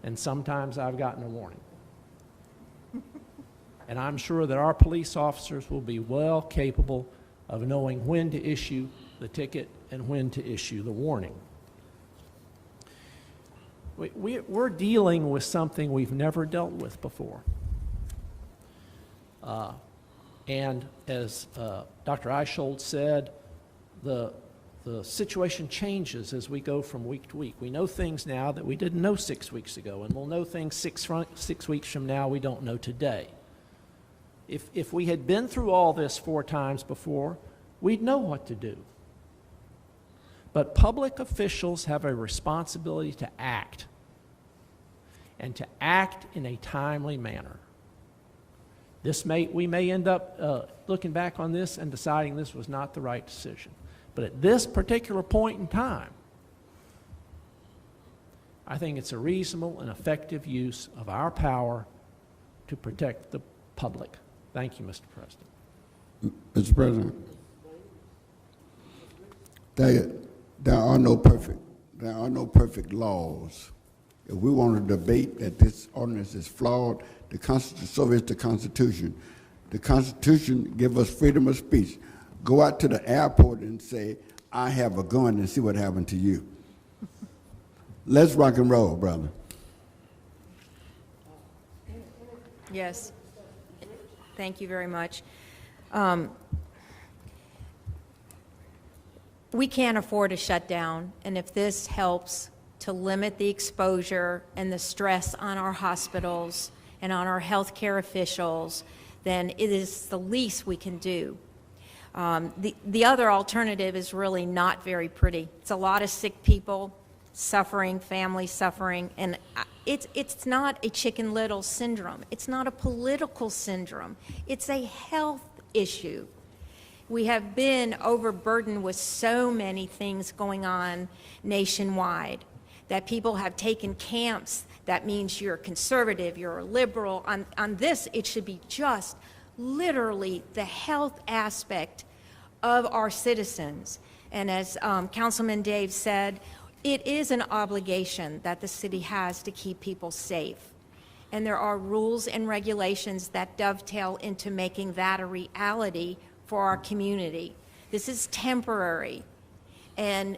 and sometimes I've gotten a warning. And I'm sure that our police officers will be well capable of knowing when to issue the ticket and when to issue the warning. We're dealing with something we've never dealt with before. And as Dr. Eichhold said, the situation changes as we go from week to week. We know things now that we didn't know 6 weeks ago, and we'll know things 6 weeks from now we don't know today. If we had been through all this 4 times before, we'd know what to do. But public officials have a responsibility to act, and to act in a timely manner. We may end up looking back on this and deciding this was not the right decision. But at this particular point in time, I think it's a reasonable and effective use of our power to protect the public. Thank you, Mr. President. Mr. President, there are no perfect laws. If we want to debate that this ordinance is flawed, so is the Constitution. The Constitution gives us freedom of speech. Go out to the airport and say, I have a gun, and see what happened to you. Let's rock and roll, brother. Yes. Thank you very much. We can't afford a shutdown, and if this helps to limit the exposure and the stress on our hospitals and on our healthcare officials, then it is the least we can do. The other alternative is really not very pretty. It's a lot of sick people suffering, families suffering, and it's not a Chicken Little syndrome. It's not a political syndrome. It's a health issue. We have been overburdened with so many things going on nationwide that people have taken camps. That means you're conservative, you're a liberal. On this, it should be just literally the health aspect of our citizens. And as Councilman Dave said, it is an obligation that the city has to keep people safe. And there are rules and regulations that dovetail into making that a reality for our community. This is temporary, and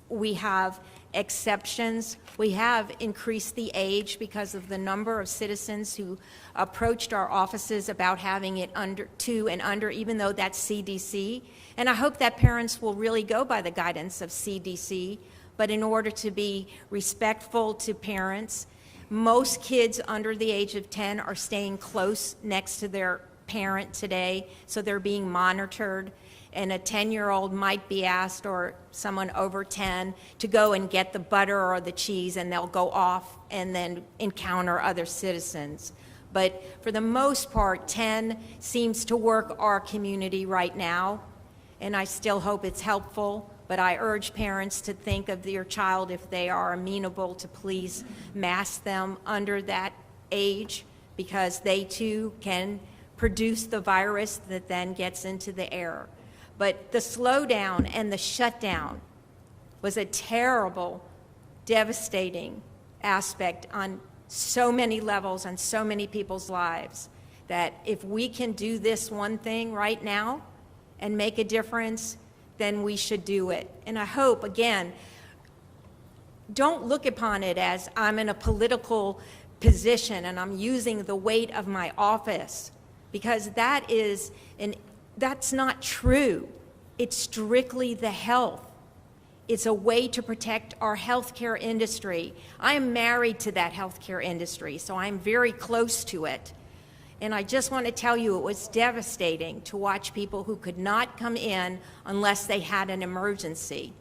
we have exceptions. We have increased the age because of the number of citizens who approached our offices about having it under 2 and under, even though that's CDC. And I hope that parents will really go by the guidance of CDC, but in order to be respectful to parents, most kids under the age of 10 are staying close next to their parent today, so they're being monitored. And a 10-year-old might be asked, or someone over 10, to go and get the butter or the cheese, and they'll go off and then encounter other citizens. But for the most part, 10 seems to work our community right now, and I still hope it's helpful. But I urge parents to think of your child, if they are amenable, to please mask them under that age, because they too can produce the virus that then gets into the air. But the slowdown and the shutdown was a terrible, devastating aspect on so many levels and so many people's lives, that if we can do this one thing right now and make a difference, then we should do it. And I hope, again, don't look upon it as I'm in a political position and I'm using the weight of my office, because that's not true. It's strictly the health. It's a way to protect our healthcare industry. I am married to that healthcare industry, so I'm very close to it. And I just want to tell you, it was devastating to watch people who could not come in unless they had an emergency.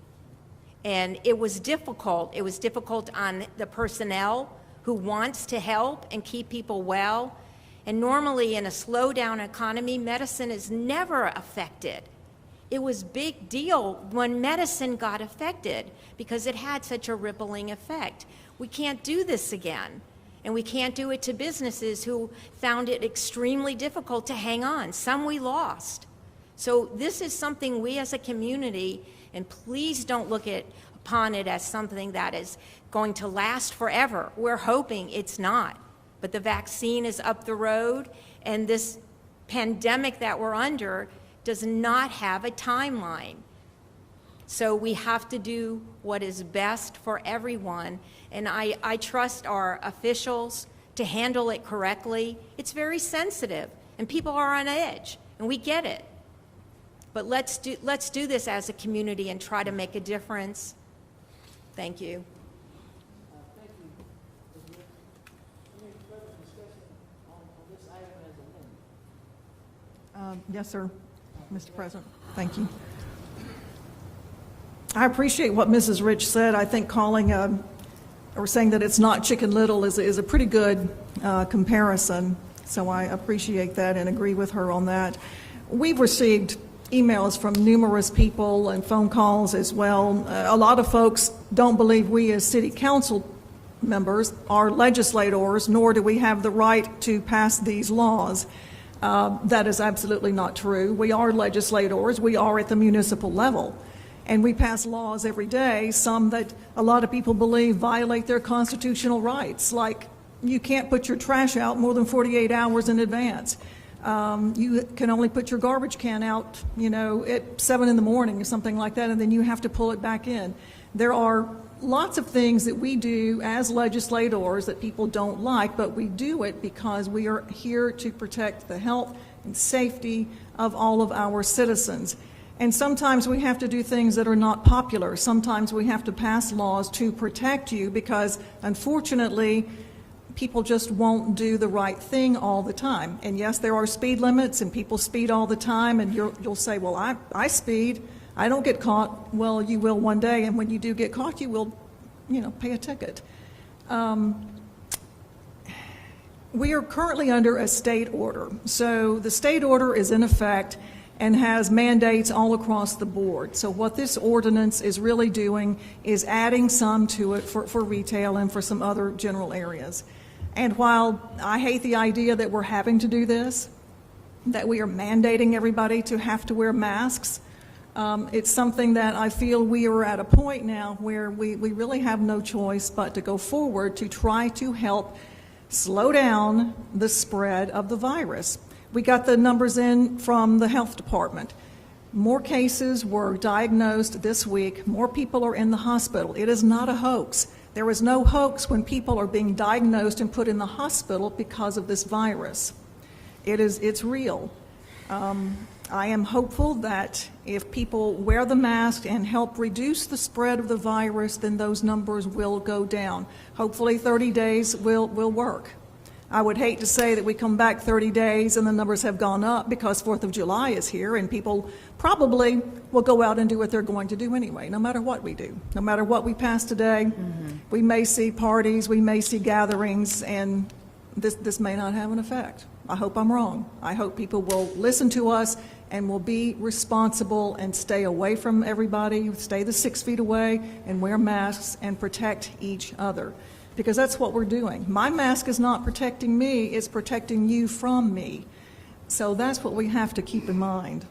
And it was difficult. It was difficult on the personnel who wants to help and keep people well. And normally in a slowdown economy, medicine is never affected. It was a big deal when medicine got affected because it had such a rippling effect. We can't do this again. And we can't do it to businesses who found it extremely difficult to hang on. Some we lost. So this is something we as a community, and please don't look upon it as something that is going to last forever. We're hoping it's not. But the vaccine is up the road, and this pandemic that we're under does not have a timeline. So we have to do what is best for everyone. And I trust our officials to handle it correctly. It's very sensitive, and people are on edge, and we get it. But let's do this as a community and try to make a difference. Thank you. Yes, sir, Mr. President. Thank you. I appreciate what Mrs. Rich said. I think calling or saying that it's not Chicken Little is a pretty good comparison. So I appreciate that and agree with her on that. We've received emails from numerous people and phone calls as well. A lot of folks don't believe we as city council members are legislators, nor do we have the right to pass these laws. That is absolutely not true. We are legislators. We are at the municipal level. And we pass laws every day, some that a lot of people believe violate their constitutional rights, like you can't put your trash out more than 48 hours in advance. You can only put your garbage can out, at 7 in the morning or something like that, and then you have to pull it back in. There are lots of things that we do as legislators that people don't like, but we do it because we are here to protect the health and safety of all of our citizens. And sometimes we have to do things that are not popular. Sometimes we have to pass laws to protect you because, unfortunately, people just won't do the right thing all the time. And yes, there are speed limits and people speed all the time, and you'll say, well, I speed, I don't get caught. Well, you will one day, and when you do get caught, you will, pay a ticket. We are currently under a state order. So the state order is in effect and has mandates all across the board. So what this ordinance is really doing is adding some to it for retail and for some other general areas. And while I hate the idea that we're having to do this, that we are mandating everybody to have to wear masks, it's something that I feel we are at a point now where we really have no choice but to go forward to try to help slow down the spread of the virus. We got the numbers in from the health department. More cases were diagnosed this week. More people are in the hospital. It is not a hoax. There is no hoax when people are being diagnosed and put in the hospital because of this virus. It's real. I am hopeful that if people wear the mask and help reduce the spread of the virus, then those numbers will go down. Hopefully 30 days will work. I would hate to say that we come back 30 days and the numbers have gone up because 4th of July is here and people probably will go out and do what they're going to do anyway, no matter what we do. No matter what we pass today, we may see parties, we may see gatherings, and this may not have an effect. I hope I'm wrong. I hope people will listen to us and will be responsible and stay away from everybody, stay the 6 feet away and wear masks and protect each other. Because that's what we're doing. My mask is not protecting me, it's protecting you from me. So that's what we have to keep in mind.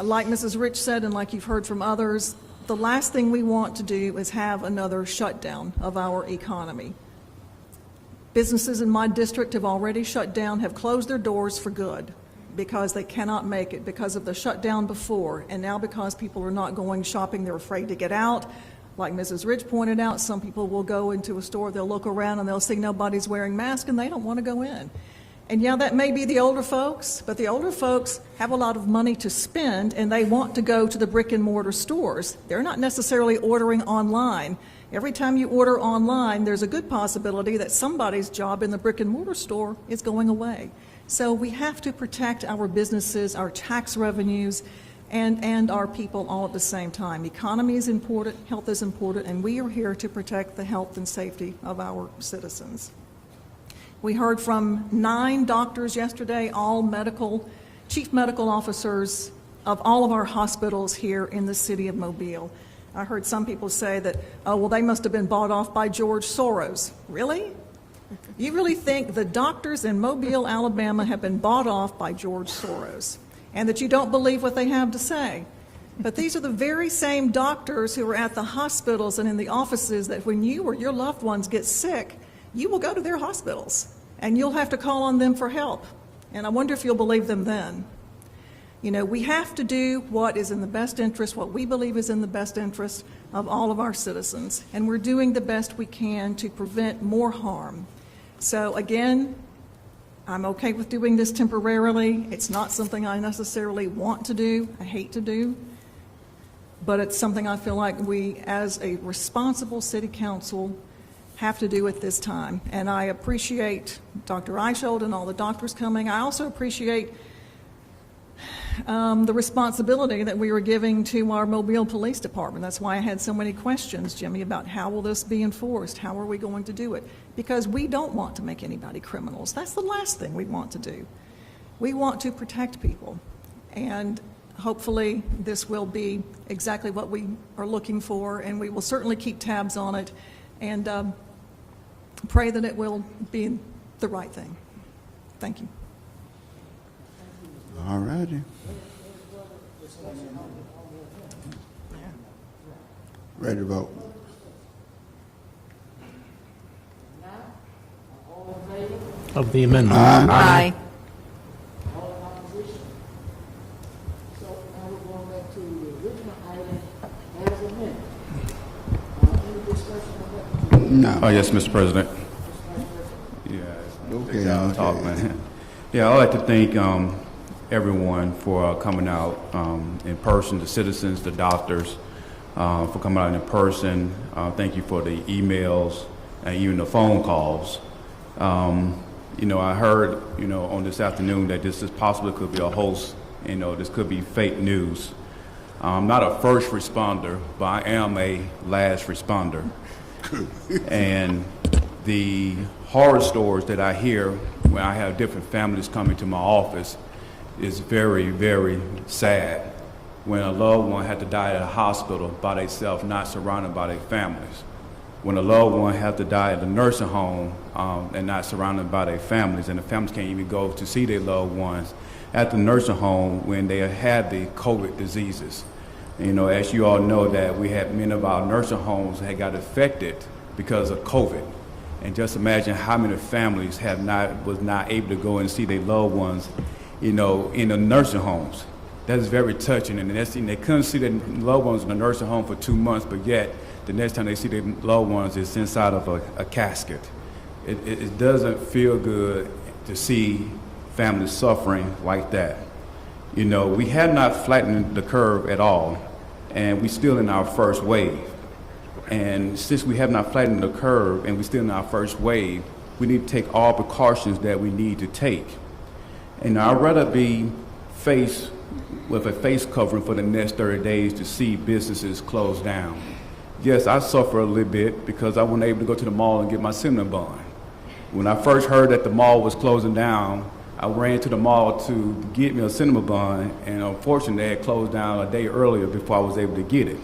Like Mrs. Rich said, and like you've heard from others, the last thing we want to do is have another shutdown of our economy. Businesses in my district have already shut down, have closed their doors for good because they cannot make it because of the shutdown before, and now because people are not going shopping, they're afraid to get out. Like Mrs. Rich pointed out, some people will go into a store, they'll look around and they'll see nobody's wearing masks and they don't want to go in. And yeah, that may be the older folks, but the older folks have a lot of money to spend and they want to go to the brick and mortar stores. They're not necessarily ordering online. Every time you order online, there's a good possibility that somebody's job in the brick and mortar store is going away. So we have to protect our businesses, our tax revenues, and our people all at the same time. Economy is important, health is important, and we are here to protect the health and safety of our citizens. We heard from 9 doctors yesterday, all chief medical officers of all of our hospitals here in the city of Mobile. I heard some people say that, oh, well, they must have been bought off by George Soros. Really? You really think the doctors in Mobile, Alabama have been bought off by George Soros and that you don't believe what they have to say? But these are the very same doctors who are at the hospitals and in the offices that when you or your loved ones get sick, you will go to their hospitals and you'll have to call on them for help. And I wonder if you'll believe them then. You know, we have to do what is in the best interest, what we believe is in the best interest of all of our citizens. And we're doing the best we can to prevent more harm. So again, I'm okay with doing this temporarily. It's not something I necessarily want to do, I hate to do, but it's something I feel like we, as a responsible city council, have to do at this time. And I appreciate Dr. Eichhold and all the doctors coming. I also appreciate the responsibility that we were giving to our Mobile Police Department. That's why I had so many questions, Jimmy, about how will this be enforced? How are we going to do it? Because we don't want to make anybody criminals. That's the last thing we want to do. We want to protect people. And hopefully this will be exactly what we are looking for, and we will certainly keep tabs on it and pray that it will be the right thing. Thank you. All righty. Ready to vote. Of the amendment. Aye. All in opposition? So now we're going back to the original item as amended. Any discussion on that? No. Oh, yes, Mr. President. Yeah. Okay, Talk, okay. man. Yeah, I'd like to thank everyone for coming out in person, the citizens, the doctors, for coming out in person. Thank you for the emails and even the phone calls. You know, I heard, you know, on this afternoon that this is possibly could be a hoax, you know, this could be fake news. I'm not a first responder, but I am a last responder. And the horror stories that I hear when I have different families coming to my office is very, very sad. When a loved one had to die at a hospital by themselves, not surrounded by their families. When a loved one had to die at a nursing home and not surrounded by their families, and the families can't even go to see their loved ones at the nursing home when they had the COVID diseases. And, you know, as you all know, that we had many of our nursing homes that got affected because of COVID. And just imagine how many families was not able to go and see their loved ones, you know, in the nursing homes. That is very touching. And the next thing, they couldn't see their loved ones in the nursing home for 2 months, but yet the next time they see their loved ones is inside of a casket. It doesn't feel good to see families suffering like that. You know, we have not flattened the curve at all, and we're still in our first wave. And since we have not flattened the curve and we're still in our first wave, we need to take all precautions that we need to take. And I'd rather be faced with a face covering for the next 30 days to see businesses close down. Yes, I suffer a little bit because I wasn't able to go to the mall and get my cinnamon bun. When I first heard that the mall was closing down, I ran to the mall to get me a cinnamon bun, and unfortunately, they had closed down a day earlier before I was able to get it.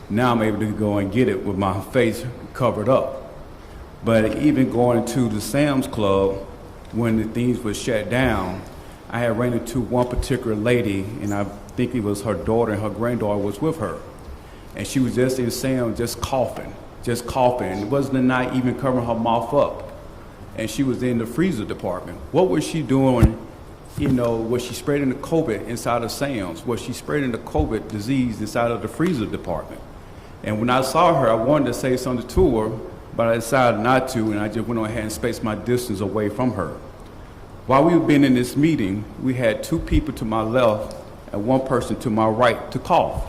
Now I'm able to go and get it with my face covered up. But even going to the Sam's Club, when the things were shut down, I had ran into one particular lady, and I think it was her daughter and her granddaughter was with her. And she was just in Sam, just coughing. And it wasn't not even covering her mouth up. And she was in the freezer department. What was she doing? You know, was she spreading the COVID inside of Sam's? Was she spreading the COVID disease inside of the freezer department? And when I saw her, I wanted to say something to her, but I decided not to, and I just went on ahead and spaced my distance away from her. While we were being in this meeting, we had 2 people to my left and 1 person to my right to cough.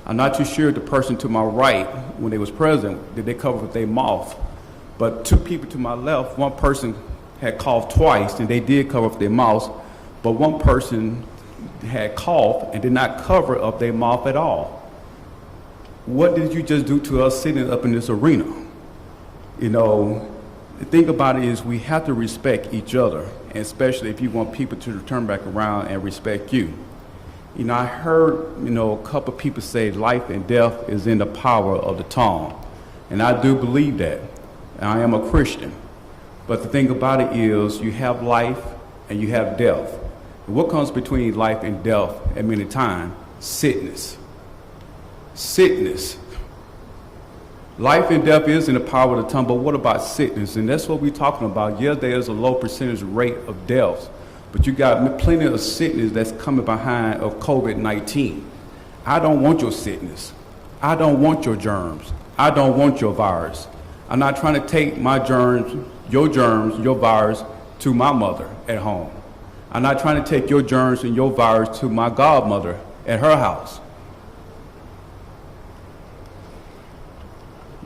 I'm not too sure the person to my right, when they was present, did they cover with their mouth. But 2 people to my left, 1 person had coughed twice, and they did cover up their mouth, but 1 person had coughed and did not cover up their mouth at all. What did you just do to us sitting up in this arena? You know, the thing about it is we have to respect each other, and especially if you want people to turn back around and respect you. You know, I heard, a couple of people say life and death is in the power of the tongue. And I do believe that. I am a Christian. But the thing about it is you have life and you have death. And what comes between life and death at many times? Sickness. Sickness. Life and death is in the power of the tongue, but what about sickness? And that's what we're talking about. Yes, there's a low percentage rate of deaths, but you got plenty of sickness that's coming behind of COVID-19. I don't want your sickness. I don't want your germs. I don't want your virus. I'm not trying to take my germs, your virus to my mother at home. I'm not trying to take your germs and your virus to my godmother at her house.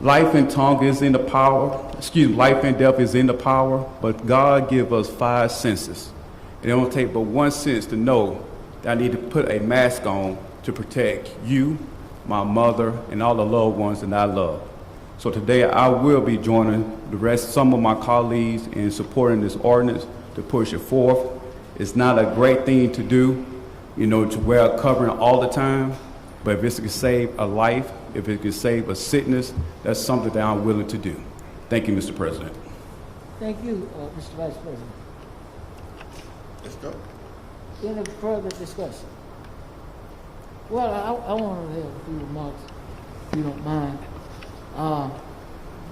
Life and tongue is in the power, life and death is in the power, but God give us 5 senses. It don't take but 1 sense to know that I need to put a mask on to protect you, my mother, and all the loved ones that I love. So today I will be joining some of my colleagues in supporting this ordinance to push it forth. It's not a great thing to do, to wear a covering all the time, but if it can save a life, if it can save a sickness, that's something that I'm willing to do. Thank you, Mr. President. Thank you, Mr. Vice President. Let's go. Any further discussion? Well, I want to have a few remarks, if you don't mind.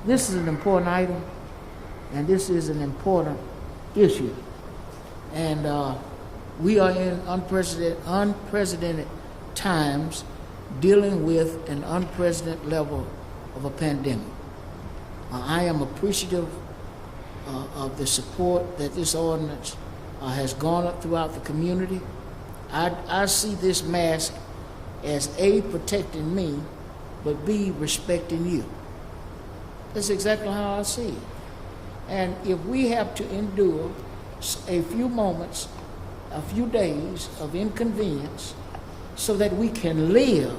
This is an important item, and this is an important issue. And we are in unprecedented times dealing with an unprecedented level of a pandemic. I am appreciative of the support that this ordinance has gone up throughout the community. I see this mask as A, protecting me, but B, respecting you. That's exactly how I see it. And if we have to endure a few moments, a few days of inconvenience so that we can live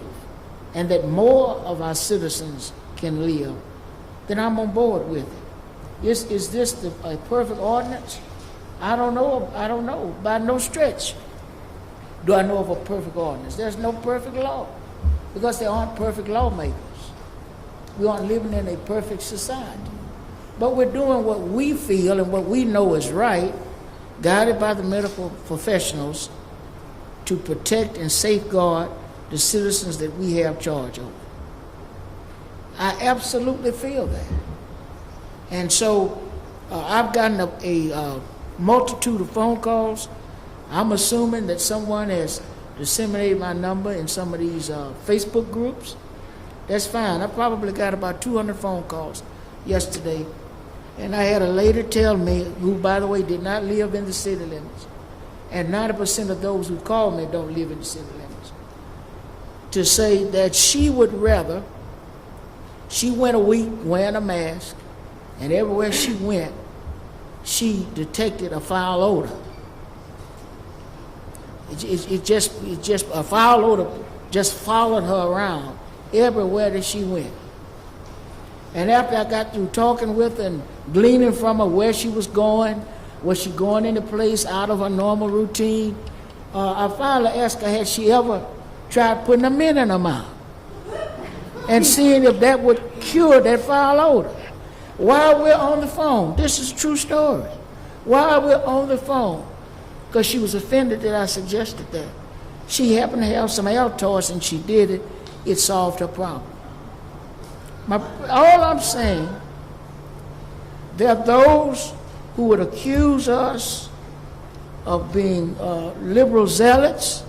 and that more of our citizens can live, then I'm on board with it. Is this a perfect ordinance? I don't know. By no stretch do I know of a perfect ordinance. There's no perfect law because there aren't perfect lawmakers. We aren't living in a perfect society. But we're doing what we feel and what we know is right, guided by the medical professionals, to protect and safeguard the citizens that we have charge over. I absolutely feel that. And so I've gotten a multitude of phone calls. I'm assuming that someone has disseminated my number in some of these Facebook groups. That's fine. I probably got about 200 phone calls yesterday. And I had a lady tell me, who, by the way, did not live in the city limits, and 90% of those who call me don't live in the city limits, to say that she would rather, she went a week wearing a mask, and everywhere she went, she detected a foul odor. It just a foul odor just followed her around everywhere that she went. And after I got through talking with her and gleaning from her where she was going she going into place out of her normal routine, I finally asked her, had she ever tried putting a mint in her mouth and seeing if that would cure that foul odor. While we're on the phone, this is a true story. while we're on the phone, because she was offended that I suggested that. She happened to have some Altoids and she did it. It solved her problem. All I'm saying, there are those who would accuse us of being liberal zealots.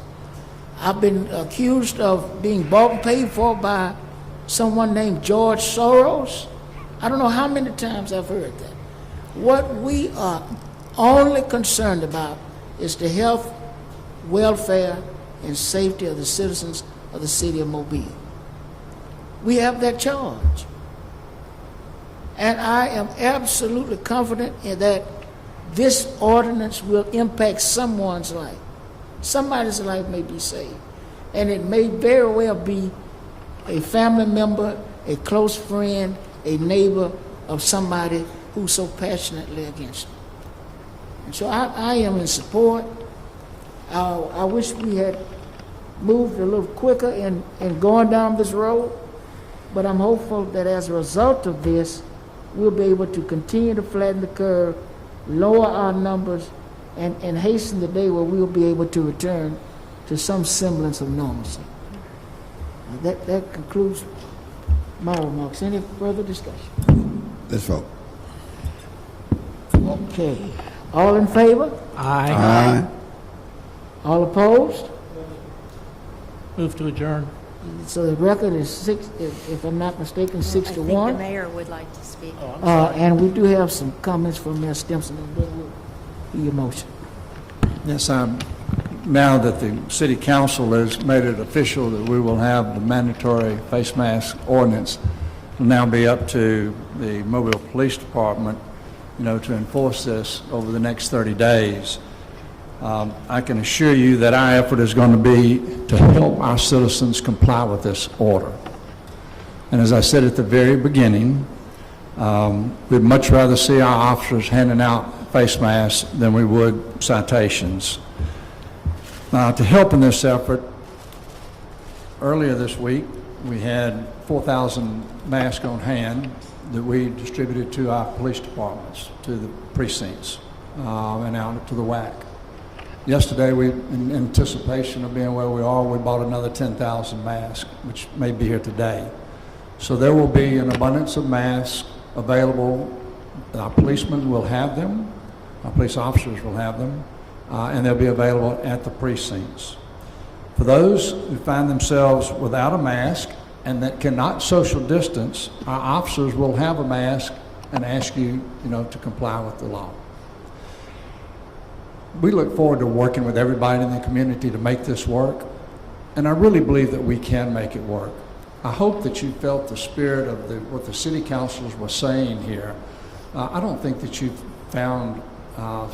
I've been accused of being bought and paid for by someone named George Soros. I don't know how many times I've heard that. What we are only concerned about is the health, welfare, and safety of the citizens of the city of Mobile. We have that charge. And I am absolutely confident in that this ordinance will impact someone's life. Somebody's life may be saved. And it may very well be a family member, a close friend, a neighbor of somebody who's so passionately against it. And so I am in support. I wish we had moved a little quicker in going down this road, but I'm hopeful that as a result of this, we'll be able to continue to flatten the curve, lower our numbers, and hasten the day where we'll be able to return to some semblance of normalcy. That concludes my remarks. Any further discussion? Let's vote. Okay. All in favor? Aye. Aye. All opposed? Move to adjourn. So the record is six, if I'm not mistaken, 6 to I think the 1. mayor would like to speak. And we do have some comments from Ms. Stimson, and then we'll hear your motion. Yes, now that the city council has made it official that we will have the mandatory face mask ordinance, it'll now be up to the Mobile Police Department, to enforce this over the next 30 days. I can assure you that our effort is going to be to help our citizens comply with this order. And as I said at the very beginning, we'd much rather see our officers handing out face masks than we would citations. To help in this effort, earlier this week, we had 4,000 masks on hand that we distributed to our police departments, to the precincts, and out to the WAC. Yesterday, in anticipation of being where we are, we bought another 10,000 masks, which may be here today. So there will be an abundance of masks available. Our policemen will have them, our police officers will have them, and they'll be available at the precincts. For those who find themselves without a mask and that cannot social distance, our officers will have a mask and ask you, to comply with the law. We look forward to working with everybody in the community to make this work, and I really believe that we can make it work. I hope that you felt the spirit of what the city councilors were saying here. I don't think that you've found a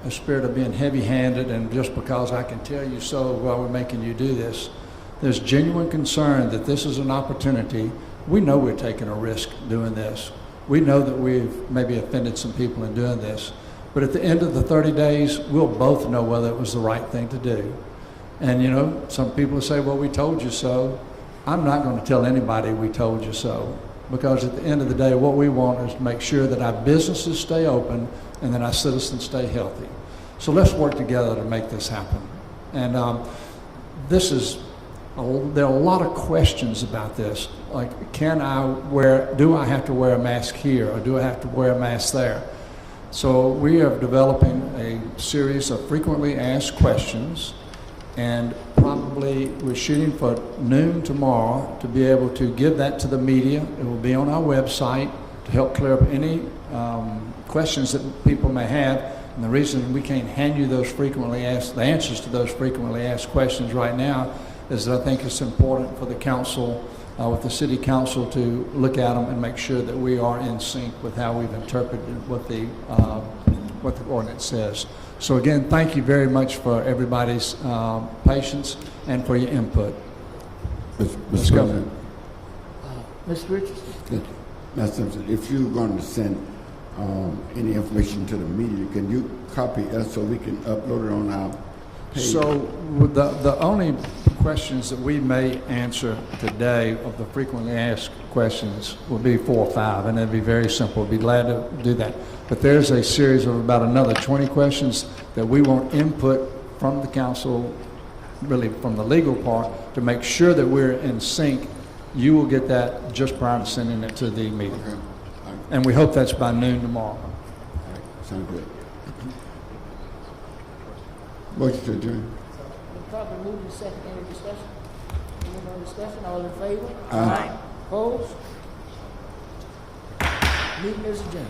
spirit of being heavy-handed and just because I can tell you so while we're making you do this. There's genuine concern that this is an opportunity. We know we're taking a risk doing this. We know that we've maybe offended some people in doing this. But at the end of the 30 days, we'll both know whether it was the right thing to do. And some people say, well, we told you so. I'm not going to tell anybody we told you so, because at the end of the day, what we want is to make sure that our businesses stay open and that our citizens stay healthy. So let's work together to make this happen. And there are a lot of questions about this, like do I have to wear a mask here, or do I have to wear a mask there? So we are developing a series of frequently asked questions, and probably we're shooting for noon tomorrow to be able to give that to the media. It will be on our website to help clear up any questions that people may have. And the reason we can't hand you the answers to those frequently asked questions right now is that I think it's important for the council, with the city council, to look at them and make sure that we are in sync with how we've interpreted what the ordinance says. So again, thank you very much for everybody's patience and for your input. Mr. President. Mr. Richardson? Mr. Simpson, if you're going to send any information to the media, can you copy us so we can upload it on our page? So the only questions that we may answer today of the frequently asked questions will be 4 or 5, and it'd be very simple. Be glad to do that. But there's a series of about another 20 questions that we want input from the council, really from the legal part, to make sure that we're in sync. You will get that just prior to sending it to the meeting. Okay. And we hope that's by noon tomorrow. Sound good. Motion to adjourn. Properly moved and second, any discussion? Any more discussion, all in favor? Aye. Opposed? Meeting is adjourned.